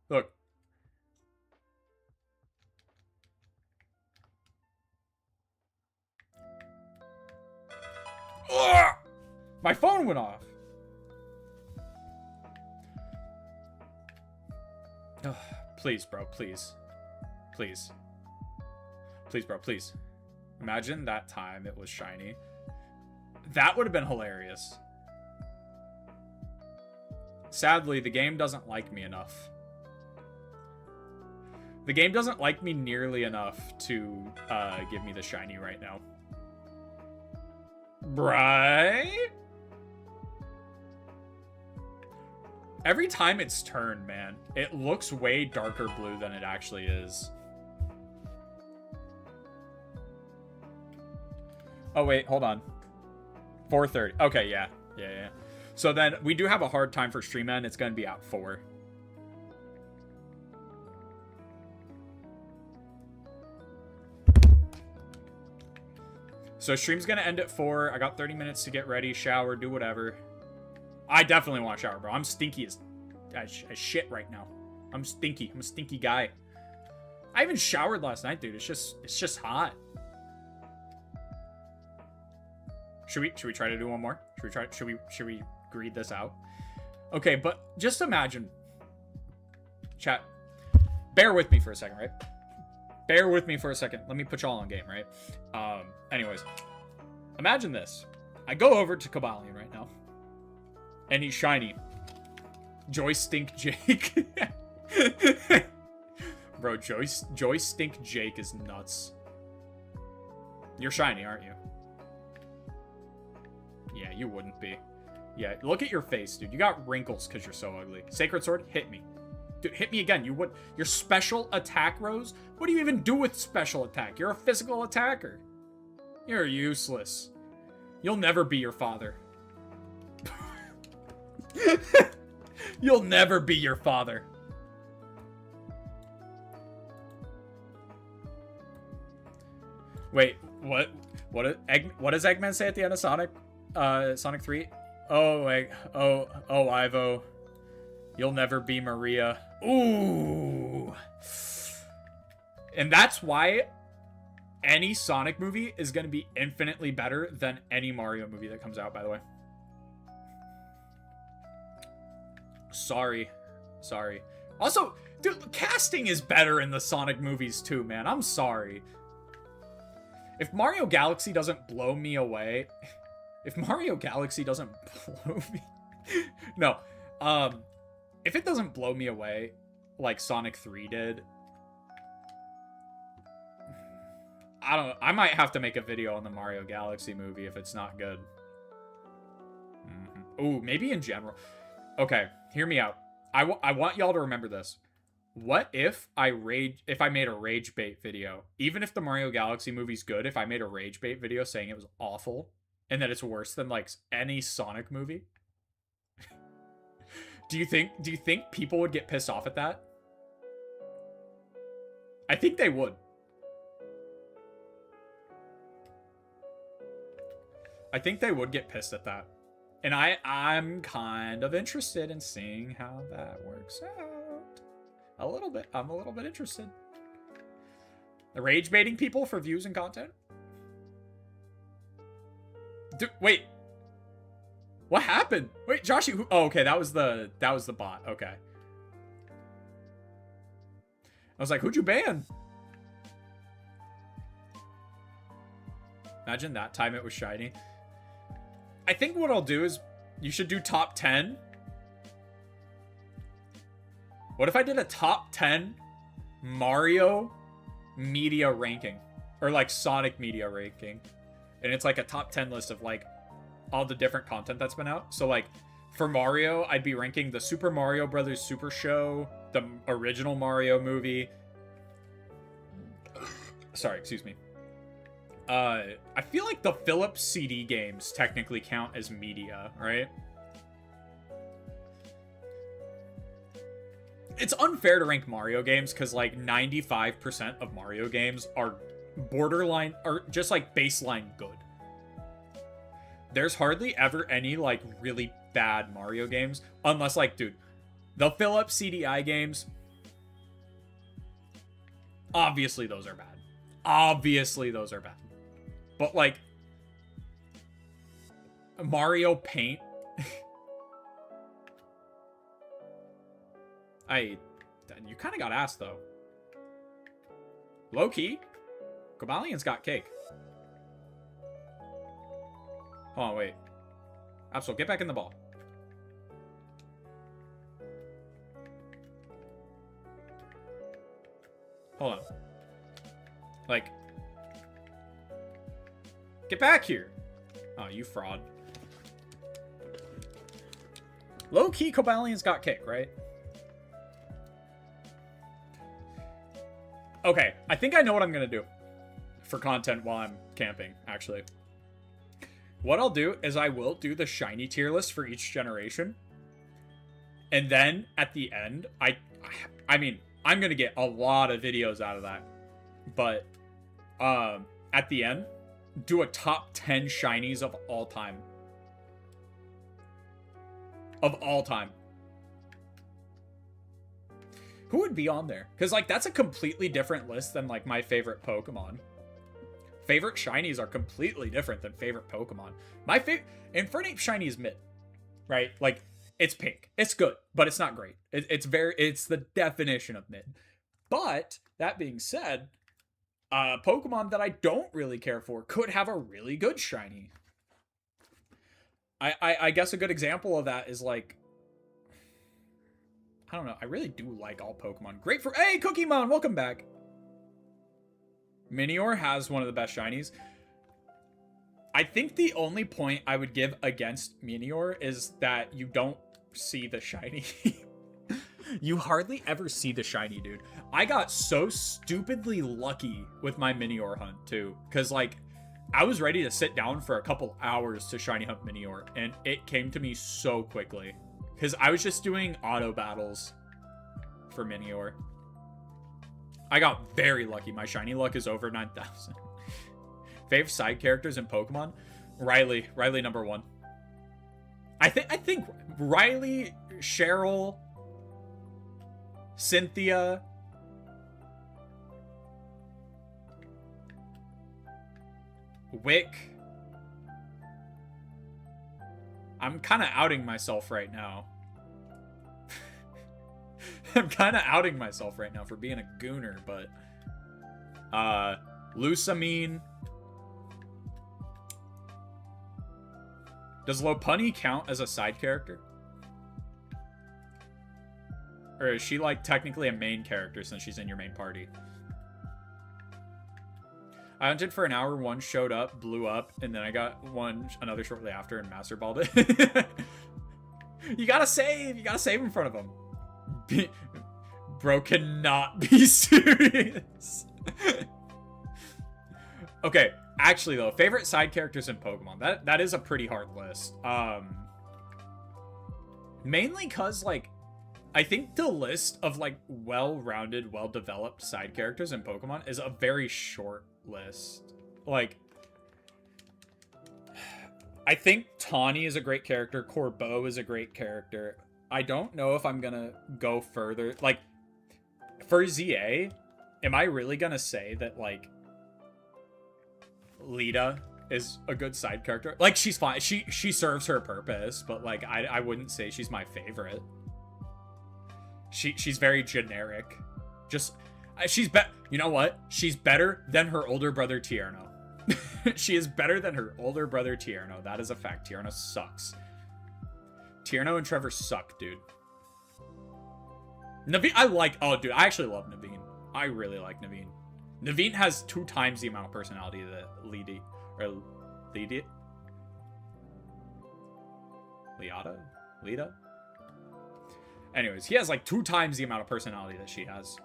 Look. Ugh! My phone went off. Ugh, please, bro, please. Please. Please, bro, please. Imagine that time it was shiny. That would have been hilarious. Sadly, the game doesn't like me enough. The game doesn't like me nearly enough to give me the shiny right now. Right? Every time it's turned, man, it looks way darker blue than it actually is. Oh, wait, hold on. 4:30. Okay, yeah. Yeah. So then we do have a hard time for stream end. It's going to be at 4. So stream's going to end at 4. I got 30 minutes to get ready, shower, do whatever. I definitely want to shower, bro. I'm stinky as shit right now. I'm stinky. I'm a stinky guy. I even showered last night, dude. It's just hot. Should we try to do one more? Should we read this out? Okay, but just imagine. Chat. Bear with me for a second, right? Bear with me for a second. Let me put y'all on game, right? Anyways. Imagine this. I go over to Cobalion right now. And he's shiny. Joy Stink Jake. Bro, Joy Stink Jake is nuts. You're shiny, aren't you? Yeah, you wouldn't be. Yeah, look at your face, dude. You got wrinkles because you're so ugly. Sacred Sword, hit me. Dude, hit me again. You would. Your special attack, Rose? What do you even do with special attack? You're a physical attacker. You're useless. You'll never be your father. You'll never be your father. Wait, what? What does Eggman say at the end of Sonic 3? Oh, Ivo. You'll never be Maria. Ooh. And that's why any Sonic movie is going to be infinitely better than any Mario movie that comes out, by the way. Sorry. Also, dude, casting is better in the Sonic movies too, man. I'm sorry. If Mario Galaxy doesn't blow me away... If Mario Galaxy doesn't blow me... No. If it doesn't blow me away like Sonic 3 did... I don't know. I might have to make a video on the Mario Galaxy movie if it's not good. Ooh, maybe in general. Okay, hear me out. I want y'all to remember this. What if I made a rage bait video? Even if the Mario Galaxy movie's good, if I made a rage bait video saying it was awful and that it's worse than like any Sonic movie? Do you think people would get pissed off at that? I think they would. I think they would get pissed at that. And I'm kind of interested in seeing how that works out. A little bit. I'm a little bit interested. The rage baiting people for views and content? Dude, wait. What happened? Wait, Josh, oh, okay, that was the bot. Okay. I was like, who'd you ban? Imagine that time it was shiny. I think what I'll do is you should do top 10. What if I did a top 10 Mario media ranking? Or like Sonic media ranking. And it's like a top 10 list of like all the different content that's been out. So like for Mario, I'd be ranking the Super Mario Brothers Super Show, the original Mario movie. Sorry, excuse me. I feel like the Philips CD games technically count as media, right? It's unfair to rank Mario games because like 95% of Mario games are borderline or just like baseline good. There's hardly ever any like really bad Mario games unless like, dude, the Philips CDI games, obviously those are bad. Obviously those are bad. But like Mario Paint. You kind of got asked, though. Low-key, Cobalion's got cake. Hold on, wait. Absol, get back in the ball. Hold on. Like, get back here. Oh, you fraud. Low-key, Cobalion's got cake, right? Okay, I think I know what I'm gonna do for content while I'm camping, actually. What I'll do is I will do the shiny tier list for each generation. And then at the end, I mean, I'm gonna get a lot of videos out of that. But at the end, do a top 10 shinies of all time. Of all time. Who would be on there? Because, like, that's a completely different list than, like, my favorite Pokemon. Favorite shinies are completely different than favorite Pokemon. My favorite... Infernape shiny is mid. Right? Like, it's pink. It's good, but it's not great. It's the definition of mid. But, that being said, Pokemon that I don't really care for could have a really good shiny. I guess a good example of that is, like... I don't know. I really do like all Pokemon. Great for... Hey, Cookiemon! Welcome back! Minior has one of the best shinies. I think the only point I would give against Minior is that you don't see the shiny. You hardly ever see the shiny, dude. I got so stupidly lucky with my Minior hunt, too. Because, like, I was ready to sit down for a couple hours to shiny hunt Minior, and it came to me so quickly. Because I was just doing auto battles for Minior. I got very lucky. My shiny luck is over 9,000. Fave side characters in Pokemon? Riley. Riley number 1. I think Riley, Cheryl, Cynthia, Wick. I'm kind of outing myself right now. I'm kind of outing myself right now for being a gooner, but... Lusamine. Does Lopunny count as a side character? Or is she, like, technically a main character since she's in your main party? I hunted for an hour, one showed up, blew up, and then I got another shortly after and master balled it. You gotta save in front of him. Bro cannot be serious. Okay, actually though, favorite side characters in Pokemon. That is a pretty hard list. Mainly cause, like, I think the list of, like, well-rounded, well-developed side characters in Pokemon is a very short list. Like, I think Tawny is a great character. Corbeau is a great character. I don't know if I'm gonna go further. Like, for ZA, am I really gonna say that, like, Lita is a good side character? Like, she's fine. She serves her purpose, but, like, I wouldn't say she's my favorite. She's very generic. Just, you know what? She's better than her older brother Tierno. She is better than her older brother Tierno. That is a fact. Tierno sucks. Tierno and Trevor suck, dude. Naveen, oh, dude, I actually love Naveen. I really like Naveen. Naveen has 2 times the amount of personality that Lita? Anyways, he has like 2 times the amount of personality that she has.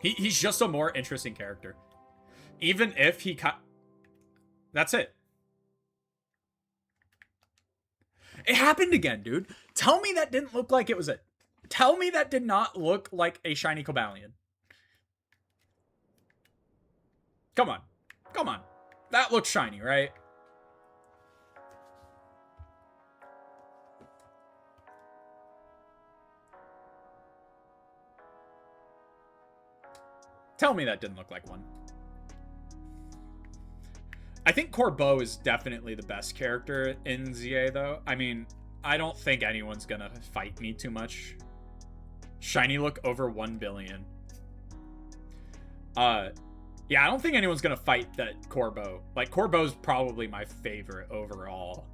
He's just a more interesting character. Even if he that's it. It happened again, dude. Tell me that didn't look like it was it. Tell me that did not look like a shiny Cobalion. Come on. Come on. That looks shiny, right? Tell me that didn't look like one. I think Corbeau is definitely the best character in ZA, though. I mean, I don't think anyone's gonna fight me too much. Shiny look over 1 billion. Yeah, I don't think anyone's gonna fight that Corbeau. Like, Corbeau's probably my favorite overall.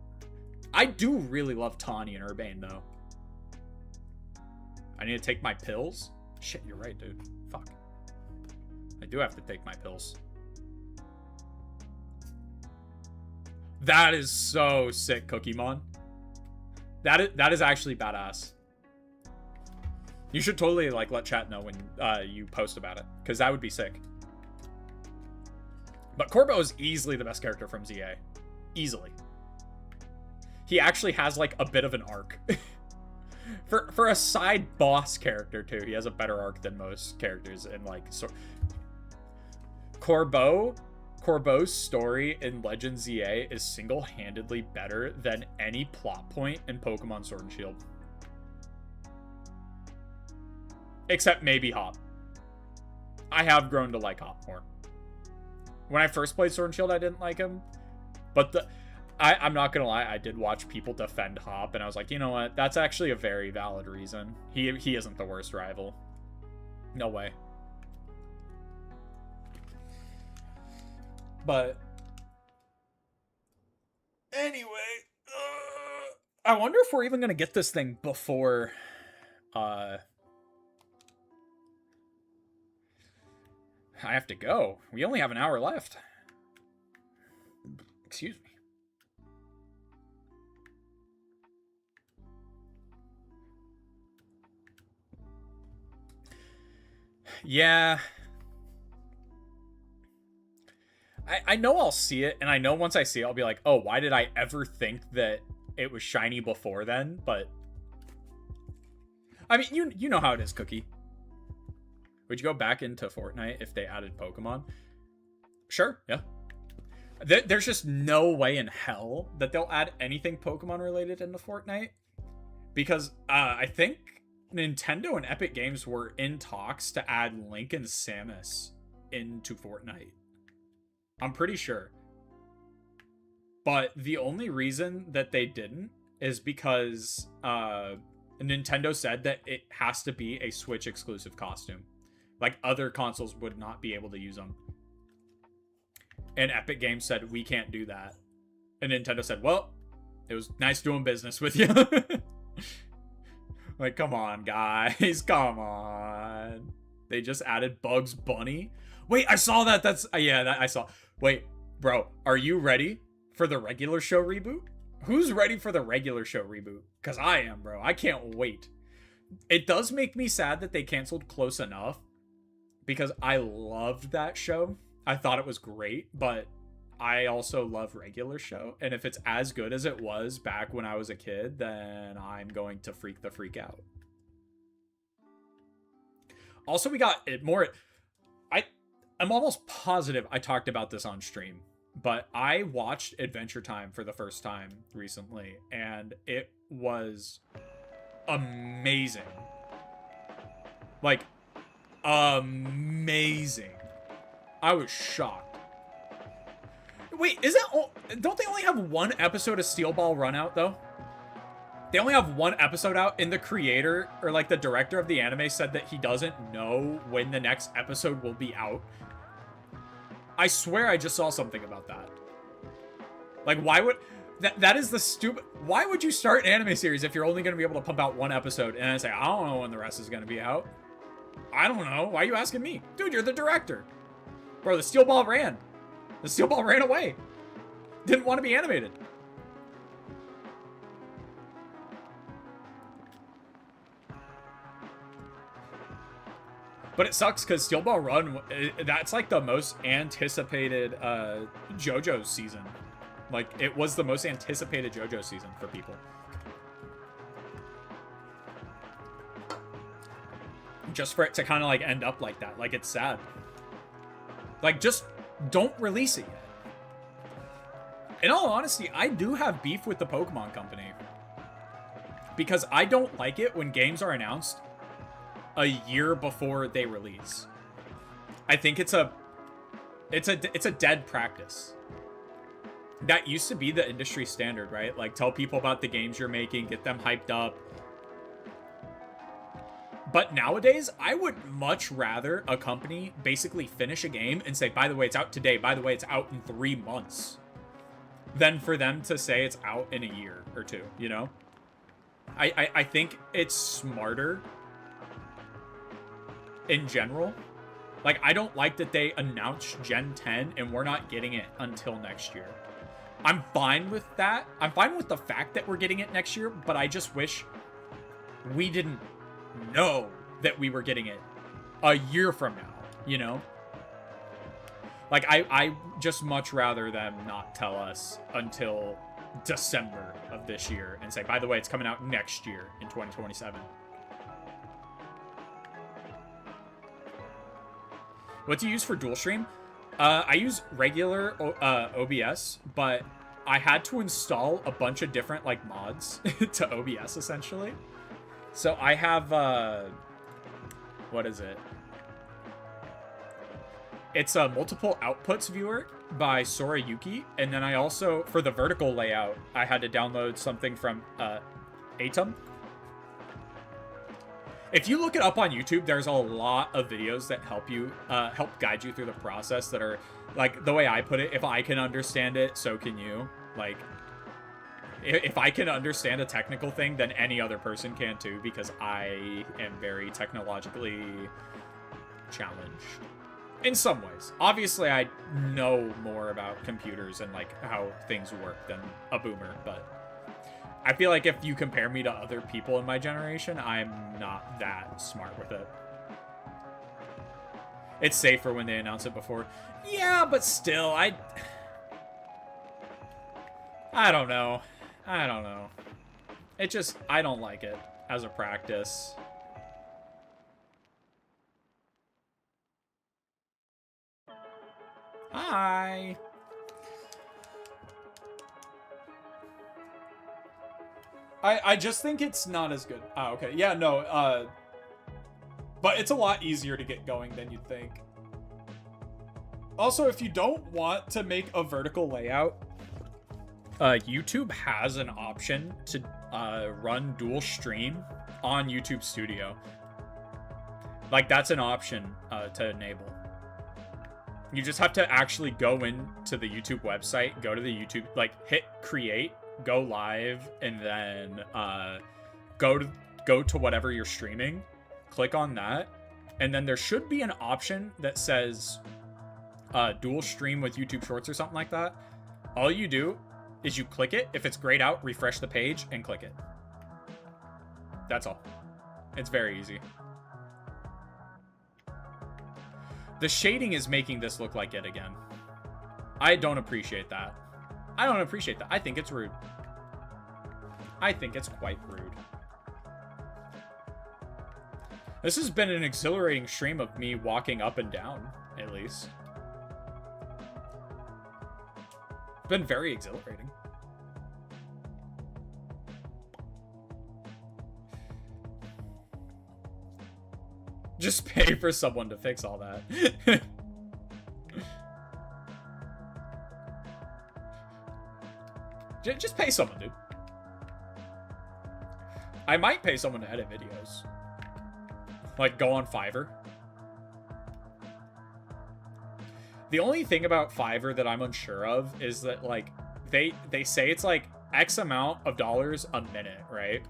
I do really love Tawny and Urbane, though. I need to take my pills? Shit, you're right, dude. Fuck. I do have to take my pills. That is so sick, Cookiemon. That is actually badass. You should totally, like, let chat know when you post about it, because that would be sick. But Corbeau is easily the best character from ZA. Easily. He actually has, like, a bit of an arc. For a side boss character, too, he has a better arc than most characters in, like, Corbeau's story in Legend ZA is single-handedly better than any plot point in Pokemon Sword and Shield. Except maybe Hop. I have grown to like Hop more. When I first played Sword and Shield, I didn't like him. But I'm not gonna lie, I did watch people defend Hop, and I was like, you know what? That's actually a very valid reason. He isn't the worst rival. No way. But anyway, I wonder if we're even gonna get this thing before I have to go. We only have an hour left. Excuse me. Yeah. I know I'll see it, and I know once I see it, I'll be like, oh, why did I ever think that it was shiny before then? But I mean, you know how it is, Cookie. Would you go back into Fortnite if they added Pokemon? Sure, yeah. There's just no way in hell that they'll add anything Pokemon related into Fortnite. Because I think Nintendo and Epic Games were in talks to add Link and Samus into Fortnite. I'm pretty sure. But the only reason that they didn't is because Nintendo said that it has to be a Switch exclusive costume. Like, other consoles would not be able to use them. And Epic Games said, we can't do that. And Nintendo said, well, it was nice doing business with you. Like, come on, guys. Come on. They just added Bugs Bunny. Wait, I saw that. That's... yeah, that I saw. Wait, bro, are you ready for the regular show reboot? Who's ready for the regular show reboot? Because I am, bro. I can't wait. It does make me sad that they canceled Close Enough, because I loved that show. I thought it was great, but I also love regular show. And if it's as good as it was back when I was a kid, then I'm going to freak the freak out. Also, we got it more... I'm almost positive I talked about this on stream, but I watched Adventure Time for the first time recently, and it was amazing. Like, amazing. I was shocked. Wait, don't they only have one episode of Steel Ball Run out, though? They only have one episode out, and the creator, or like the director of the anime, said that he doesn't know when the next episode will be out. I swear I just saw something about that. Like, why would... That is the stupid... Why would you start an anime series if you're only going to be able to pump out one episode and then say, I don't know when the rest is going to be out? I don't know. Why are you asking me? Dude, you're the director. Bro, the Steel Ball ran. The Steel Ball ran away. Didn't want to be animated. But it sucks because Steel Ball Run, that's like the most anticipated JoJo season. Like, it was the most anticipated JoJo season for people. Just for it to kind of like end up like that. Like, it's sad. Like, just don't release it yet. In all honesty, I do have beef with the Pokemon Company. Because I don't like it when games are announced a year before they release. I think it's a dead practice. that used to be the industry standard, right? Like, tell people about the games you're making, get them hyped up. But nowadays, I would much rather a company basically finish a game and say, by the way, it's out today. By the way, it's out in 3 months. Than for them to say it's out in a year or two, you know? I think it's smarter in general. Like, I don't like that they announced Gen 10 and we're not getting it until next year. I'm fine with that. I'm fine with the fact that we're getting it next year, but I just wish we didn't know that we were getting it a year from now, you know? Like, I just much rather them not tell us until December of this year and say, by the way, it's coming out next year in 2027. What do you use for dual stream? I use regular OBS, but I had to install a bunch of different like mods to OBS essentially. So I have what is it? It's a multiple outputs viewer by Sorayuki, and then I also, for the vertical layout, I had to download something from Atom. If you look it up on YouTube, there's a lot of videos that help you, help guide you through the process that are, like, the way I put it, if I can understand it, so can you. Like, if I can understand a technical thing, then any other person can too, because I am very technologically challenged. In some ways. Obviously, I know more about computers and, like, how things work than a boomer, but I feel like if you compare me to other people in my generation, I'm not that smart with it. It's safer when they announce it before. Yeah, but still, I don't know. I don't know. It just, I don't like it as a practice. Hi. I just think it's not as good. Ah, okay. Yeah, no, but it's a lot easier to get going than you'd think. Also, if you don't want to make a vertical layout, YouTube has an option to run dual stream on YouTube Studio. Like, that's an option to enable. You just have to actually go into the YouTube website, go to the YouTube, like, hit create, go live, and then go to whatever you're streaming, click on that, and then there should be an option that says dual stream with YouTube Shorts or something like that. All you do is you click it. If it's grayed out, refresh the page and click it. That's all. It's very easy. The shading is making this look like it again. I don't appreciate that. I don't appreciate that. I think it's rude. I think it's quite rude. This has been an exhilarating stream of me walking up and down, at least. It's been very exhilarating. Just pay for someone to fix all that. Just pay someone, dude. I might pay someone to edit videos. Like, go on Fiverr. The only thing about Fiverr that I'm unsure of is that, like, they say it's, like, X amount of dollars a minute, right?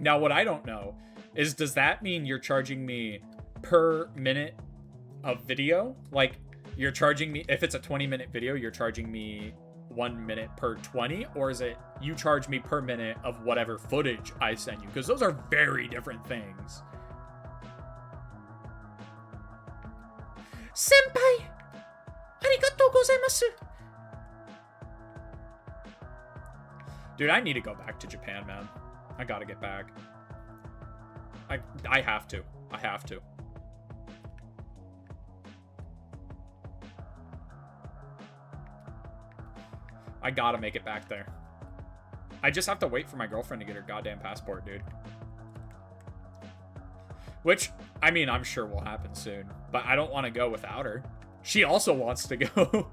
Now, what I don't know is, does that mean you're charging me per minute of video? Like, you're charging me, if it's a 20-minute video, you're charging me 1 minute per 20, or is it you charge me per minute of whatever footage I send you? Because those are very different things. Senpai! Arigatou gozaimasu! Dude, I need to go back to Japan, man. I gotta get back. I have to. I have to. I gotta make it back there. I just have to wait for my girlfriend to get her goddamn passport, dude. Which, I mean, I'm sure will happen soon. But I don't want to go without her. She also wants to go.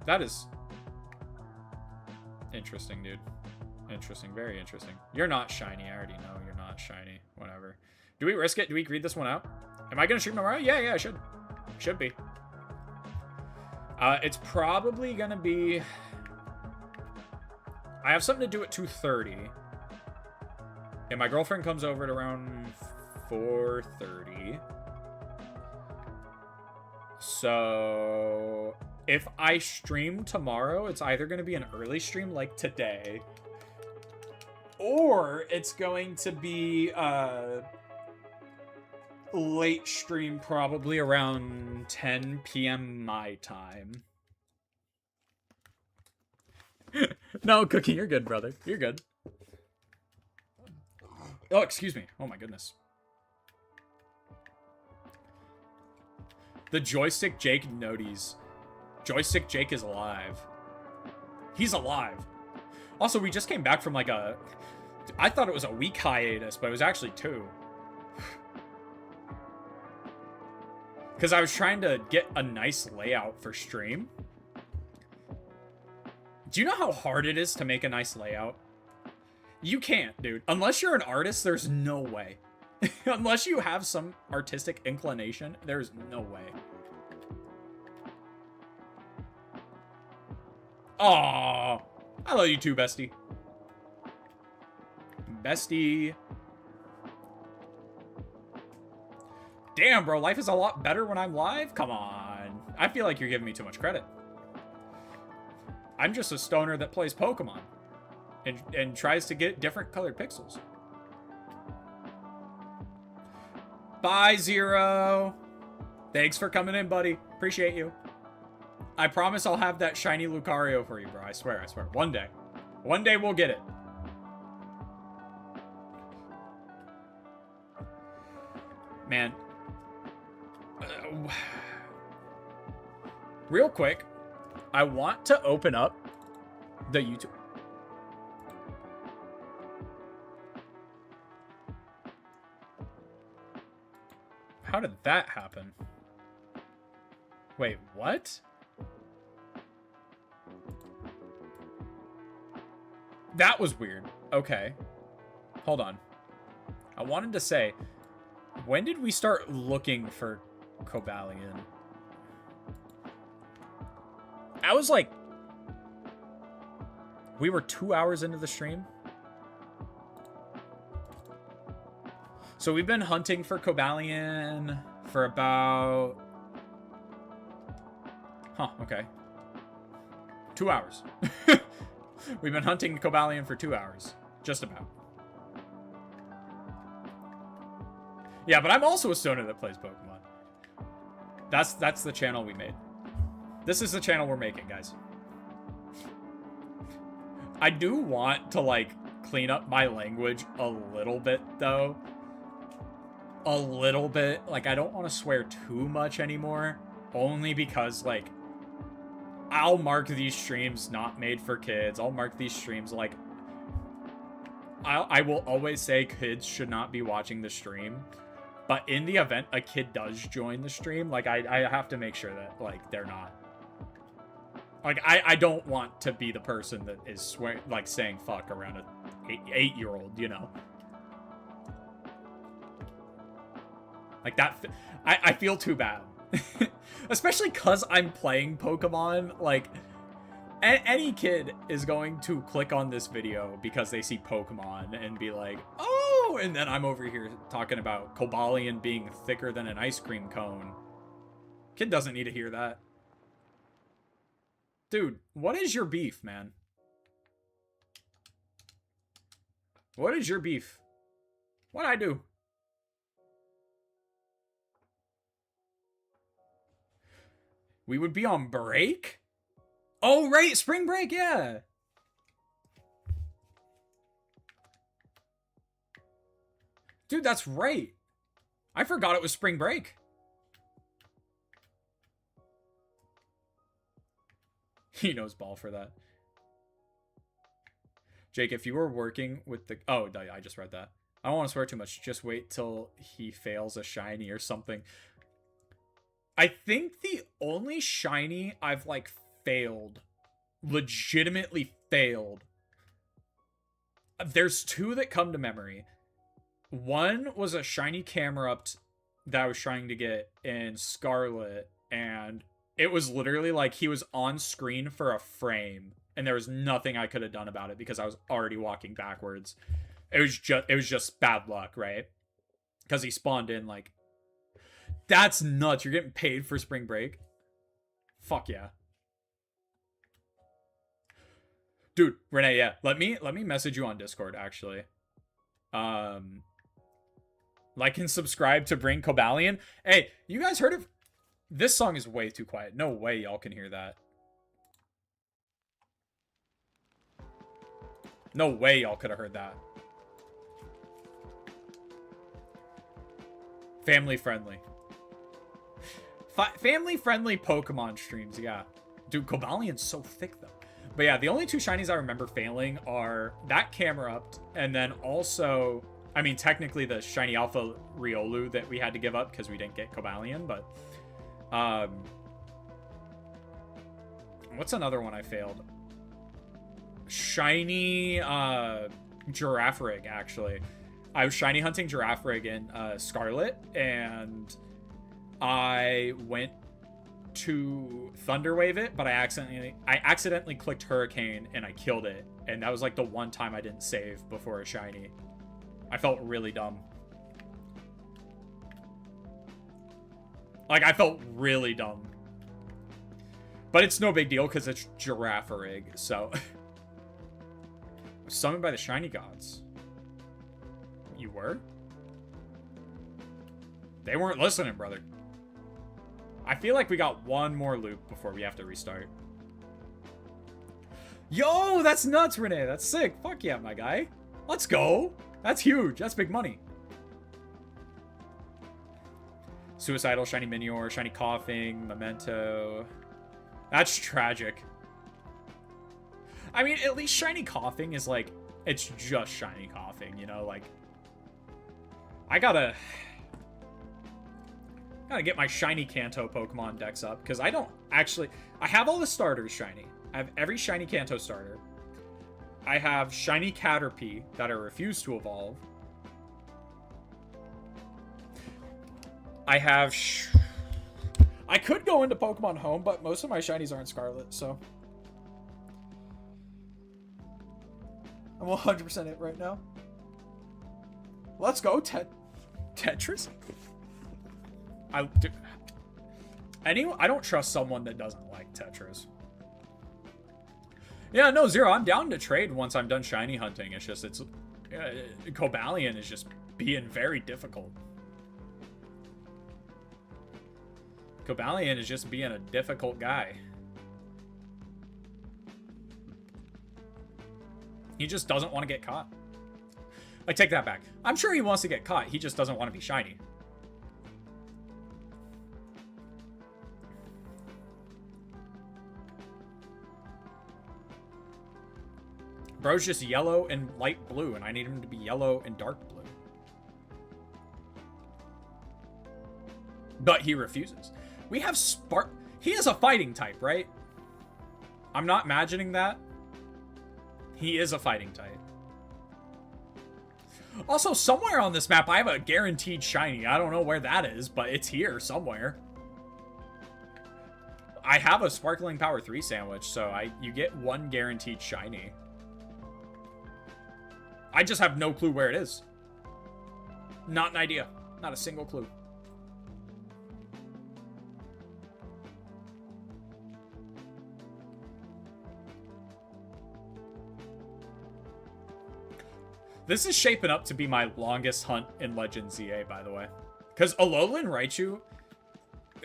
That is interesting, dude. Interesting, very interesting. You're not shiny. I already know you're not shiny. Whatever. Do we risk it? Do we greed this one out? Am I gonna stream tomorrow? Yeah, I should. Should be. It's probably gonna be... I have something to do at 2:30. And my girlfriend comes over at around 4:30. So... if I stream tomorrow, it's either going to be an early stream like today, or it's going to be late stream probably around 10 p.m. my time. No, Cookie, you're good, brother. You're good. Oh, excuse me. Oh my goodness. The Joystick Jake noties. Joystick Jake is alive. He's alive. Also, we just came back from like a... I thought it was a week hiatus, but it was actually 2. Because I was trying to get a nice layout for stream. Do you know how hard it is to make a nice layout? You can't, dude. Unless you're an artist, there's no way. Unless you have some artistic inclination, there's no way. Aww. I love you too, bestie. Bestie. Damn, bro. Life is a lot better when I'm live? Come on. I feel like you're giving me too much credit. I'm just a stoner that plays Pokemon. And tries to get different colored pixels. Bye, Zero. Thanks for coming in, buddy. Appreciate you. I promise I'll have that shiny Lucario for you, bro. I swear, I swear. One day. One day we'll get it. Man. Real quick, I want to open up the YouTube. How did that happen? Wait, what? That was weird. Okay. Hold on. I wanted to say, when did we start looking for Cobalion? I was like... we were 2 hours into the stream. So we've been hunting for Cobalion for about... huh, okay. 2 hours. We've been hunting Cobalion for 2 hours. Just about. Yeah, but I'm also a stoner that plays Pokemon. That's the channel we made. This is the channel we're making, guys. I do want to, like, clean up my language a little bit, though. A little bit. Like, I don't want to swear too much anymore. Only because, like, I'll mark these streams not made for kids. I'll mark these streams, like... I will always say kids should not be watching the stream. But in the event a kid does join the stream, like, I have to make sure that, like, they're not... like, I don't want to be the person that is saying fuck around a 8-year-old, you know? Like, that... I feel too bad. Especially because I'm playing Pokemon, like... any kid is going to click on this video because they see Pokemon and be like, oh! And then I'm over here talking about Cobalion being thicker than an ice cream cone. Kid doesn't need to hear that. Dude, what is your beef, man? What is your beef? What'd I do? We would be on break? Oh, right, spring break, yeah. Dude, that's right. I forgot it was spring break. He knows ball for that. Jake, if you were working with the... oh, I just read that. I don't want to swear too much. Just wait till he fails a shiny or something. I think the only shiny I've, like, failed. Legitimately failed. There's two that come to memory. One was a shiny Camerupt that I was trying to get in Scarlet, and it was literally like he was on screen for a frame, and there was nothing I could have done about it because I was already walking backwards. It was just bad luck, right? Because he spawned in like, that's nuts. You're getting paid for spring break. Fuck yeah. Dude, Renee, yeah. Let me message you on Discord, actually. Like and subscribe to bring Cobalion. Hey, you guys heard of... This song is way too quiet. No way y'all can hear that. No way y'all could have heard that. Family friendly. Family friendly Pokemon streams, yeah. Dude, Cobalion's so thick though. But yeah, the only two shinies I remember failing are that Camerupt, and then also, I mean, technically the shiny Alpha Riolu that we had to give up because we didn't get Cobalion, but what's another one I failed? Shiny Girafarig, actually. I was shiny hunting Girafarig in Scarlet, and I went to Thunderwave it, but I accidentally clicked Hurricane and I killed it, and that was like the one time I didn't save before a shiny. I felt really dumb. Like, I felt really dumb. But it's no big deal because it's Girafarig, so... Summoned by the shiny gods. You were? They weren't listening, brother. I feel like we got one more loop before we have to restart. Yo, that's nuts, Renee. That's sick. Fuck yeah, my guy. Let's go. That's huge. That's big money. Suicidal, shiny Minior, shiny Coughing, Memento. That's tragic. I mean, at least shiny Coughing is like, it's just shiny Coughing, you know? Like, I gotta get my shiny Kanto Pokemon decks up, because I don't actually... I have all the starters shiny. I have every shiny Kanto starter. I have shiny Caterpie that I refuse to evolve. I have... I could go into Pokemon Home, but most of my shinies are in Scarlet, so... I'm 100% it right now. Let's go, Tetris. I don't trust someone that doesn't like Tetris. Yeah, no, Zero, I'm down to trade once I'm done shiny hunting. It's just, Cobalion is just being very difficult. Cobalion is just being a difficult guy. He just doesn't want to get caught. I take that back. I'm sure he wants to get caught. He just doesn't want to be shiny. Bro's just yellow and light blue, and I need him to be yellow and dark blue. But he refuses. We have Spark... He is a fighting type, right? I'm not imagining that. He is a fighting type. Also, somewhere on this map, I have a guaranteed shiny. I don't know where that is, but it's here somewhere. I have a Sparkling Power 3 sandwich, so you get one guaranteed shiny. I just have no clue where it is. Not an idea. Not a single clue. This is shaping up to be my longest hunt in Legends ZA, by the way. Because Alolan Raichu,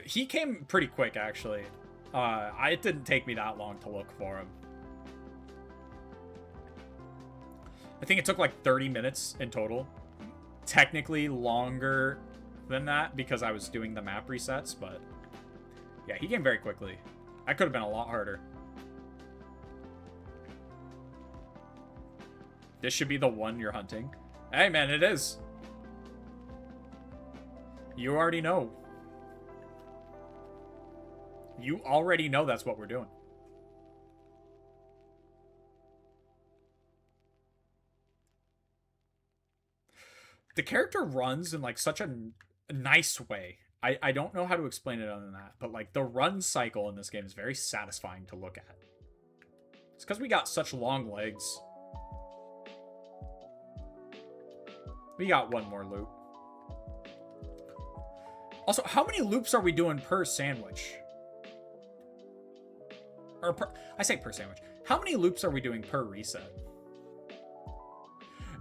he came pretty quick, actually. It didn't take me that long to look for him. I think it took like 30 minutes in total. Technically longer than that because I was doing the map resets, but yeah, he came very quickly. That could have been a lot harder. This should be the one you're hunting. Hey, man, it is. You already know. You already know that's what we're doing. the character runs in like such a nice way. I don't know how to explain it other than that, but like the run cycle in this game is very satisfying to look at. It's because we got such long legs. We got one more loop. Also, how many loops are we doing per sandwich? Or I say per sandwich. How many loops are we doing per reset?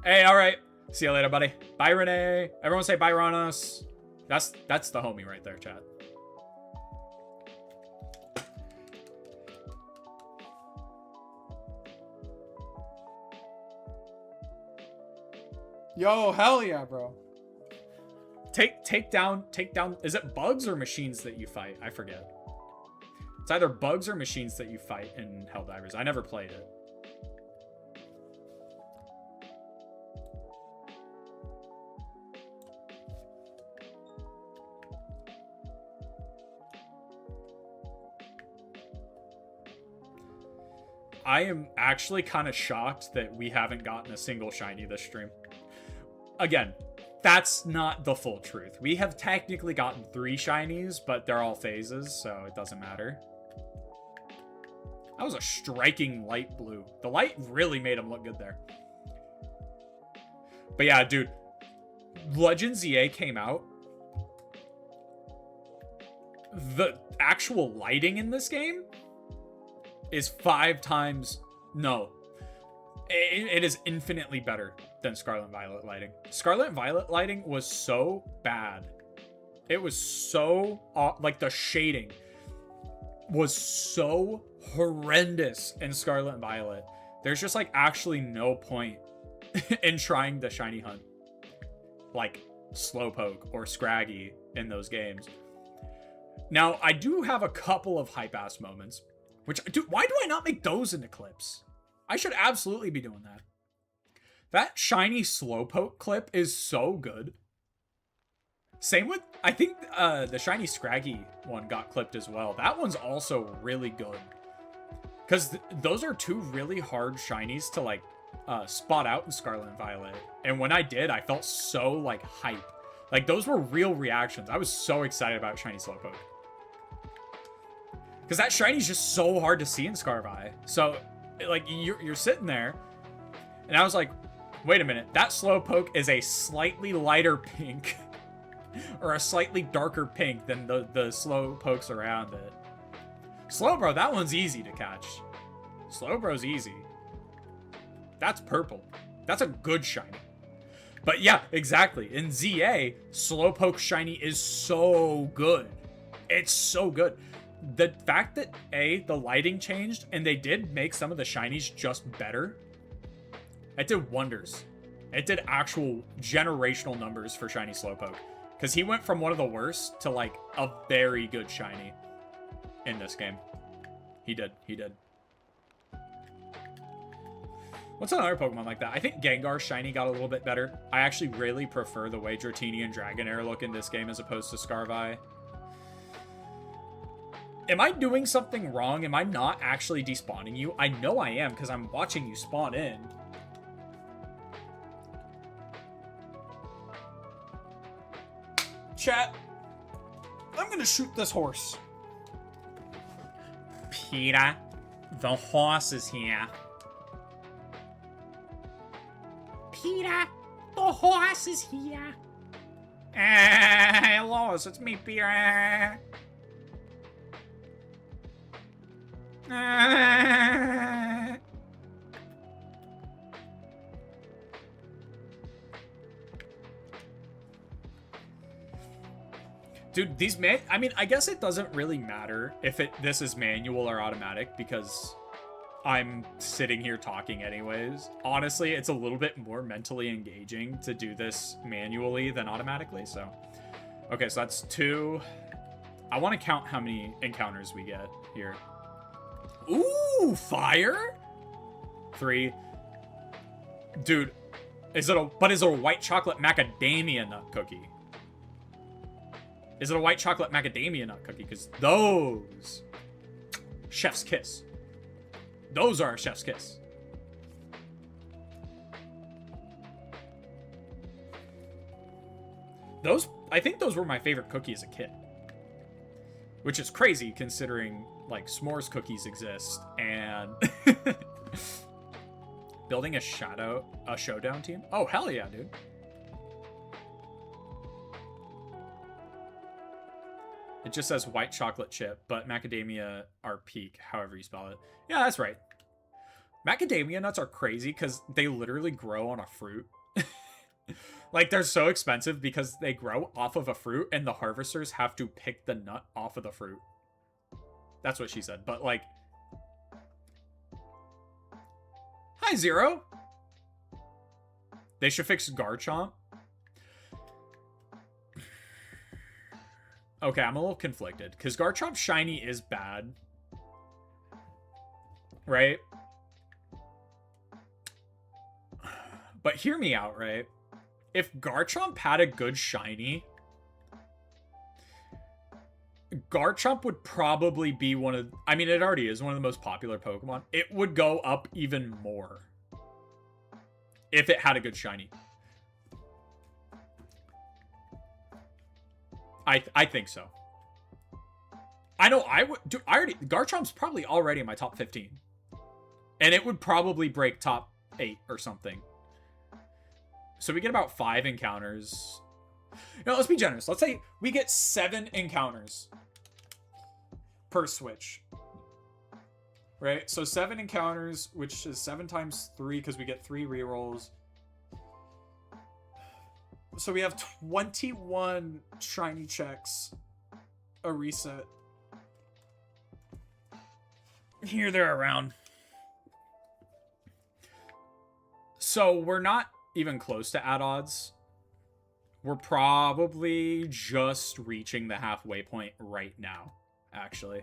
Hey, all right. See you later, buddy. Bye, Renee. Everyone say bye, Ronos. That's the homie right there, chat. Yo, hell yeah, bro. Take down. Is it bugs or machines that you fight? I forget. It's either bugs or machines that you fight in Helldivers. I never played it. I am actually kind of shocked that we haven't gotten a single shiny this stream. Again, that's not the full truth. We have technically gotten 3 shinies, but they're all phases, so it doesn't matter. That was a striking light blue. The light really made him look good there. But yeah, dude, Legends EA came out. The actual lighting in this game is 5 times... No. It is infinitely better than Scarlet and Violet lighting. Scarlet and Violet lighting was so bad. It was so... like, the shading was so horrendous in Scarlet and Violet. There's just, like, actually no point in trying the shiny hunt. Like, Slowpoke or Scraggy in those games. Now, I do have a couple of hype-ass moments. Which, dude, why do I not make those into clips? I should absolutely be doing that. That shiny Slowpoke clip is so good. Same with, I think the shiny Scraggy one got clipped as well. That one's also really good. Because those are 2 really hard shinies to, like, spot out in Scarlet and Violet. And when I did, I felt so, like, hype. Like, those were real reactions. I was so excited about shiny Slowpoke. Because that shiny's just so hard to see in Scarvi. So, like, you're sitting there, and I was like, wait a minute, that Slowpoke is a slightly lighter pink, or a slightly darker pink than the Slowpokes around it. Slowbro, that one's easy to catch. Slowbro's easy. That's purple. That's a good shiny. But yeah, exactly. In ZA, Slowpoke shiny is so good. It's so good. The fact that, the lighting changed, and they did make some of the shinies just better, it did wonders. It did actual generational numbers for shiny Slowpoke. Because he went from one of the worst to, like, a very good shiny in this game. He did. What's another Pokemon like that? I think Gengar shiny got a little bit better. I actually really prefer the way Dratini and Dragonair look in this game as opposed to Scarvi. Am I doing something wrong? Am I not actually despawning you? I know I am, because I'm watching you spawn in. Chat, I'm gonna shoot this horse. Peter, the horse is here. Peter, the horse is here. Hello, it's me, Peter. Dude, these I mean, I guess it doesn't really matter if this is manual or automatic because I'm sitting here talking anyways. Honestly, it's a little bit more mentally engaging to do this manually than automatically, so. Okay, so that's 2. I want to count how many encounters we get here. Ooh, fire? 3. Dude, is it a white chocolate macadamia nut cookie? Is it a white chocolate macadamia nut cookie? Because those, chef's kiss. Those are a chef's kiss. I think those were my favorite cookie as a kid. Which is crazy considering like s'mores cookies exist and building a showdown team. Oh, hell yeah, dude. It just says white chocolate chip, but macadamia are peak, however you spell it. Yeah, that's right. Macadamia nuts are crazy because they literally grow on a fruit. Like, they're so expensive because they grow off of a fruit and the harvesters have to pick the nut off of the fruit. That's what she said. But, like... Hi, Zero! They should fix Garchomp. Okay, I'm a little conflicted. Because Garchomp Shiny is bad. Right? But hear me out, right? If Garchomp had a good Shiny... Garchomp would probably be one of... I mean, it already is one of the most popular Pokemon. It would go up even more. If it had a good Shiny. I think so. I know I would... Dude, Garchomp's probably already in my top 15. And it would probably break top 8 or something. So we get about 5 encounters. No, let's be generous. Let's say we get 7 encounters per switch. Right? So 7 encounters, which is 7 times 3 because we get 3 rerolls. So we have 21 shiny checks. A reset. Here they're around. So we're not even close to at odds. We're probably just reaching the halfway point right now, actually.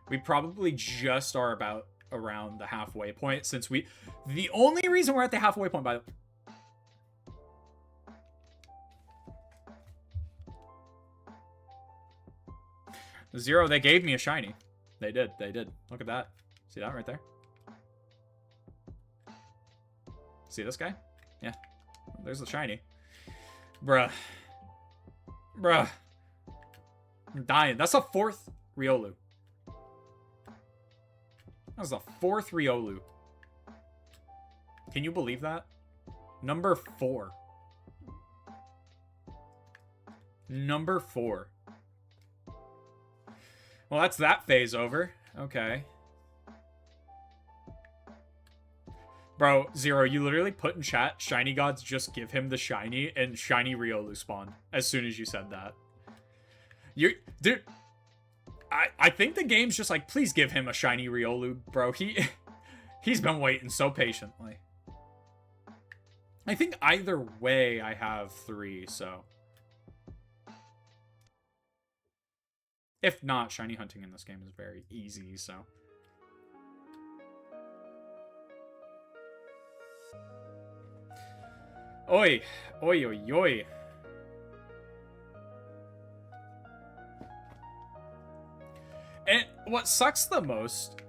We probably just are about around the halfway point since the only reason we're at the halfway point, by the Zero, they gave me a shiny. They did. Look at that. See that right there? See this guy? Yeah. There's the shiny. Bruh. I'm dying. That's a 4th Riolu. That was the 4th Riolu. Can you believe that? Number 4. Number 4. Well, that's that phase over. Okay. Bro, Zero, you literally put in chat, Shiny Gods just give him the shiny, and shiny Riolu spawned as soon as you said that. Dude, I think the game's just like, please give him a shiny Riolu, bro. He's been waiting so patiently. I think either way I have 3, so. If not, shiny hunting in this game is very easy, so. Oi. Oi, oi, oi. And what sucks the most,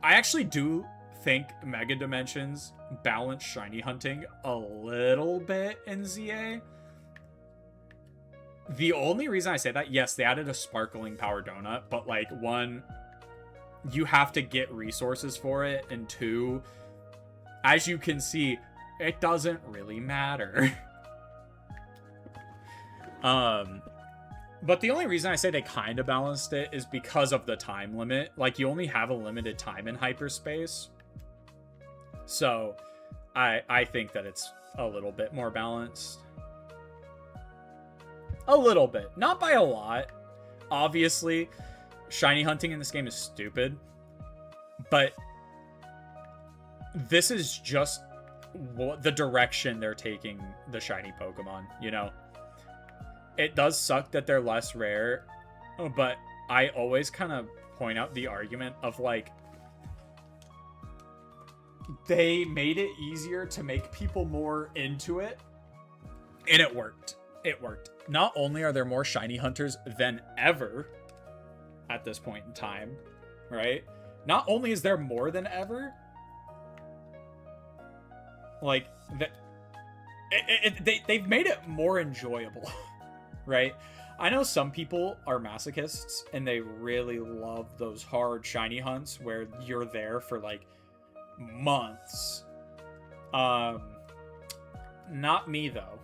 I actually do think Mega Dimensions balance shiny hunting a little bit in ZA. The only reason I say that, yes, they added a sparkling power donut, but like, 1, you have to get resources for it, and 2, as you can see, it doesn't really matter. But the only reason I say they kind of balanced it is because of the time limit. Like, you only have a limited time in hyperspace. So, I think that it's a little bit more balanced. A little bit. Not by a lot. Obviously, shiny hunting in this game is stupid. But this is just the direction they're taking the shiny Pokemon, you know? It does suck that they're less rare, but I always kind of point out the argument of, like, they made it easier to make people more into it, and it worked. It worked. Not only are there more shiny hunters than ever at this point in time, right? Not only is there more than ever, Like, they've made it more enjoyable, right? I know some people are masochists and they really love those hard shiny hunts where you're there for like months. Not me though.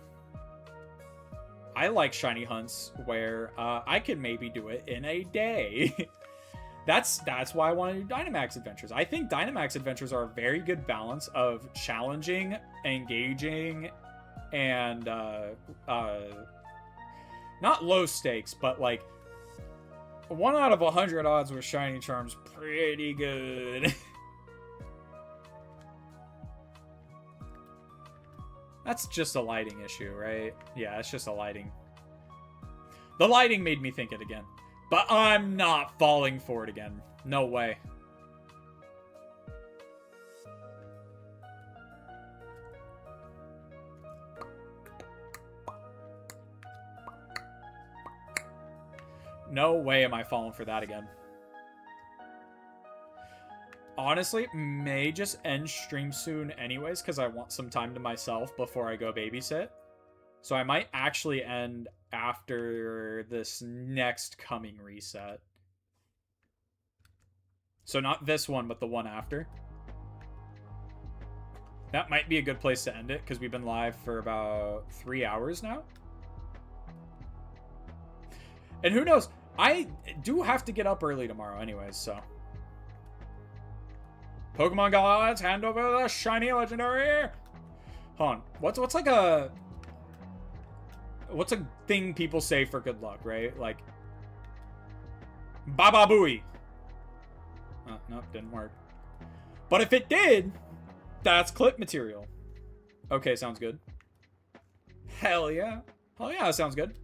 I like shiny hunts where I could maybe do it in a day. That's why I want to do Dynamax Adventures. I think Dynamax Adventures are a very good balance of challenging, engaging, and not low stakes, but like 1 out of 100 odds with shiny charms, pretty good. That's just a lighting issue, right? Yeah, it's just a lighting. The lighting made me think it again. But I'm not falling for it again. No way. No way am I falling for that again. Honestly, may just end stream soon anyways, because I want some time to myself before I go babysit. So I might actually end after this next coming reset. So not this one, but the one after. That might be a good place to end it, because we've been live for about 3 hours now. And who knows? I do have to get up early tomorrow anyways, so... Pokemon Gods, hand over the shiny legendary. Hold on. What's like a... What's a thing people say for good luck, right? Like... Baba Booey. Oh, nope, didn't work. But if it did, that's clip material. Okay, sounds good. Hell yeah. Hell yeah, that sounds good.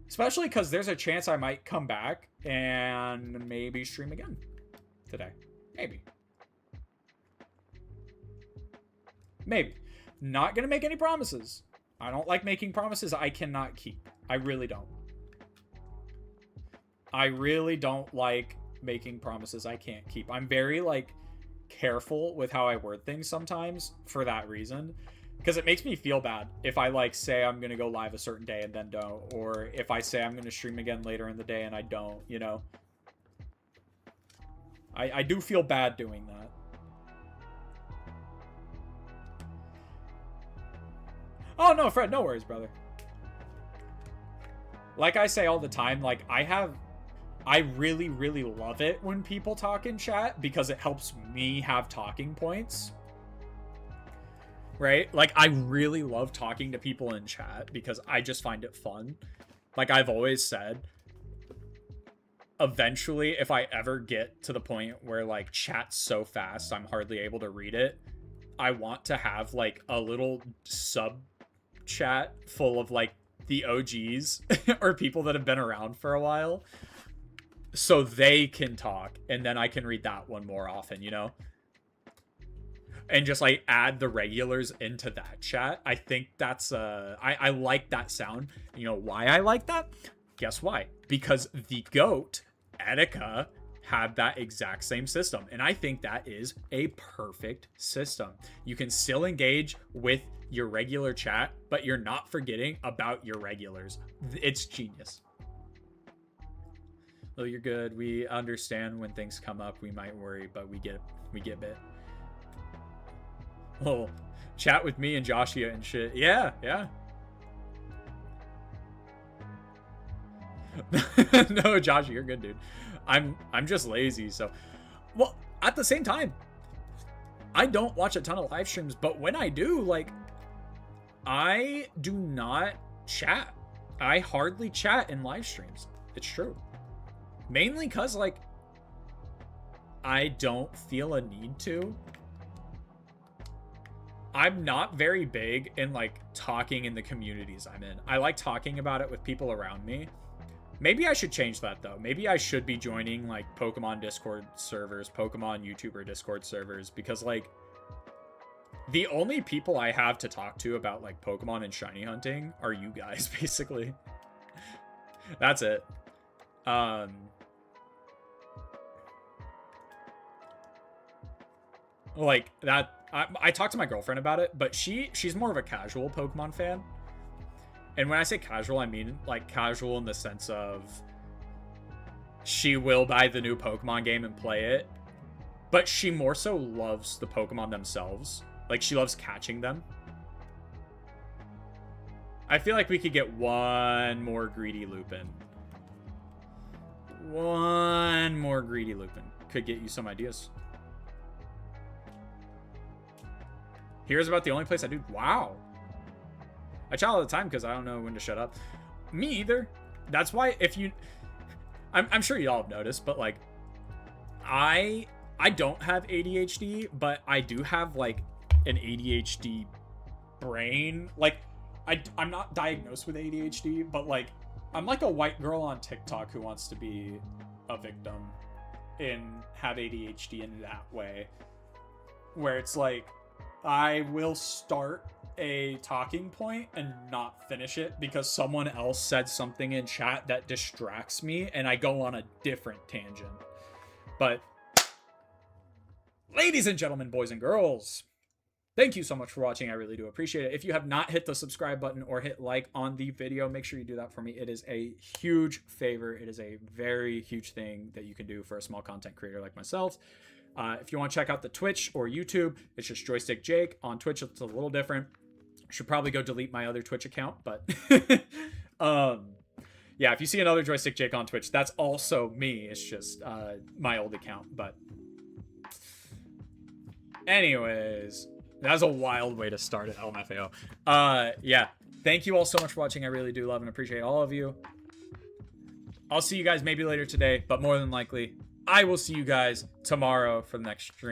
Especially because there's a chance I might come back and maybe stream again today. Maybe. Maybe. Not gonna make any promises. I don't like making promises I cannot keep. I really don't. I really don't like making promises I can't keep. I'm very, like, careful with how I word things sometimes for that reason. Because it makes me feel bad if I, like, say I'm gonna go live a certain day and then don't. Or if I say I'm gonna stream again later in the day and I don't, you know? I do feel bad doing that. Oh, no, Fred, no worries, brother. Like I say all the time, like, I really, really love it when people talk in chat because it helps me have talking points. Right? Like, I really love talking to people in chat because I just find it fun. Like I've always said, eventually, if I ever get to the point where, like, chat's so fast I'm hardly able to read it, I want to have, like, a little sub chat full of, like, the OGs or people that have been around for a while so they can talk and then I can read that one more often, you know? And just, like, add the regulars into that chat. I think that's I like that sound. You know why I like that? Guess why? Because the GOAT, Etika, had that exact same system. And I think that is a perfect system. You can still engage with your regular chat, but you're not forgetting about your regulars. It's genius. Oh, you're good. We understand when things come up, we might worry, but we get bit. Oh, chat with me and Joshua and shit. Yeah, yeah. No, Josh, you're good, dude. I'm just lazy, so. Well, at the same time, I don't watch a ton of live streams, but when I do, like, I do not chat. I hardly chat in live streams. It's true. Mainly because, like, I don't feel a need to. I'm not very big in, like, talking in the communities I'm in. I like talking about it with people around me. Maybe I should change that, though. Maybe I should be joining, like, Pokemon Discord servers, Pokemon YouTuber Discord servers, because, like, the only people I have to talk to about, like, Pokemon and shiny hunting are you guys, basically. That's it. Like, I talked to my girlfriend about it, but she's more of a casual Pokemon fan. And when I say casual, I mean like casual in the sense of she will buy the new Pokemon game and play it, but she more so loves the Pokemon themselves. Like, she loves catching them. I feel like we could get one more Greedy Lupin. One more Greedy Lupin could get you some ideas. Here's about the only place I do. Wow. I chat all the time because I don't know when to shut up. Me either. That's why if you... I'm sure y'all have noticed, but like... I don't have ADHD, but I do have like an ADHD brain. Like, I'm not diagnosed with ADHD, but like, I'm like a white girl on TikTok who wants to be a victim and have ADHD in that way. Where it's like, I will start a talking point and not finish it because someone else said something in chat that distracts me and I go on a different tangent. But ladies and gentlemen, boys and girls, thank you so much for watching. I really do appreciate it. If you have not hit the subscribe button or hit like on the video, make sure you do that for me. It is a huge favor. It is a very huge thing that you can do for a small content creator like myself. If you want to check out the Twitch or YouTube, it's just Joystick Jake. On Twitch, it's a little different. Should probably go delete my other Twitch account, but yeah, if you see another Joystick Jake on Twitch, that's also me. It's just my old account. But anyways, that was a wild way to start at LMFAO. Yeah, thank you all so much for watching. I really do love and appreciate all of you. I'll see you guys maybe later today, but more than likely, I will see you guys tomorrow for the next stream.